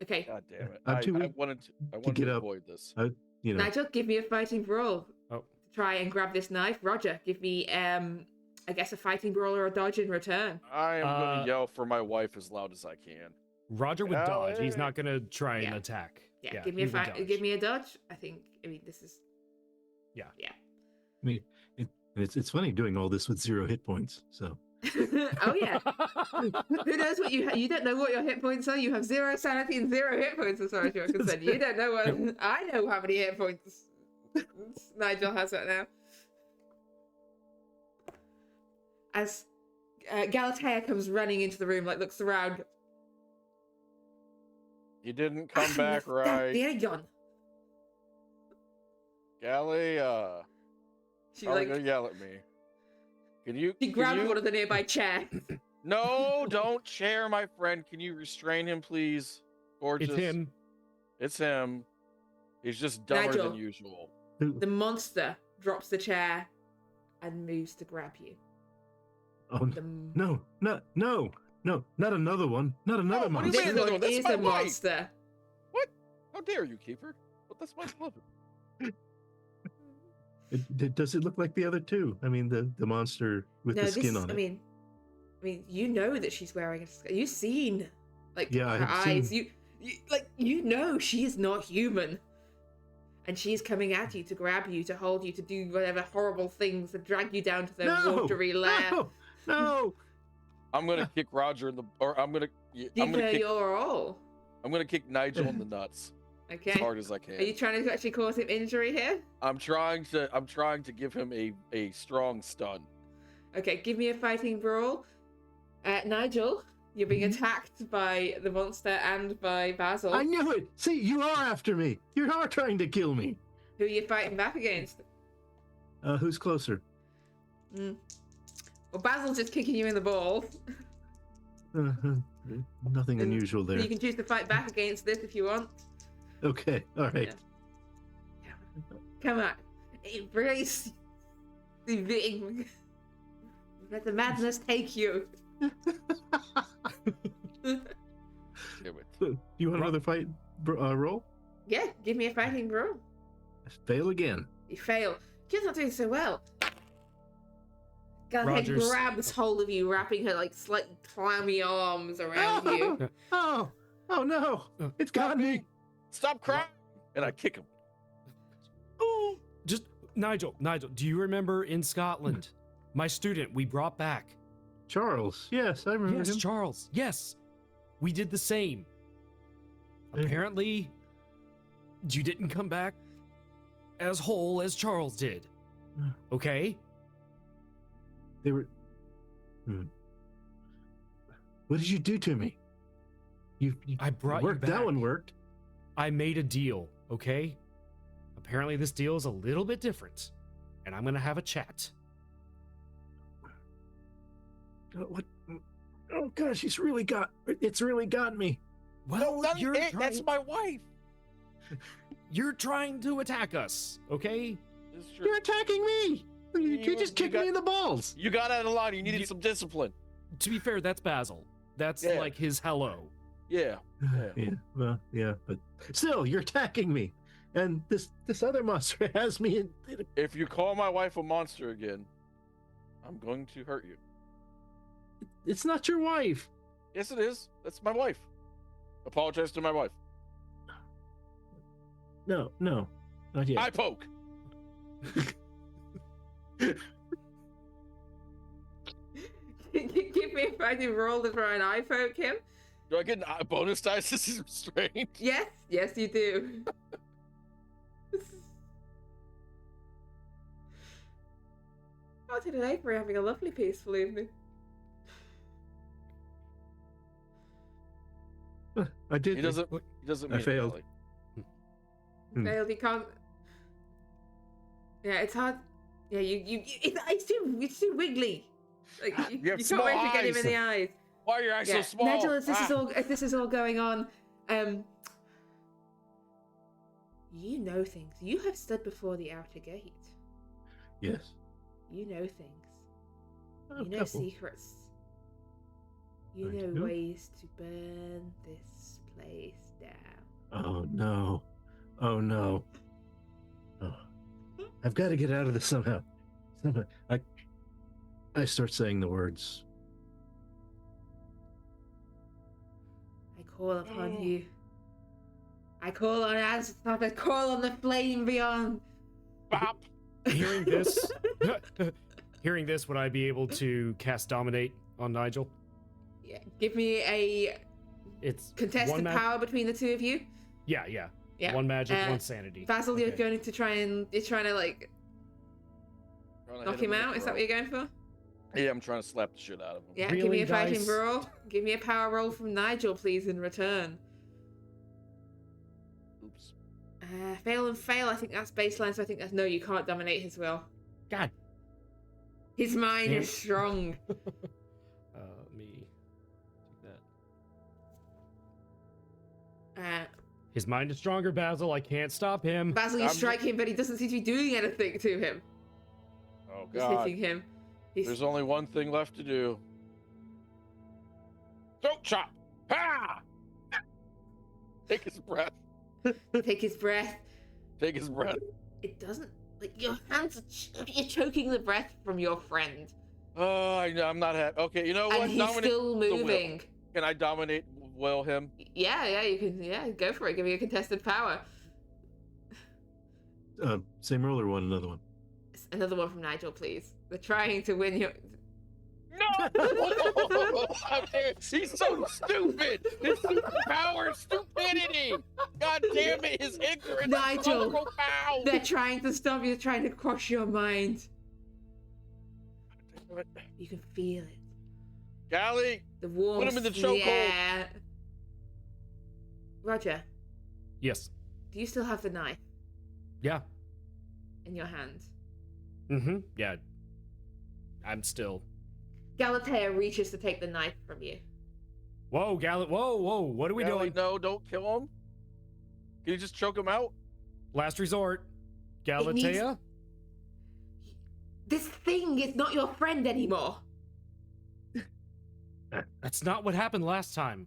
[SPEAKER 1] Okay,
[SPEAKER 4] God damn it.
[SPEAKER 6] I'm
[SPEAKER 4] I
[SPEAKER 6] too weak
[SPEAKER 4] wanted to
[SPEAKER 6] get up.
[SPEAKER 4] avoid this.
[SPEAKER 6] You know,
[SPEAKER 1] Nigel, give me a fighting brawl.
[SPEAKER 5] Oh.
[SPEAKER 1] To try and grab this knife. Roger, give me I guess a fighting brawl or a dodge in return.
[SPEAKER 4] I am going
[SPEAKER 5] Uh,
[SPEAKER 4] to yell for my wife as loud as I can.
[SPEAKER 5] Roger would dodge. He's
[SPEAKER 4] Golly.
[SPEAKER 5] not gonna try and
[SPEAKER 1] Yeah.
[SPEAKER 5] attack.
[SPEAKER 1] Yeah, give me
[SPEAKER 5] he
[SPEAKER 1] a
[SPEAKER 5] would
[SPEAKER 1] fight.
[SPEAKER 5] dodge.
[SPEAKER 1] Give me a dodge. I mean, this is.
[SPEAKER 5] Yeah.
[SPEAKER 1] Yeah.
[SPEAKER 6] I mean, it's funny doing all this with 0 hit points. So
[SPEAKER 1] Oh yeah. Who knows what you don't know what your hit points are. You have 0 sanity and 0 hit points as far as you're concerned. You don't know what I know how many hit points Nigel has right now. As Galatea comes running into the room, like looks around.
[SPEAKER 4] You didn't come back right.
[SPEAKER 1] There, John.
[SPEAKER 4] Gally,
[SPEAKER 1] She
[SPEAKER 4] probably
[SPEAKER 1] like
[SPEAKER 4] gonna yell at me.
[SPEAKER 1] she
[SPEAKER 4] Can
[SPEAKER 1] grabbed
[SPEAKER 4] you-
[SPEAKER 1] one of the nearby chairs.
[SPEAKER 4] No, don't chair, my friend. Can you restrain him, please? Gorgeous.
[SPEAKER 5] It's him.
[SPEAKER 4] It's him. He's just dumber
[SPEAKER 1] Nigel.
[SPEAKER 4] than usual.
[SPEAKER 1] The monster drops the chair and moves to grab you.
[SPEAKER 6] oh
[SPEAKER 1] The
[SPEAKER 6] no, not another one. Not another
[SPEAKER 4] what do you
[SPEAKER 1] This
[SPEAKER 6] monster.
[SPEAKER 4] mean? another
[SPEAKER 1] one
[SPEAKER 4] one? That's
[SPEAKER 1] is
[SPEAKER 4] my
[SPEAKER 1] a
[SPEAKER 4] wife.
[SPEAKER 1] monster.
[SPEAKER 4] How dare you, Keeper? But that's my beloved.
[SPEAKER 6] Does it look like the other two? I mean, the monster with
[SPEAKER 1] No,
[SPEAKER 6] the
[SPEAKER 1] this
[SPEAKER 6] skin
[SPEAKER 1] is,
[SPEAKER 6] on
[SPEAKER 1] I
[SPEAKER 6] it.
[SPEAKER 1] mean, you know that she's wearing a skin. You've seen, like,
[SPEAKER 6] Yeah, I
[SPEAKER 1] her
[SPEAKER 6] have
[SPEAKER 1] eyes.
[SPEAKER 6] seen.
[SPEAKER 1] You know she is not human. And she's coming at you to grab you, to hold you, to do whatever horrible things, to drag you down to the
[SPEAKER 6] No,
[SPEAKER 1] watery lair.
[SPEAKER 6] no.
[SPEAKER 4] I'm gonna kick Roger in the, or I'm gonna
[SPEAKER 1] Give her your all.
[SPEAKER 4] I'm gonna kick Nigel in the nuts
[SPEAKER 1] Okay.
[SPEAKER 4] as hard as I can.
[SPEAKER 1] Are you trying to actually cause him injury here?
[SPEAKER 4] I'm trying to give him a strong stun.
[SPEAKER 1] Okay, give me a fighting brawl. Nigel, you're being
[SPEAKER 6] Mm-hmm.
[SPEAKER 1] attacked by the monster and by Basil.
[SPEAKER 6] I knew it. See, you are after me. You are trying to kill me.
[SPEAKER 1] Who are you fighting back against?
[SPEAKER 6] Who's closer?
[SPEAKER 1] Well, Basil's just kicking you in the balls.
[SPEAKER 6] Nothing
[SPEAKER 1] And
[SPEAKER 6] unusual
[SPEAKER 1] So
[SPEAKER 6] there.
[SPEAKER 1] you can choose to fight back against this if you want.
[SPEAKER 6] Okay, all right.
[SPEAKER 1] Yeah. Come on. Embrace Let the madness take you.
[SPEAKER 4] Damn it.
[SPEAKER 6] You want another fight roll?
[SPEAKER 1] Yeah, give me a fighting roll.
[SPEAKER 6] Fail again.
[SPEAKER 1] You fail. You're not doing so well. Galahad
[SPEAKER 5] Rogers.
[SPEAKER 1] grabs hold of you, wrapping her like slightly clammy arms around you.
[SPEAKER 6] Oh no! It's got me.
[SPEAKER 4] Stop crying! And I kick him.
[SPEAKER 5] Just Nigel, do you remember in Scotland, my student we brought back?
[SPEAKER 6] Charles. Yes, I remember
[SPEAKER 5] Yes,
[SPEAKER 6] him.
[SPEAKER 5] Charles. Yes, we did the same. Apparently, you didn't come back as whole as Charles did. Okay?
[SPEAKER 6] They were. What did you do to me? You
[SPEAKER 5] I brought
[SPEAKER 6] worked.
[SPEAKER 5] you back.
[SPEAKER 6] That one worked.
[SPEAKER 5] I made a deal, okay? Apparently this deal is a little bit different, and I'm gonna have a chat.
[SPEAKER 6] What? Oh gosh, it's really got me.
[SPEAKER 5] Well,
[SPEAKER 4] That's my wife.
[SPEAKER 5] you're trying to attack us, okay?
[SPEAKER 4] This is true.
[SPEAKER 6] You're attacking me. You just kicked
[SPEAKER 4] got-
[SPEAKER 6] me in the balls.
[SPEAKER 4] You got out of line. You needed some discipline.
[SPEAKER 5] To be fair, that's Basil. That's
[SPEAKER 4] Yeah.
[SPEAKER 5] like his hello.
[SPEAKER 4] Yeah.
[SPEAKER 6] Yeah, well, yeah, but still, you're attacking me, and this other monster has me in.
[SPEAKER 4] If you call my wife a monster again, I'm going to hurt you.
[SPEAKER 6] It's not your wife.
[SPEAKER 4] Yes, it is. That's my wife. Apologize to my wife.
[SPEAKER 6] No, not yet.
[SPEAKER 4] I poke.
[SPEAKER 1] Give me a fighting roll to try and eye poke him.
[SPEAKER 4] Do I get a bonus dice? This is strange.
[SPEAKER 1] Yes, you do. Oh, today we're having a lovely peaceful evening.
[SPEAKER 6] I did.
[SPEAKER 4] He doesn't. He doesn't.
[SPEAKER 6] I
[SPEAKER 4] Mean
[SPEAKER 6] failed.
[SPEAKER 4] It,
[SPEAKER 1] Failed, you can't. Yeah, it's hard. Yeah, it's too wiggly. Like you
[SPEAKER 4] You have
[SPEAKER 1] can't
[SPEAKER 4] small
[SPEAKER 1] wait to get him in
[SPEAKER 4] eyes.
[SPEAKER 1] the eyes.
[SPEAKER 4] Why are your eyes so
[SPEAKER 1] Yeah,
[SPEAKER 4] small?
[SPEAKER 1] Nigel, as this is all going on, you know things. You have stood before the outer gate.
[SPEAKER 6] Yes.
[SPEAKER 1] You know things.
[SPEAKER 6] A
[SPEAKER 1] You know
[SPEAKER 6] couple.
[SPEAKER 1] secrets. You
[SPEAKER 6] I
[SPEAKER 1] know
[SPEAKER 6] do.
[SPEAKER 1] ways to burn this place down.
[SPEAKER 6] Oh no. Oh no. Oh. I've got to get out of this somehow. I start saying the words.
[SPEAKER 1] I call upon you. I call on Azathoth. I call on the flame beyond.
[SPEAKER 4] Bop.
[SPEAKER 5] Hearing this, would I be able to cast Dominate on Nigel?
[SPEAKER 1] Yeah, give me a
[SPEAKER 5] It's
[SPEAKER 1] contested
[SPEAKER 5] one
[SPEAKER 1] power between the two of you.
[SPEAKER 5] Yeah.
[SPEAKER 1] Yeah.
[SPEAKER 5] One magic,
[SPEAKER 1] Uh,
[SPEAKER 5] one sanity.
[SPEAKER 1] Basil, you're
[SPEAKER 5] Okay.
[SPEAKER 1] going to you're trying to like
[SPEAKER 4] Trying to
[SPEAKER 1] knock
[SPEAKER 4] hit
[SPEAKER 1] him
[SPEAKER 4] with
[SPEAKER 1] out.
[SPEAKER 4] a
[SPEAKER 1] Is that
[SPEAKER 4] throw.
[SPEAKER 1] what you're going for?
[SPEAKER 4] Yeah, I'm trying to slap the shit out of him.
[SPEAKER 1] Yeah. Give
[SPEAKER 5] Really,
[SPEAKER 1] me a fighting
[SPEAKER 5] dice?
[SPEAKER 1] roll. Give me a power roll from Nigel, please, in return.
[SPEAKER 4] Oops.
[SPEAKER 1] Fail and fail. I think that's baseline. So I think that's no. You can't dominate his will.
[SPEAKER 5] God.
[SPEAKER 1] His mind
[SPEAKER 5] Damn.
[SPEAKER 1] is strong.
[SPEAKER 5] Let me take that.
[SPEAKER 1] Uh,
[SPEAKER 5] His mind is stronger, Basil. I can't stop him.
[SPEAKER 1] Basil, you
[SPEAKER 4] I'm-
[SPEAKER 1] strike him, but he doesn't seem to be doing anything to him.
[SPEAKER 4] Oh
[SPEAKER 1] Just
[SPEAKER 4] God.
[SPEAKER 1] hitting him. He's
[SPEAKER 4] There's only one thing left to do. Throat chop. Ha! Take his breath.
[SPEAKER 1] take his breath.
[SPEAKER 4] Take his breath.
[SPEAKER 1] It doesn't like your hands. You're choking the breath from your friend,
[SPEAKER 4] Oh, I'm not happy. Okay, you know what?
[SPEAKER 1] and he's
[SPEAKER 4] Dominate
[SPEAKER 1] still
[SPEAKER 4] the will.
[SPEAKER 1] moving.
[SPEAKER 4] Can I dominate will him?
[SPEAKER 1] Yeah, you can. Yeah, go for it. Give me a contested power.
[SPEAKER 6] Same roller one, another one.
[SPEAKER 1] Another one from Nigel, please. They're trying to win your.
[SPEAKER 4] No! He's so stupid! His superpower is stupidity! God damn it, his ignorance is
[SPEAKER 1] Nigel.
[SPEAKER 4] so profound!
[SPEAKER 1] They're trying to stop you. Trying to crush your mind. You can feel it.
[SPEAKER 4] Callie!
[SPEAKER 1] The warmth.
[SPEAKER 4] him in the
[SPEAKER 1] of
[SPEAKER 4] chokehold.
[SPEAKER 1] air. Roger,
[SPEAKER 5] Yes.
[SPEAKER 1] do you still have the knife
[SPEAKER 5] Yeah.
[SPEAKER 1] in your hand?
[SPEAKER 5] Mm-hmm. Yeah. I'm still.
[SPEAKER 1] Galatea reaches to take the knife from you.
[SPEAKER 5] Whoa, Whoa. What are we
[SPEAKER 4] Callie,
[SPEAKER 5] doing?
[SPEAKER 4] no, don't kill him. Can you just choke him out?
[SPEAKER 5] Last resort.
[SPEAKER 1] It needs-
[SPEAKER 5] Galatea?
[SPEAKER 1] This thing is not your friend anymore.
[SPEAKER 5] That's not what happened last time.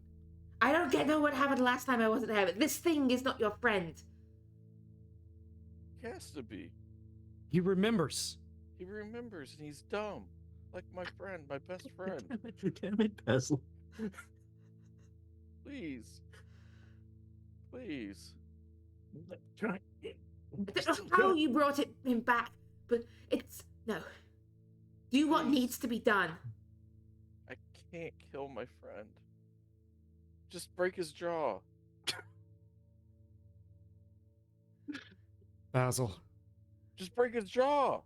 [SPEAKER 1] I don't know what happened last time I wasn't here, but this thing is not your friend.
[SPEAKER 4] He has to be.
[SPEAKER 5] He remembers.
[SPEAKER 4] He remembers, and he's dumb, like my friend, my best friend.
[SPEAKER 6] Damn it, Basil.
[SPEAKER 4] Please, please.
[SPEAKER 6] Try.
[SPEAKER 1] I don't know how you brought him back, but it's no. Do what
[SPEAKER 4] Please.
[SPEAKER 1] needs to be done.
[SPEAKER 4] I can't kill my friend. Just break his jaw.
[SPEAKER 5] Basil,
[SPEAKER 4] Just break his jaw.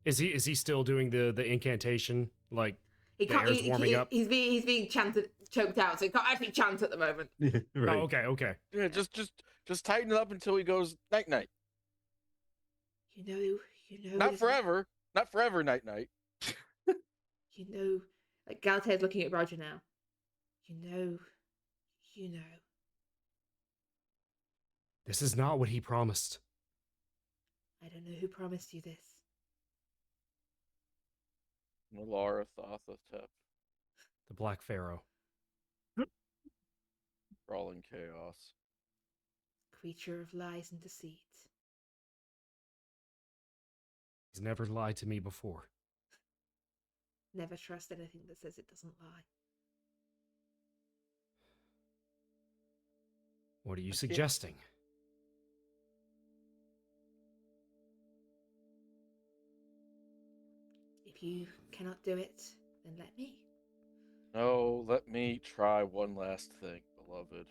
[SPEAKER 5] is he still doing the incantation? Like
[SPEAKER 1] He
[SPEAKER 5] the
[SPEAKER 1] can't.
[SPEAKER 5] air's warming up.
[SPEAKER 1] He's being choked out, so he can't actually chant at the moment.
[SPEAKER 6] Right.
[SPEAKER 5] Oh, okay.
[SPEAKER 4] Yeah, just tighten it up until he goes night night.
[SPEAKER 1] You know.
[SPEAKER 4] Not forever. Not forever night night.
[SPEAKER 1] You know, like Galtair's looking at Roger now. You know.
[SPEAKER 5] This is not what he promised.
[SPEAKER 1] I don't know who promised you this.
[SPEAKER 4] Nalara Thothatep,
[SPEAKER 5] The Black Pharaoh.
[SPEAKER 4] crawling chaos.
[SPEAKER 1] Creature of lies and deceit.
[SPEAKER 5] He's never lied to me before.
[SPEAKER 1] Never trust anything that says it doesn't lie.
[SPEAKER 5] What are you suggesting?
[SPEAKER 1] If you cannot do it, then let me.
[SPEAKER 4] No, let me try one last thing, beloved.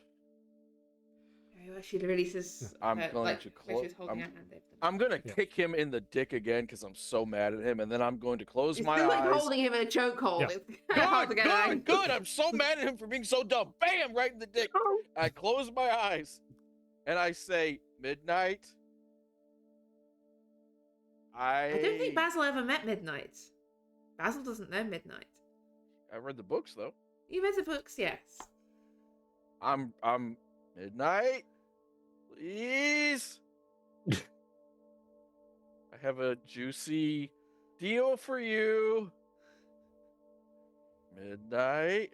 [SPEAKER 1] Very well, she releases.
[SPEAKER 4] I'm
[SPEAKER 1] her,
[SPEAKER 4] going
[SPEAKER 1] like,
[SPEAKER 4] to
[SPEAKER 1] when she's holding her hand over the
[SPEAKER 4] I'm gonna
[SPEAKER 5] Yeah.
[SPEAKER 4] kick him in the dick again because I'm so mad at him, and then I'm going to close
[SPEAKER 1] She's
[SPEAKER 4] my
[SPEAKER 1] still like
[SPEAKER 4] eyes.
[SPEAKER 1] holding him in a chokehold.
[SPEAKER 5] Yeah.
[SPEAKER 1] It's hard to get out.
[SPEAKER 4] Good. I'm so mad at him for being so dumb. Bam! Right in the dick. I close my eyes, and I say, "Midnight."
[SPEAKER 1] I don't think Basil ever met Midnight. Basil doesn't know Midnight.
[SPEAKER 4] I read the books though.
[SPEAKER 1] You read the books, yes.
[SPEAKER 4] I'm Midnight. Please. I have a juicy deal for you. Midnight.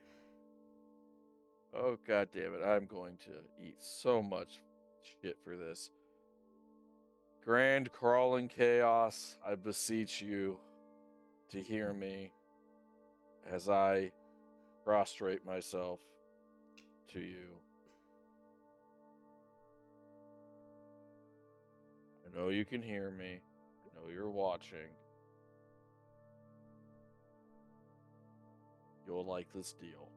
[SPEAKER 4] Oh, god damn it. I'm going to eat so much shit for this. Grand crawling chaos, I beseech you to hear me as I prostrate myself to you. I know you can hear me. I know you're watching. You'll like this deal.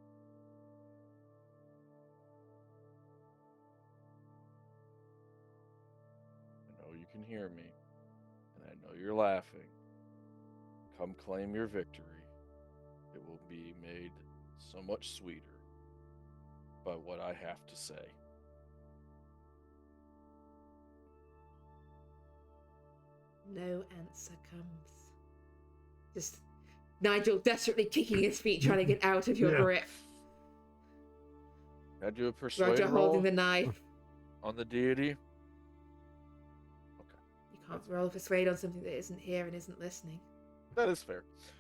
[SPEAKER 4] I know you can hear me, and I know you're laughing. Come claim your victory. It will be made so much sweeter by what I have to say.
[SPEAKER 1] No answer comes. Just Nigel desperately kicking his feet, trying to get out of your
[SPEAKER 6] Yeah.
[SPEAKER 1] grip.
[SPEAKER 4] Can I do a persuade
[SPEAKER 1] Roger
[SPEAKER 4] roll
[SPEAKER 1] holding the knife.
[SPEAKER 4] on the deity?
[SPEAKER 1] You can't roll persuade on something that isn't here and isn't listening.
[SPEAKER 4] That is fair. That's an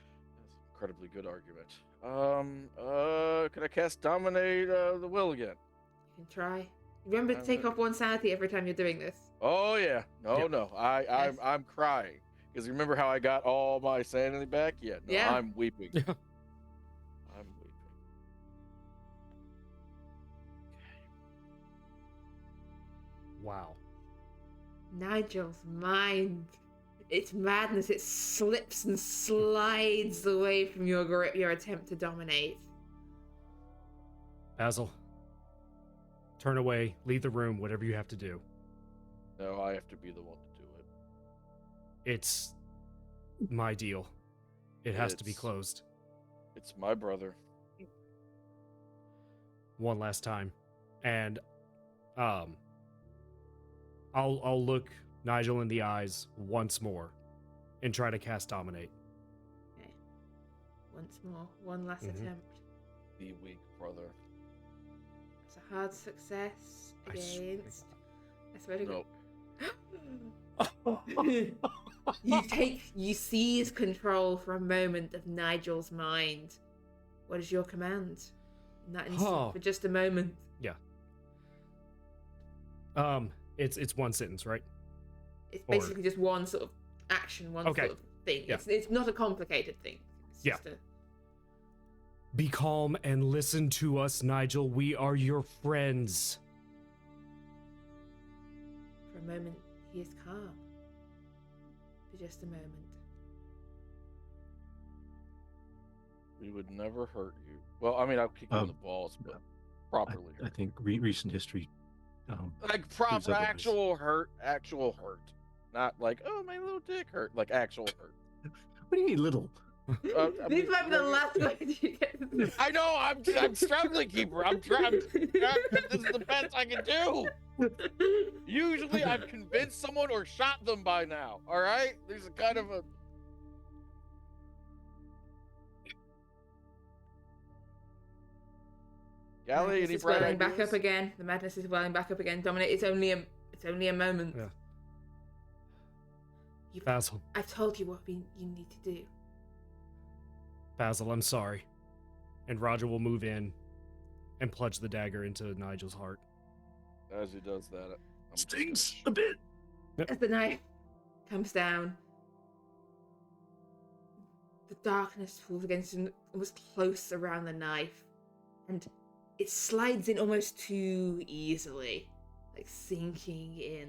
[SPEAKER 4] incredibly good argument. Can I cast Dominate the Will again?
[SPEAKER 1] You can try. Remember to
[SPEAKER 4] I'm
[SPEAKER 1] take
[SPEAKER 4] gonna-
[SPEAKER 1] off one sanity every time you're doing this.
[SPEAKER 4] Oh yeah. No,
[SPEAKER 5] Yep.
[SPEAKER 4] no.
[SPEAKER 1] Yes.
[SPEAKER 4] I'm crying. Because remember how I got all my sanity back? Yeah, no,
[SPEAKER 1] Yeah.
[SPEAKER 4] I'm weeping.
[SPEAKER 5] Yeah.
[SPEAKER 4] I'm weeping.
[SPEAKER 5] Wow.
[SPEAKER 1] Nigel's mind. It's madness. It slips and slides away from your grip, your attempt to dominate.
[SPEAKER 5] Basil, turn away, leave the room, whatever you have to do.
[SPEAKER 4] No, I have to be the one to do it.
[SPEAKER 5] It's my deal. It has to be
[SPEAKER 4] It's-
[SPEAKER 5] closed.
[SPEAKER 4] It's my brother.
[SPEAKER 5] One last time. And I'll look Nigel in the eyes once more and try to cast Dominate.
[SPEAKER 1] Okay. Once more. One last
[SPEAKER 5] Mhm.
[SPEAKER 1] attempt.
[SPEAKER 4] Be weak, brother.
[SPEAKER 1] It's a hard success
[SPEAKER 5] I swear to
[SPEAKER 1] against. I swear to
[SPEAKER 4] Nope.
[SPEAKER 1] God. You seize control for a moment of Nigel's mind. What is your command? In that instant, for just a moment.
[SPEAKER 5] Yeah. It's one sentence, right?
[SPEAKER 1] It's basically just one sort of action, one
[SPEAKER 5] Okay.
[SPEAKER 1] sort of thing.
[SPEAKER 5] Yeah.
[SPEAKER 1] It's not a complicated thing. It's
[SPEAKER 5] Yeah.
[SPEAKER 1] just a...
[SPEAKER 5] Be calm and listen to us, Nigel. We are your friends.
[SPEAKER 1] For a moment, he is calm. For just a moment.
[SPEAKER 4] We would never hurt you. Well, I mean, I'll kick you in the balls, but properly.
[SPEAKER 6] I think recent history.
[SPEAKER 4] Like
[SPEAKER 6] proves
[SPEAKER 4] proper,
[SPEAKER 6] otherwise.
[SPEAKER 4] actual hurt. Not like, oh, my little dick hurt. Like actual hurt.
[SPEAKER 6] What do you mean, little?
[SPEAKER 4] I
[SPEAKER 1] These
[SPEAKER 4] mean,
[SPEAKER 1] might be the last words you get.
[SPEAKER 4] I know, I'm struggling, Keeper. I'm trying. This is the best I can do. Usually I've convinced someone or shot them by now. All right? There's a kind of a... Gally, any
[SPEAKER 1] It's
[SPEAKER 4] bright
[SPEAKER 1] welling back
[SPEAKER 4] ideas?
[SPEAKER 1] up again. The madness is welling back up again. Dominic, it's only a moment.
[SPEAKER 5] Yeah.
[SPEAKER 1] You've,
[SPEAKER 5] Basil.
[SPEAKER 1] I've told you what you need to do.
[SPEAKER 5] Basil, I'm sorry. And Roger will move in and plunge the dagger into Nigel's heart.
[SPEAKER 4] As he does that, I'm
[SPEAKER 6] Stings a bit.
[SPEAKER 1] As the knife comes down, the darkness falls against him, almost close around the knife, and it slides in almost too easily, like sinking in.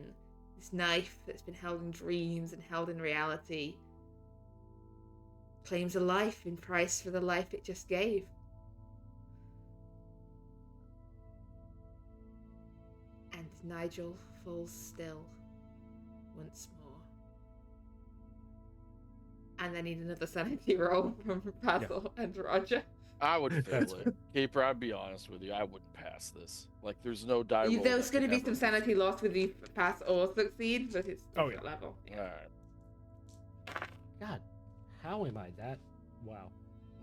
[SPEAKER 1] This knife that's been held in dreams and held in reality claims a life in price for the life it just gave. And Nigel falls still once more. And I need another sanity roll from Basil and Roger.
[SPEAKER 4] I would fail it. Keeper, I'd be honest with you, I wouldn't pass this. Like, there's no die roll
[SPEAKER 1] There's
[SPEAKER 4] that
[SPEAKER 1] going to
[SPEAKER 4] could
[SPEAKER 1] be some
[SPEAKER 4] ever-
[SPEAKER 1] sanity lost with the pass or succeed, but it's
[SPEAKER 5] Oh,
[SPEAKER 1] different level.
[SPEAKER 4] Alright.
[SPEAKER 5] God, how am I that? Wow.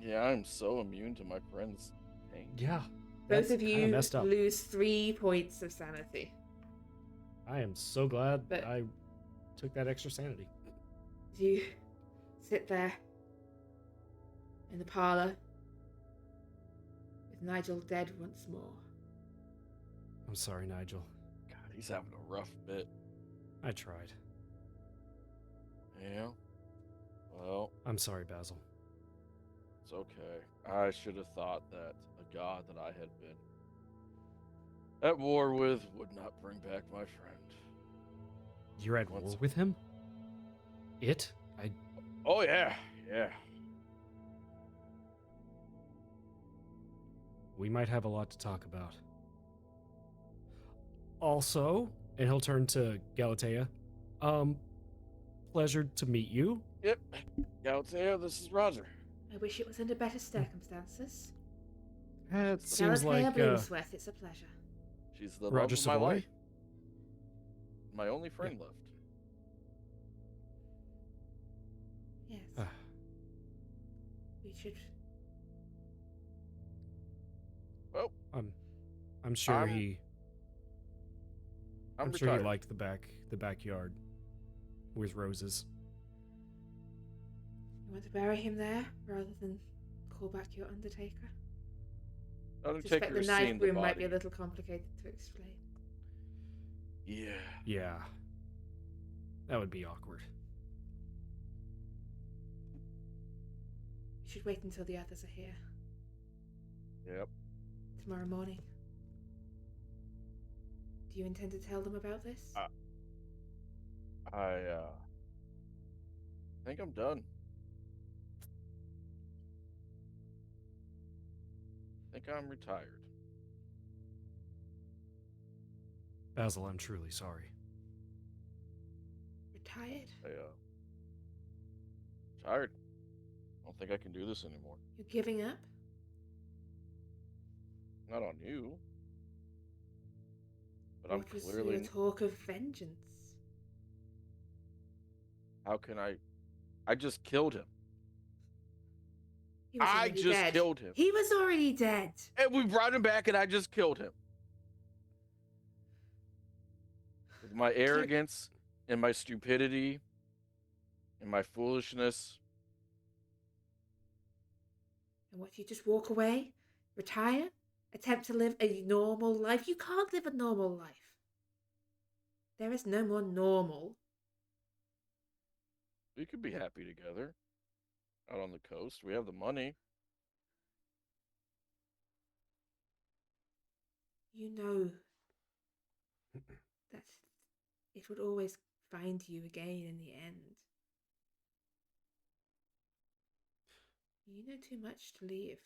[SPEAKER 4] Yeah, I'm so immune to my friend's pain.
[SPEAKER 5] Yeah.
[SPEAKER 1] Both
[SPEAKER 5] that's
[SPEAKER 1] of
[SPEAKER 5] kinda
[SPEAKER 1] you
[SPEAKER 5] messed up.
[SPEAKER 1] lose 3 points of sanity.
[SPEAKER 5] I am so glad
[SPEAKER 1] But-
[SPEAKER 5] I took that extra sanity.
[SPEAKER 1] As you sit there in the parlour with Nigel dead once more.
[SPEAKER 5] I'm sorry, Nigel.
[SPEAKER 4] God, he's having a rough bit.
[SPEAKER 5] I tried.
[SPEAKER 4] Yeah. Well,
[SPEAKER 5] I'm sorry, Basil.
[SPEAKER 4] it's okay. I should have thought that a god that I had been at war with would not bring back my friend.
[SPEAKER 5] You're at
[SPEAKER 4] Once-
[SPEAKER 5] war with him? It?
[SPEAKER 4] Oh, yeah. Yeah.
[SPEAKER 5] We might have a lot to talk about. Also, and he'll turn to Galatea. Pleasure to meet you.
[SPEAKER 4] Yep. Galatea, this is Roger.
[SPEAKER 1] I wish it was under better circumstances.
[SPEAKER 5] It seems
[SPEAKER 1] Galatea
[SPEAKER 5] like
[SPEAKER 1] Bloomsworth, it's a pleasure.
[SPEAKER 4] She's the
[SPEAKER 5] Roger
[SPEAKER 4] love of my
[SPEAKER 5] Savoy.
[SPEAKER 4] life. My only friend left.
[SPEAKER 1] Yes.
[SPEAKER 5] Ah.
[SPEAKER 1] We should...
[SPEAKER 4] Well,
[SPEAKER 5] I'm sure
[SPEAKER 4] I'm
[SPEAKER 5] I'm
[SPEAKER 4] retired.
[SPEAKER 5] sure he liked the backyard with roses.
[SPEAKER 1] You want to bury him there rather than call back your Undertaker? I
[SPEAKER 4] Undertaker
[SPEAKER 1] suspect the
[SPEAKER 4] has
[SPEAKER 1] knife
[SPEAKER 4] seen the
[SPEAKER 1] room might be a
[SPEAKER 4] body.
[SPEAKER 1] little complicated to explain.
[SPEAKER 4] Yeah.
[SPEAKER 5] Yeah. That would be awkward.
[SPEAKER 1] We should wait until the others are here.
[SPEAKER 4] Yep.
[SPEAKER 1] Tomorrow morning. Do you intend to tell them about this?
[SPEAKER 4] I think I'm done. I think I'm retired.
[SPEAKER 5] Basil, I'm truly sorry.
[SPEAKER 1] Retired?
[SPEAKER 4] Tired. I don't think I can do this anymore.
[SPEAKER 1] You're giving up?
[SPEAKER 4] Not on you. But I'm
[SPEAKER 1] What was
[SPEAKER 4] clearly.
[SPEAKER 1] your talk of vengeance?
[SPEAKER 4] How can I? I just killed him.
[SPEAKER 1] He was
[SPEAKER 4] I
[SPEAKER 1] already
[SPEAKER 4] just
[SPEAKER 1] dead.
[SPEAKER 4] killed him.
[SPEAKER 1] He was already dead.
[SPEAKER 4] And we brought him back, and I just killed him. With my arrogance and my stupidity, In my foolishness,
[SPEAKER 1] And what, you just walk away? Retire? Attempt to live a normal life? You can't live a normal life. There is no more normal.
[SPEAKER 4] we could be happy together. Out on the coast. We have the money.
[SPEAKER 1] You know that it would always find you again in the end. You know too much to leave.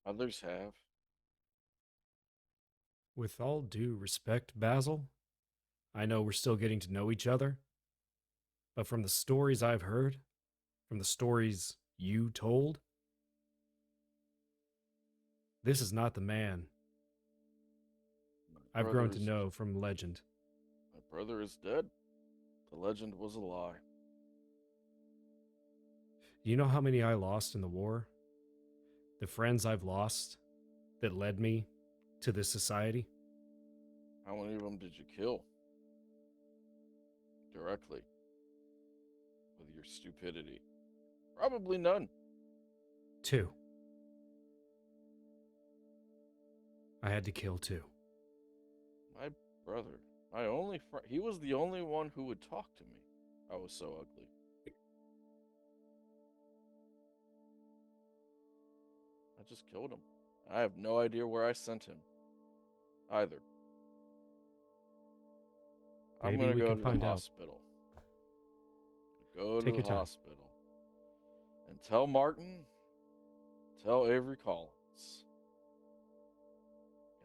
[SPEAKER 4] Others have.
[SPEAKER 5] With all due respect, Basil, I know we're still getting to know each other, but from the stories I've heard, from the stories you told, this is not the man
[SPEAKER 4] My
[SPEAKER 5] I've grown
[SPEAKER 4] brother
[SPEAKER 5] to
[SPEAKER 4] is-
[SPEAKER 5] know from legend.
[SPEAKER 4] My brother is dead. The legend was a lie.
[SPEAKER 5] You know how many I lost in the war? The friends I've lost that led me to this society?
[SPEAKER 4] How many of them did you kill? Directly. With your stupidity. Probably none.
[SPEAKER 5] 2. I had to kill 2.
[SPEAKER 4] My brother. My only friend. He was the only one who would talk to me. I was so ugly. I just killed him. I have no idea where I sent him. Either. I'm
[SPEAKER 5] Maybe
[SPEAKER 4] gonna
[SPEAKER 5] we
[SPEAKER 4] go
[SPEAKER 5] can
[SPEAKER 4] to
[SPEAKER 5] find
[SPEAKER 4] the
[SPEAKER 5] out.
[SPEAKER 4] hospital. Go to
[SPEAKER 5] Take
[SPEAKER 4] the
[SPEAKER 5] your time.
[SPEAKER 4] hospital. And tell Martin, tell Avery Collins.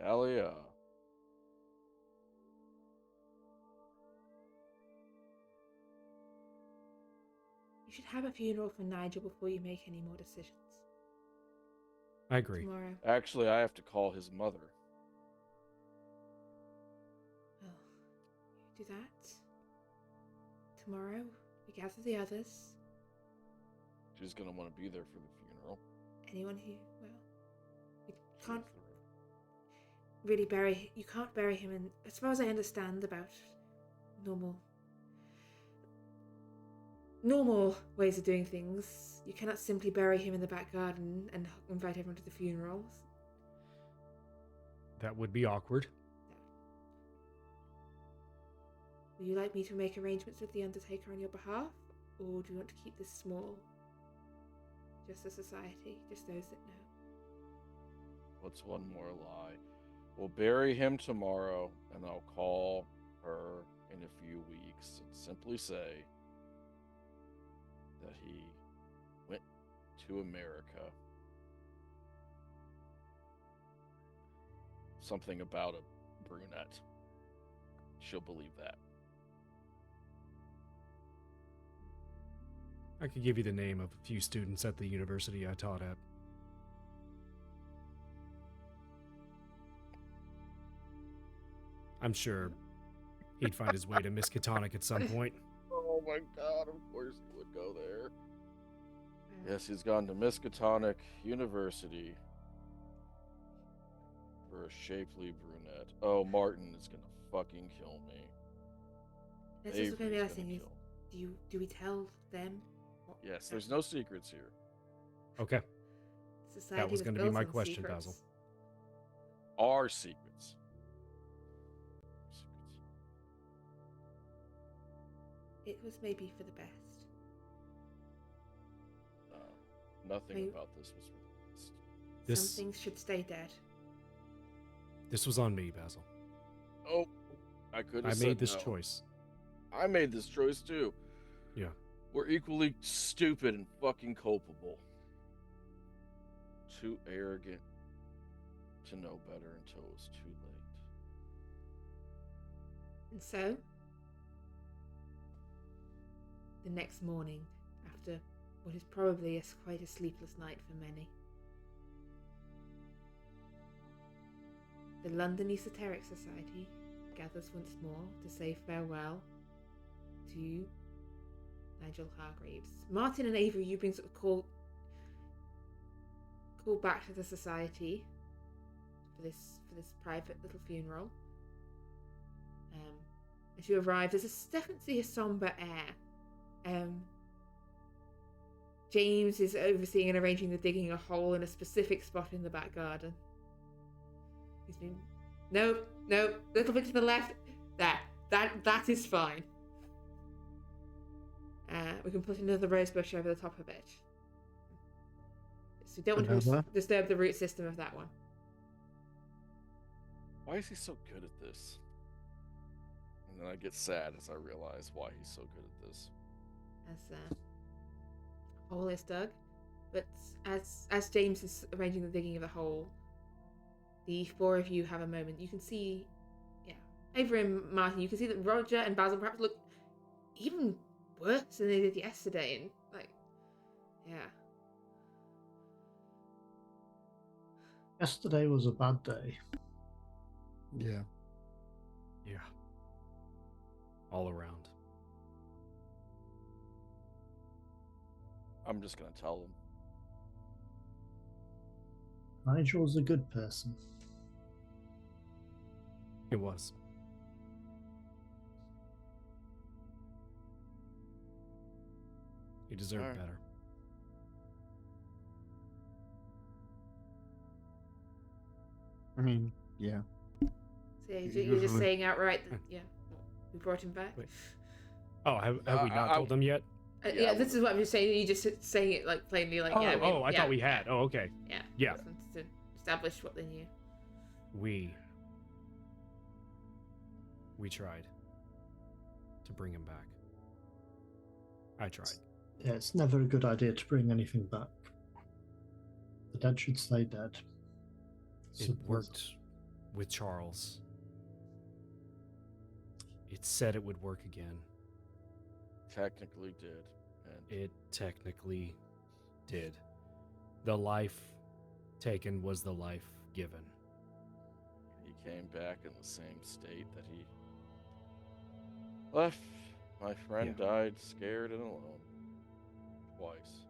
[SPEAKER 4] Galia.
[SPEAKER 1] You should have a funeral for Nigel before you make any more decisions.
[SPEAKER 5] I agree.
[SPEAKER 1] Tomorrow.
[SPEAKER 4] Actually, I have to call his mother.
[SPEAKER 1] Well, you do that. Tomorrow, we gather the others.
[SPEAKER 4] She's gonna want to be there for the funeral.
[SPEAKER 1] Anyone who, well, you can't really bury. You can't bury him in. As far as I understand about normal ways of doing things, you cannot simply bury him in the back garden and invite everyone to the funerals.
[SPEAKER 5] That would be awkward.
[SPEAKER 1] Would you like me to make arrangements with the Undertaker on your behalf, or do you want to keep this small? Just the society, just those that know.
[SPEAKER 4] What's one more lie? We'll bury him tomorrow, and I'll call her in a few weeks and simply say that he went to America. Something about a brunette. She'll believe that.
[SPEAKER 5] I could give you the name of a few students at the university I taught at. I'm sure he'd find his way to Miskatonic at some point.
[SPEAKER 4] Oh my god, of course he would go there. Yes, he's gone to Miskatonic University for a shapely brunette. Oh, Martin is gonna fucking kill me.
[SPEAKER 1] This is going to be
[SPEAKER 4] Avery's
[SPEAKER 1] the thing.
[SPEAKER 4] gonna
[SPEAKER 1] Is,
[SPEAKER 4] kill.
[SPEAKER 1] do we tell them? What
[SPEAKER 4] Yes, there's no secrets here.
[SPEAKER 5] Okay.
[SPEAKER 1] Society
[SPEAKER 5] was gonna be
[SPEAKER 1] built
[SPEAKER 5] my
[SPEAKER 1] on
[SPEAKER 5] question,
[SPEAKER 1] secrets.
[SPEAKER 5] Basil.
[SPEAKER 4] Our secrets.
[SPEAKER 1] It was maybe for the best.
[SPEAKER 4] Nothing
[SPEAKER 1] I-
[SPEAKER 4] about this was for the best.
[SPEAKER 5] This-
[SPEAKER 1] Some things should stay dead.
[SPEAKER 5] This was on me, Basil.
[SPEAKER 4] Oh, I could
[SPEAKER 5] I
[SPEAKER 4] have
[SPEAKER 5] made
[SPEAKER 4] said
[SPEAKER 5] this
[SPEAKER 4] no.
[SPEAKER 5] choice.
[SPEAKER 4] I made this choice too.
[SPEAKER 5] Yeah.
[SPEAKER 4] We're equally stupid and fucking culpable. Too arrogant to know better until it was too late.
[SPEAKER 1] And so, the next morning, after what is probably quite a sleepless night for many, the London Esoteric Society gathers once more to say farewell to Nigel Hargreaves. Martin and Avery, you've been sort of called back to the society for this private little funeral. As you arrive, there's definitely a somber air James is overseeing and arranging the digging a hole in a specific spot in the back garden. He's been... Nope, little bit to the left. There, that is fine. We can put another rose bush over the top of it. So we don't want to disturb the root system of that one.
[SPEAKER 4] Why is he so good at this? And then I get sad as I realize why he's so good at this.
[SPEAKER 1] As hole is dug, but as James is arranging the digging of the hole, the four of you have a moment. You can see, Avery and Martin, you can see that Roger and Basil perhaps look even worse than they did yesterday, and
[SPEAKER 3] Yesterday was a bad day.
[SPEAKER 2] Yeah.
[SPEAKER 5] Yeah. All around.
[SPEAKER 4] I'm just gonna tell him.
[SPEAKER 3] Nigel's a good person.
[SPEAKER 5] It was. He deserved
[SPEAKER 4] Alright.
[SPEAKER 5] better.
[SPEAKER 2] I mean, yeah.
[SPEAKER 1] So you're just
[SPEAKER 2] Usually.
[SPEAKER 1] saying outright that we brought him back.
[SPEAKER 5] Wait. Oh, have we not told them yet?
[SPEAKER 1] Yeah, this is what I'm just saying. You're just saying it like plainly, like
[SPEAKER 5] I thought we had. Oh, okay.
[SPEAKER 1] Yeah.
[SPEAKER 5] Yeah.
[SPEAKER 1] Just wanted to establish what they knew.
[SPEAKER 5] We tried to bring him back. I tried.
[SPEAKER 3] Yeah, it's never a good idea to bring anything back. The dead should stay dead.
[SPEAKER 5] It worked with Charles. It said it would work again.
[SPEAKER 4] Technically did. And
[SPEAKER 5] It technically did. The life taken was the life given.
[SPEAKER 4] he came back in the same state that he left. My friend
[SPEAKER 5] Yeah.
[SPEAKER 4] died scared and alone. Twice.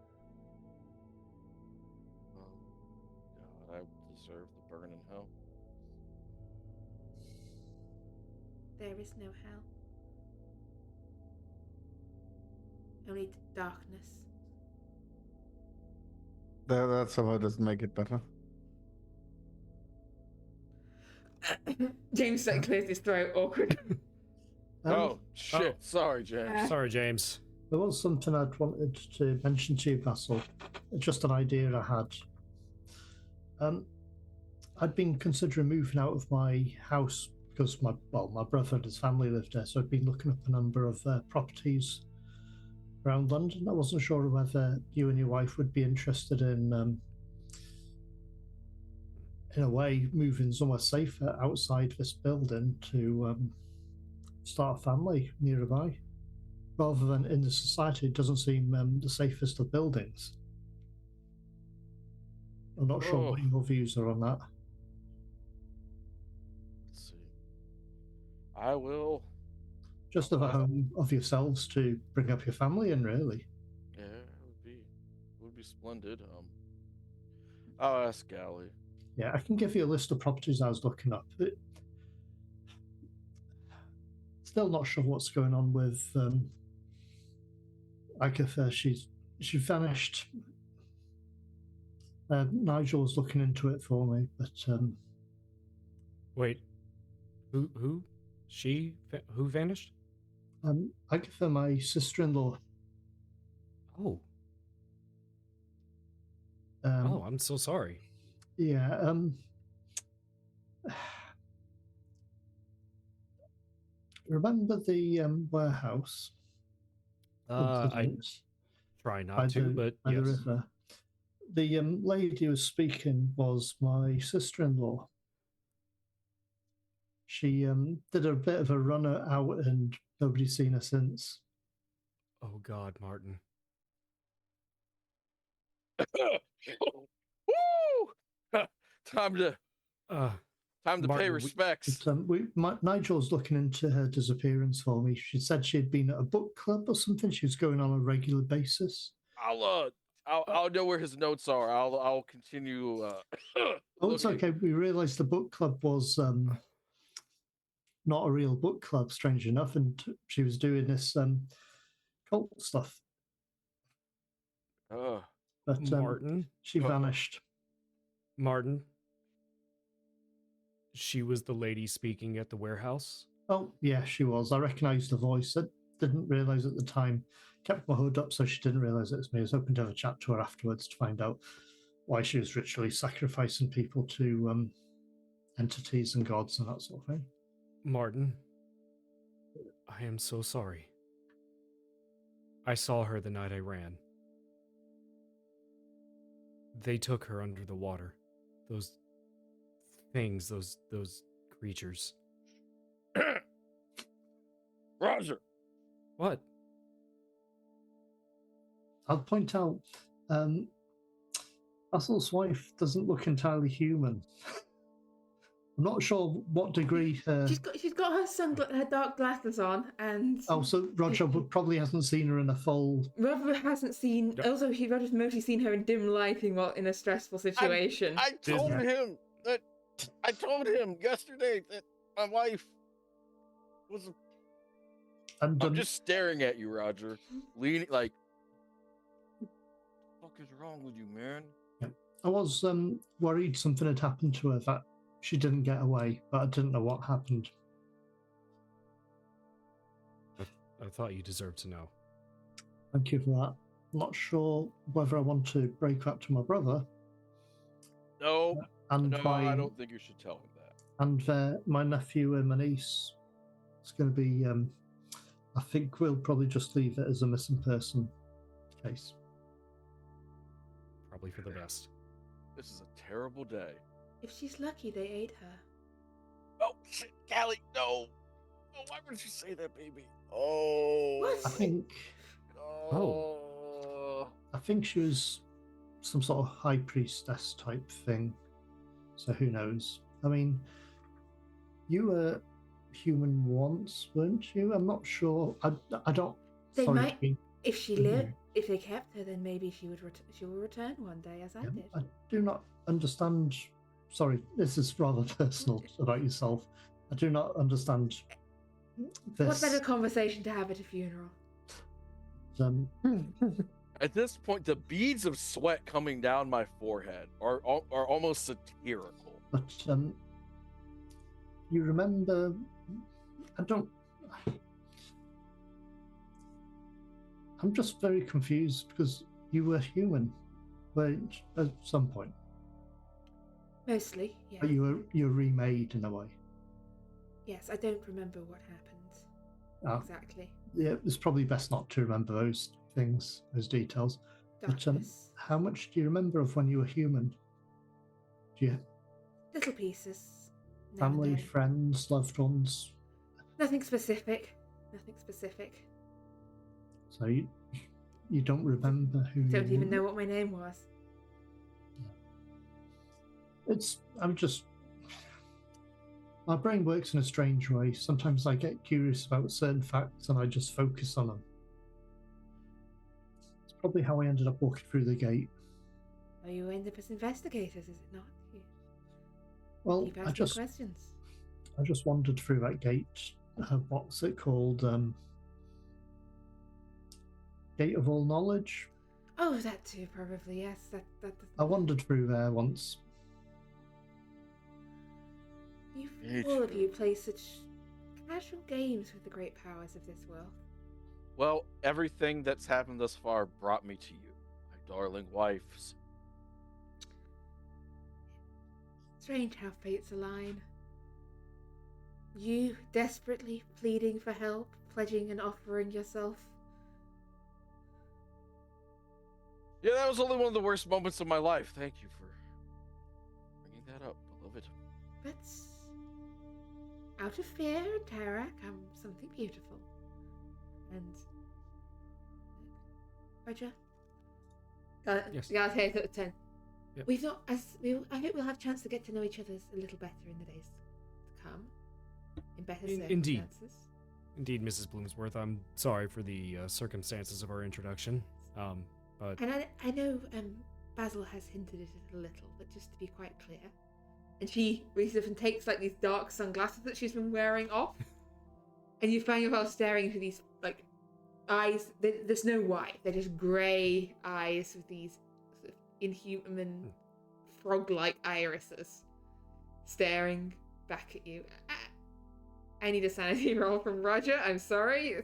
[SPEAKER 4] Oh, God, I deserve the burn in hell.
[SPEAKER 1] There is no hell. Only darkness.
[SPEAKER 2] That somehow doesn't make it better.
[SPEAKER 1] James clears his throat, awkward.
[SPEAKER 4] Oh, shit. Sorry, James.
[SPEAKER 5] Sorry, James.
[SPEAKER 3] There was something I'd wanted to mention to you, Basil. Just an idea I had. I'd been considering moving out of my house because my brother and his family lived there, so I'd been looking up a number of properties around London. I wasn't sure whether you and your wife would be interested in a way, moving somewhere safer outside this building to start a family nearby. Rather than in the society, it doesn't seem the safest of buildings. I'm not sure what your views are on that.
[SPEAKER 4] Let's see. I will.
[SPEAKER 3] Just have a home of yourselves to bring up your family in, really.
[SPEAKER 4] Yeah, it would be splendid. I'll ask Gally.
[SPEAKER 3] Yeah, I can give you a list of properties I was looking up. Still not sure what's going on with Agatha. She vanished. Nigel was looking into it for me, but
[SPEAKER 5] Wait. Who? Who vanished?
[SPEAKER 3] Agatha, my sister-in-law.
[SPEAKER 5] Oh. I'm so sorry.
[SPEAKER 3] Yeah. Remember the warehouse?
[SPEAKER 5] I try not to, but
[SPEAKER 3] by the
[SPEAKER 5] yes.
[SPEAKER 3] river. The lady who was speaking was my sister-in-law. She did a bit of a runner out, and nobody's seen her since.
[SPEAKER 5] Oh God, Martin.
[SPEAKER 4] Woo! Time to pay
[SPEAKER 5] Martin,
[SPEAKER 4] respects.
[SPEAKER 3] Nigel's looking into her disappearance for me. She said she'd been at a book club or something. She was going on a regular basis.
[SPEAKER 4] I'll know where his notes are. I'll continue.
[SPEAKER 3] Oh, it's okay. We realised the book club was not a real book club, strange enough, and she was doing this cult stuff.
[SPEAKER 4] Oh,
[SPEAKER 3] But
[SPEAKER 5] Martin,
[SPEAKER 3] she vanished.
[SPEAKER 5] Martin, she was the lady speaking at the warehouse.
[SPEAKER 3] Oh, yeah, she was. I recognised the voice. I didn't realise at the time. Kept my hood up so she didn't realise it was me. I was hoping to have a chat to her afterwards to find out why she was ritually sacrificing people to entities and gods and that sort of thing.
[SPEAKER 5] Martin, I am so sorry. I saw her the night I ran. They took her under the water. Those things, those creatures.
[SPEAKER 4] Roger.
[SPEAKER 5] What?
[SPEAKER 3] I'll point out, Basil's wife doesn't look entirely human. I'm not sure what degree her...
[SPEAKER 1] She's got her dark glasses on, and
[SPEAKER 3] Oh, so Roger probably hasn't seen her in a full...
[SPEAKER 1] Roger hasn't seen.
[SPEAKER 5] Yep.
[SPEAKER 1] Also, Roger's mostly seen her in dim lighting while in a stressful situation.
[SPEAKER 4] I told him that. I told him yesterday that my wife was.
[SPEAKER 3] And,
[SPEAKER 4] I'm just staring at you, Roger. Leaning like. What the fuck is wrong with you, man?
[SPEAKER 3] I was worried something had happened to her, that she didn't get away, but I didn't know what happened.
[SPEAKER 5] I thought you deserved to know.
[SPEAKER 3] Thank you for that. I'm not sure whether I want to break that to my brother.
[SPEAKER 4] No,
[SPEAKER 3] And
[SPEAKER 4] I don't think you should tell him that.
[SPEAKER 3] And my nephew and my niece. It's going to be, I think we'll probably just leave it as a missing person case.
[SPEAKER 5] Probably for the best.
[SPEAKER 4] This is a terrible day.
[SPEAKER 1] If she's lucky, they ate her.
[SPEAKER 4] Oh shit, Callie, no! Oh, why would you say that, baby? Oh.
[SPEAKER 1] What?
[SPEAKER 3] I think
[SPEAKER 4] Oh.
[SPEAKER 3] I think she was some sort of high priestess type thing. So who knows? I mean, you were human once, weren't you? I'm not sure. I don't.
[SPEAKER 1] They
[SPEAKER 3] sorry,
[SPEAKER 1] might. If she
[SPEAKER 3] Mhm.
[SPEAKER 1] lived, if they kept her, then maybe she would. She will return one day, as I did.
[SPEAKER 3] I do not understand. Sorry, this is rather personal about yourself. I do not understand this.
[SPEAKER 1] What better conversation to have at a funeral?
[SPEAKER 4] At this point, the beads of sweat coming down my forehead are almost satirical.
[SPEAKER 3] But you remember? I don't. I'm just very confused because you were human, weren't you, at some point?
[SPEAKER 1] Mostly, yes.
[SPEAKER 3] But you were remade in a way.
[SPEAKER 1] Yes, I don't remember what happened
[SPEAKER 3] Ah,
[SPEAKER 1] exactly.
[SPEAKER 3] yeah, it's probably best not to remember those things, those details. But
[SPEAKER 1] Darkness.
[SPEAKER 3] how much do you remember of when you were human? Do you
[SPEAKER 1] Little pieces. now and
[SPEAKER 3] family,
[SPEAKER 1] then.
[SPEAKER 3] friends, loved ones?
[SPEAKER 1] Nothing specific. Nothing specific.
[SPEAKER 3] So you don't remember who you
[SPEAKER 1] Don't even
[SPEAKER 3] were?
[SPEAKER 1] know what my name was.
[SPEAKER 3] I'm just. My brain works in a strange way. Sometimes I get curious about certain facts and I just focus on them. It's probably how I ended up walking through the gate.
[SPEAKER 1] Oh, you end up as investigators, is it not? You
[SPEAKER 3] Well,
[SPEAKER 1] keep
[SPEAKER 3] I
[SPEAKER 1] asking
[SPEAKER 3] just
[SPEAKER 1] questions.
[SPEAKER 3] wandered through that gate. What's it called? Gate of All Knowledge.
[SPEAKER 1] Oh, that too, probably. Yes, that.
[SPEAKER 3] I wandered through there once.
[SPEAKER 4] Me
[SPEAKER 1] All of
[SPEAKER 4] too.
[SPEAKER 1] you play such casual games with the great powers of this world.
[SPEAKER 4] Well, everything that's happened thus far brought me to you, my darling wives.
[SPEAKER 1] Strange how fates align. You desperately pleading for help, pledging and offering yourself.
[SPEAKER 4] Yeah, that was only one of the worst moments of my life. Thank you for bringing that up, beloved.
[SPEAKER 1] But out of fear and terror comes something beautiful. And Roger,
[SPEAKER 5] Yes.
[SPEAKER 1] yeah, okay, at 10.
[SPEAKER 5] Yep.
[SPEAKER 1] We thought I hope we'll have a chance to get to know each other a little better in the days to come, in better
[SPEAKER 5] Indeed.
[SPEAKER 1] circumstances.
[SPEAKER 5] Indeed, Mrs. Bloomsworth, I'm sorry for the circumstances of our introduction. But
[SPEAKER 1] And I know Basil has hinted at it a little, but just to be quite clear. And she reaches up and takes like these dark sunglasses that she's been wearing off. And you find yourself staring into these like eyes. There's no white. They're just grey eyes with these sort of inhuman frog-like irises staring back at you. I need a sanity roll from Roger. I'm sorry.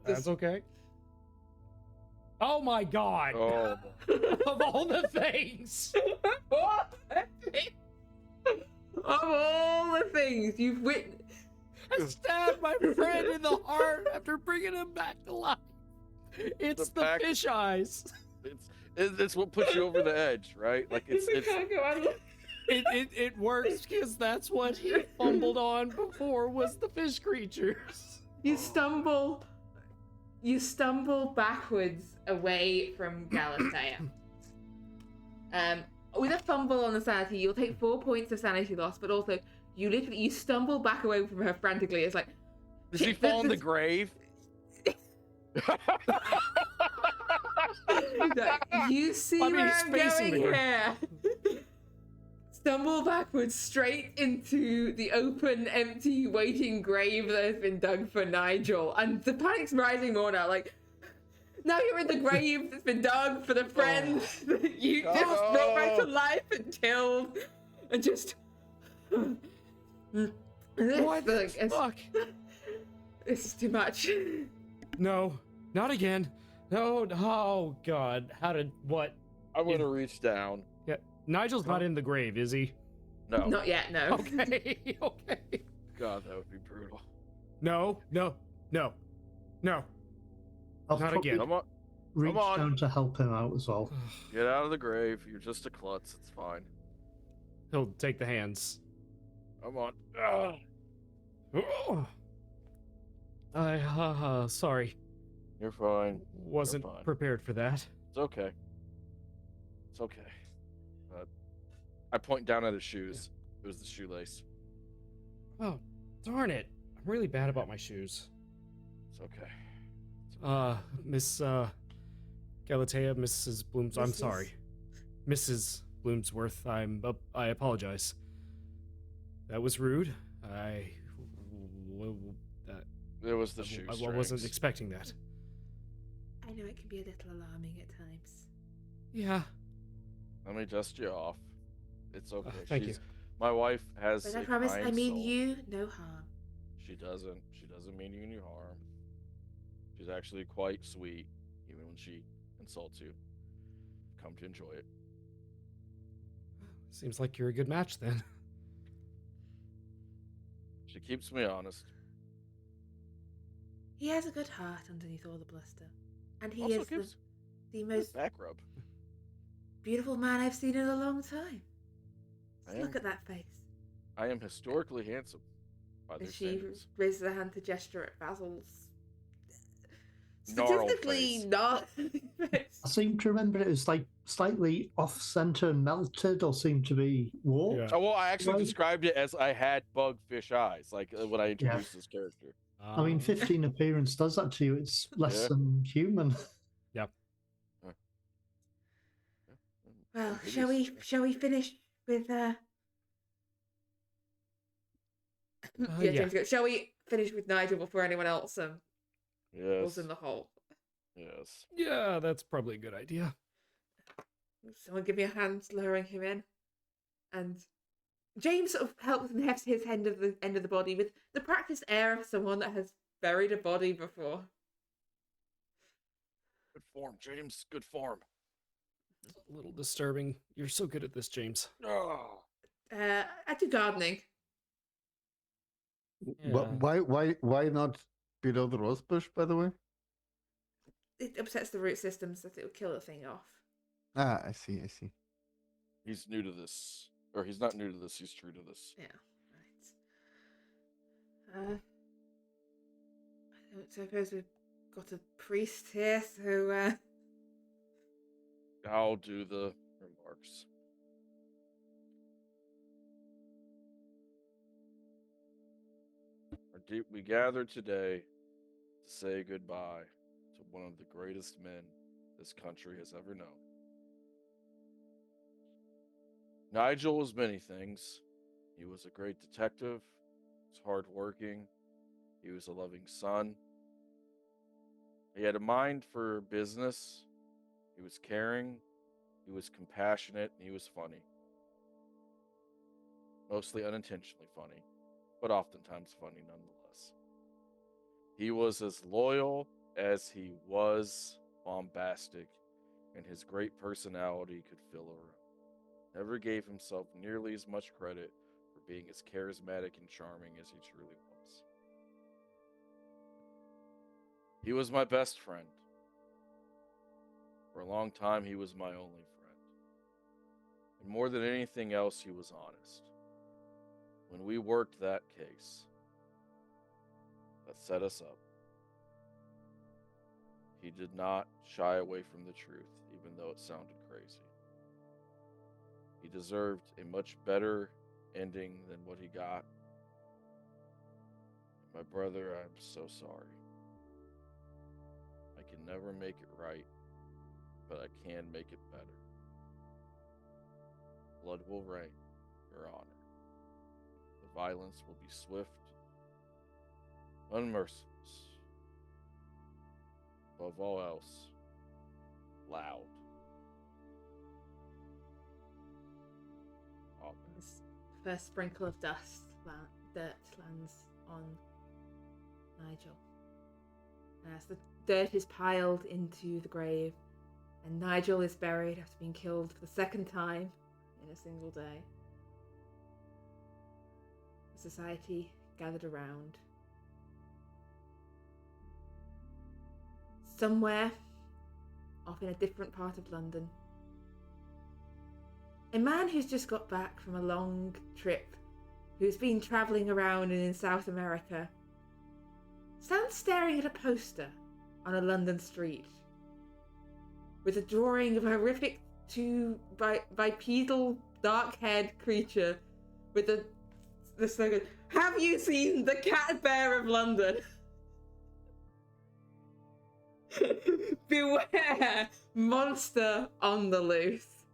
[SPEAKER 5] That's okay. Oh my god!
[SPEAKER 4] Oh,
[SPEAKER 5] Of all the things!
[SPEAKER 1] Of all the things you've witnessed.
[SPEAKER 5] I stabbed my friend in the heart after bringing him back to life. It's the
[SPEAKER 4] pack-
[SPEAKER 5] fish eyes.
[SPEAKER 4] it's what puts you over the edge, right? Like it's
[SPEAKER 1] Can't go on.
[SPEAKER 5] It works because that's what he fumbled on before was the fish creatures.
[SPEAKER 1] You stumble backwards away from Galatea. With a fumble on the sanity, you'll take 4 points of sanity loss, but also you stumble back away from her frantically. It's like,
[SPEAKER 4] Does he fall in the grave?
[SPEAKER 1] you see
[SPEAKER 5] I mean,
[SPEAKER 1] where
[SPEAKER 5] he's
[SPEAKER 1] I'm
[SPEAKER 5] facing
[SPEAKER 1] going
[SPEAKER 5] the
[SPEAKER 1] here. Stumble backwards straight into the open, empty, waiting grave that has been dug for Nigel, and the panic's rising more now. Like, now you're in the grave that's been dug for the friend that you just brought back to life and killed, and just.
[SPEAKER 5] What the fuck?
[SPEAKER 1] This is too much.
[SPEAKER 5] No, not again. No, oh god. What?
[SPEAKER 4] I would have reached down.
[SPEAKER 5] Yeah, Nigel's not in the grave, is he?
[SPEAKER 4] No.
[SPEAKER 1] Not yet, no.
[SPEAKER 5] Okay, okay.
[SPEAKER 4] God, that would be brutal.
[SPEAKER 5] No.
[SPEAKER 3] I'll
[SPEAKER 5] Not
[SPEAKER 3] probably
[SPEAKER 5] again.
[SPEAKER 4] Come on,
[SPEAKER 3] reach
[SPEAKER 4] on.
[SPEAKER 3] down to help him out as well.
[SPEAKER 4] get out of the grave. You're just a klutz. It's fine.
[SPEAKER 5] He'll take the hands.
[SPEAKER 4] Come on. Ah.
[SPEAKER 5] Sorry.
[SPEAKER 4] You're fine.
[SPEAKER 5] Wasn't
[SPEAKER 4] fine.
[SPEAKER 5] prepared for that.
[SPEAKER 4] It's okay. It's okay. I point down at his shoes. It was the shoelace.
[SPEAKER 5] Oh, darn it. I'm really bad about my shoes.
[SPEAKER 4] It's okay.
[SPEAKER 5] Miss, Galatea, Mrs. Blooms, I'm
[SPEAKER 1] Mrs.
[SPEAKER 5] sorry. Mrs. Bloomsworth, I apologize. That was rude.
[SPEAKER 4] It was the shoe
[SPEAKER 5] I wasn't
[SPEAKER 4] strings.
[SPEAKER 5] expecting that.
[SPEAKER 1] I know it can be a little alarming at times.
[SPEAKER 5] Yeah.
[SPEAKER 4] Let me dust you off. It's okay.
[SPEAKER 5] Thank you.
[SPEAKER 4] My wife has.
[SPEAKER 1] But I
[SPEAKER 4] a
[SPEAKER 1] promise
[SPEAKER 4] kind
[SPEAKER 1] I mean
[SPEAKER 4] soul.
[SPEAKER 1] you no harm.
[SPEAKER 4] She doesn't. She doesn't mean you any harm. She's actually quite sweet, even when she insults you. Come to enjoy it.
[SPEAKER 5] Seems like you're a good match then.
[SPEAKER 4] She keeps me honest.
[SPEAKER 1] He has a good heart underneath all the bluster. And he
[SPEAKER 4] Also
[SPEAKER 1] is
[SPEAKER 4] gives
[SPEAKER 1] the
[SPEAKER 4] good
[SPEAKER 1] most
[SPEAKER 4] back rub.
[SPEAKER 1] beautiful man I've seen in a long time. Just
[SPEAKER 4] I
[SPEAKER 1] look
[SPEAKER 4] am-
[SPEAKER 1] at that face.
[SPEAKER 4] I am historically handsome. By their
[SPEAKER 1] And she
[SPEAKER 4] standards.
[SPEAKER 1] raises her hand to gesture at Basil's
[SPEAKER 4] Gnarled
[SPEAKER 1] statistically
[SPEAKER 4] face.
[SPEAKER 1] not.
[SPEAKER 3] I seem to remember it was like slightly off center and melted or seemed to be warped.
[SPEAKER 5] Yeah.
[SPEAKER 4] Oh, well, I actually
[SPEAKER 3] Well-
[SPEAKER 4] described it as I had bug fish eyes, like when I introduced this character.
[SPEAKER 3] I mean, 15 appearance does that to you. It's less
[SPEAKER 4] Yeah.
[SPEAKER 3] than human.
[SPEAKER 1] Well,
[SPEAKER 4] It
[SPEAKER 1] shall
[SPEAKER 4] is.
[SPEAKER 1] we finish with
[SPEAKER 5] yeah.
[SPEAKER 1] James goes, shall we finish with Nigel before anyone else falls
[SPEAKER 4] Yes.
[SPEAKER 1] in the hole?
[SPEAKER 4] Yes.
[SPEAKER 5] Yeah, that's probably a good idea.
[SPEAKER 1] Someone give me a hand lowering him in. And James sort of helps him heft his end of the body with the practiced air of someone that has buried a body before.
[SPEAKER 4] Good form, James. Good form.
[SPEAKER 5] A little disturbing. You're so good at this, James.
[SPEAKER 4] Oh.
[SPEAKER 1] I do gardening.
[SPEAKER 2] Wh- Why not below the rose bush, by the way?
[SPEAKER 1] It upsets the root system so that it will kill the thing off.
[SPEAKER 2] Ah, I see.
[SPEAKER 4] He's new to this. Or he's not new to this, he's true to this.
[SPEAKER 1] Yeah, right. I don't suppose we've got a priest here, so
[SPEAKER 4] I'll do the remarks. We gathered today to say goodbye to one of the greatest men this country has ever known. Nigel was many things. He was a great detective, he was hardworking, he was a loving son, He had a mind for business. He was caring. He was compassionate. And he was funny. Mostly unintentionally funny, but oftentimes funny nonetheless. He was as loyal as he was bombastic, and his great personality could fill a room. Never gave himself nearly as much credit for being as charismatic and charming as he truly was. He was my best friend. For a long time, he was my only friend. And more than anything else, he was honest. When we worked that case that set us up, he did not shy away from the truth, even though it sounded crazy. He deserved a much better ending than what he got. My brother, I'm so sorry. I can never make it right, but I can make it better. Blood will rain, Your Honor. The violence will be swift, unmerciless. Above all else, loud. Amen.
[SPEAKER 1] This first sprinkle of dirt lands on Nigel. As the dirt is piled into the grave, and Nigel is buried after being killed for the second time in a single day. The society gathered around. Somewhere off in a different part of London, a man who's just got back from a long trip, who's been travelling around in South America, stands staring at a poster on a London street with a drawing of a horrific bipedal dark-haired creature with the slogan, "Have you seen the cat bear of London?" Beware, monster on the loose.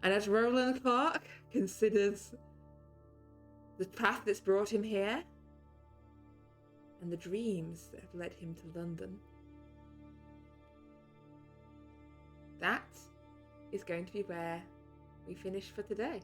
[SPEAKER 1] And as Roland Clark considers the path that's brought him here and the dreams that have led him to London, that is going to be where we finish for today.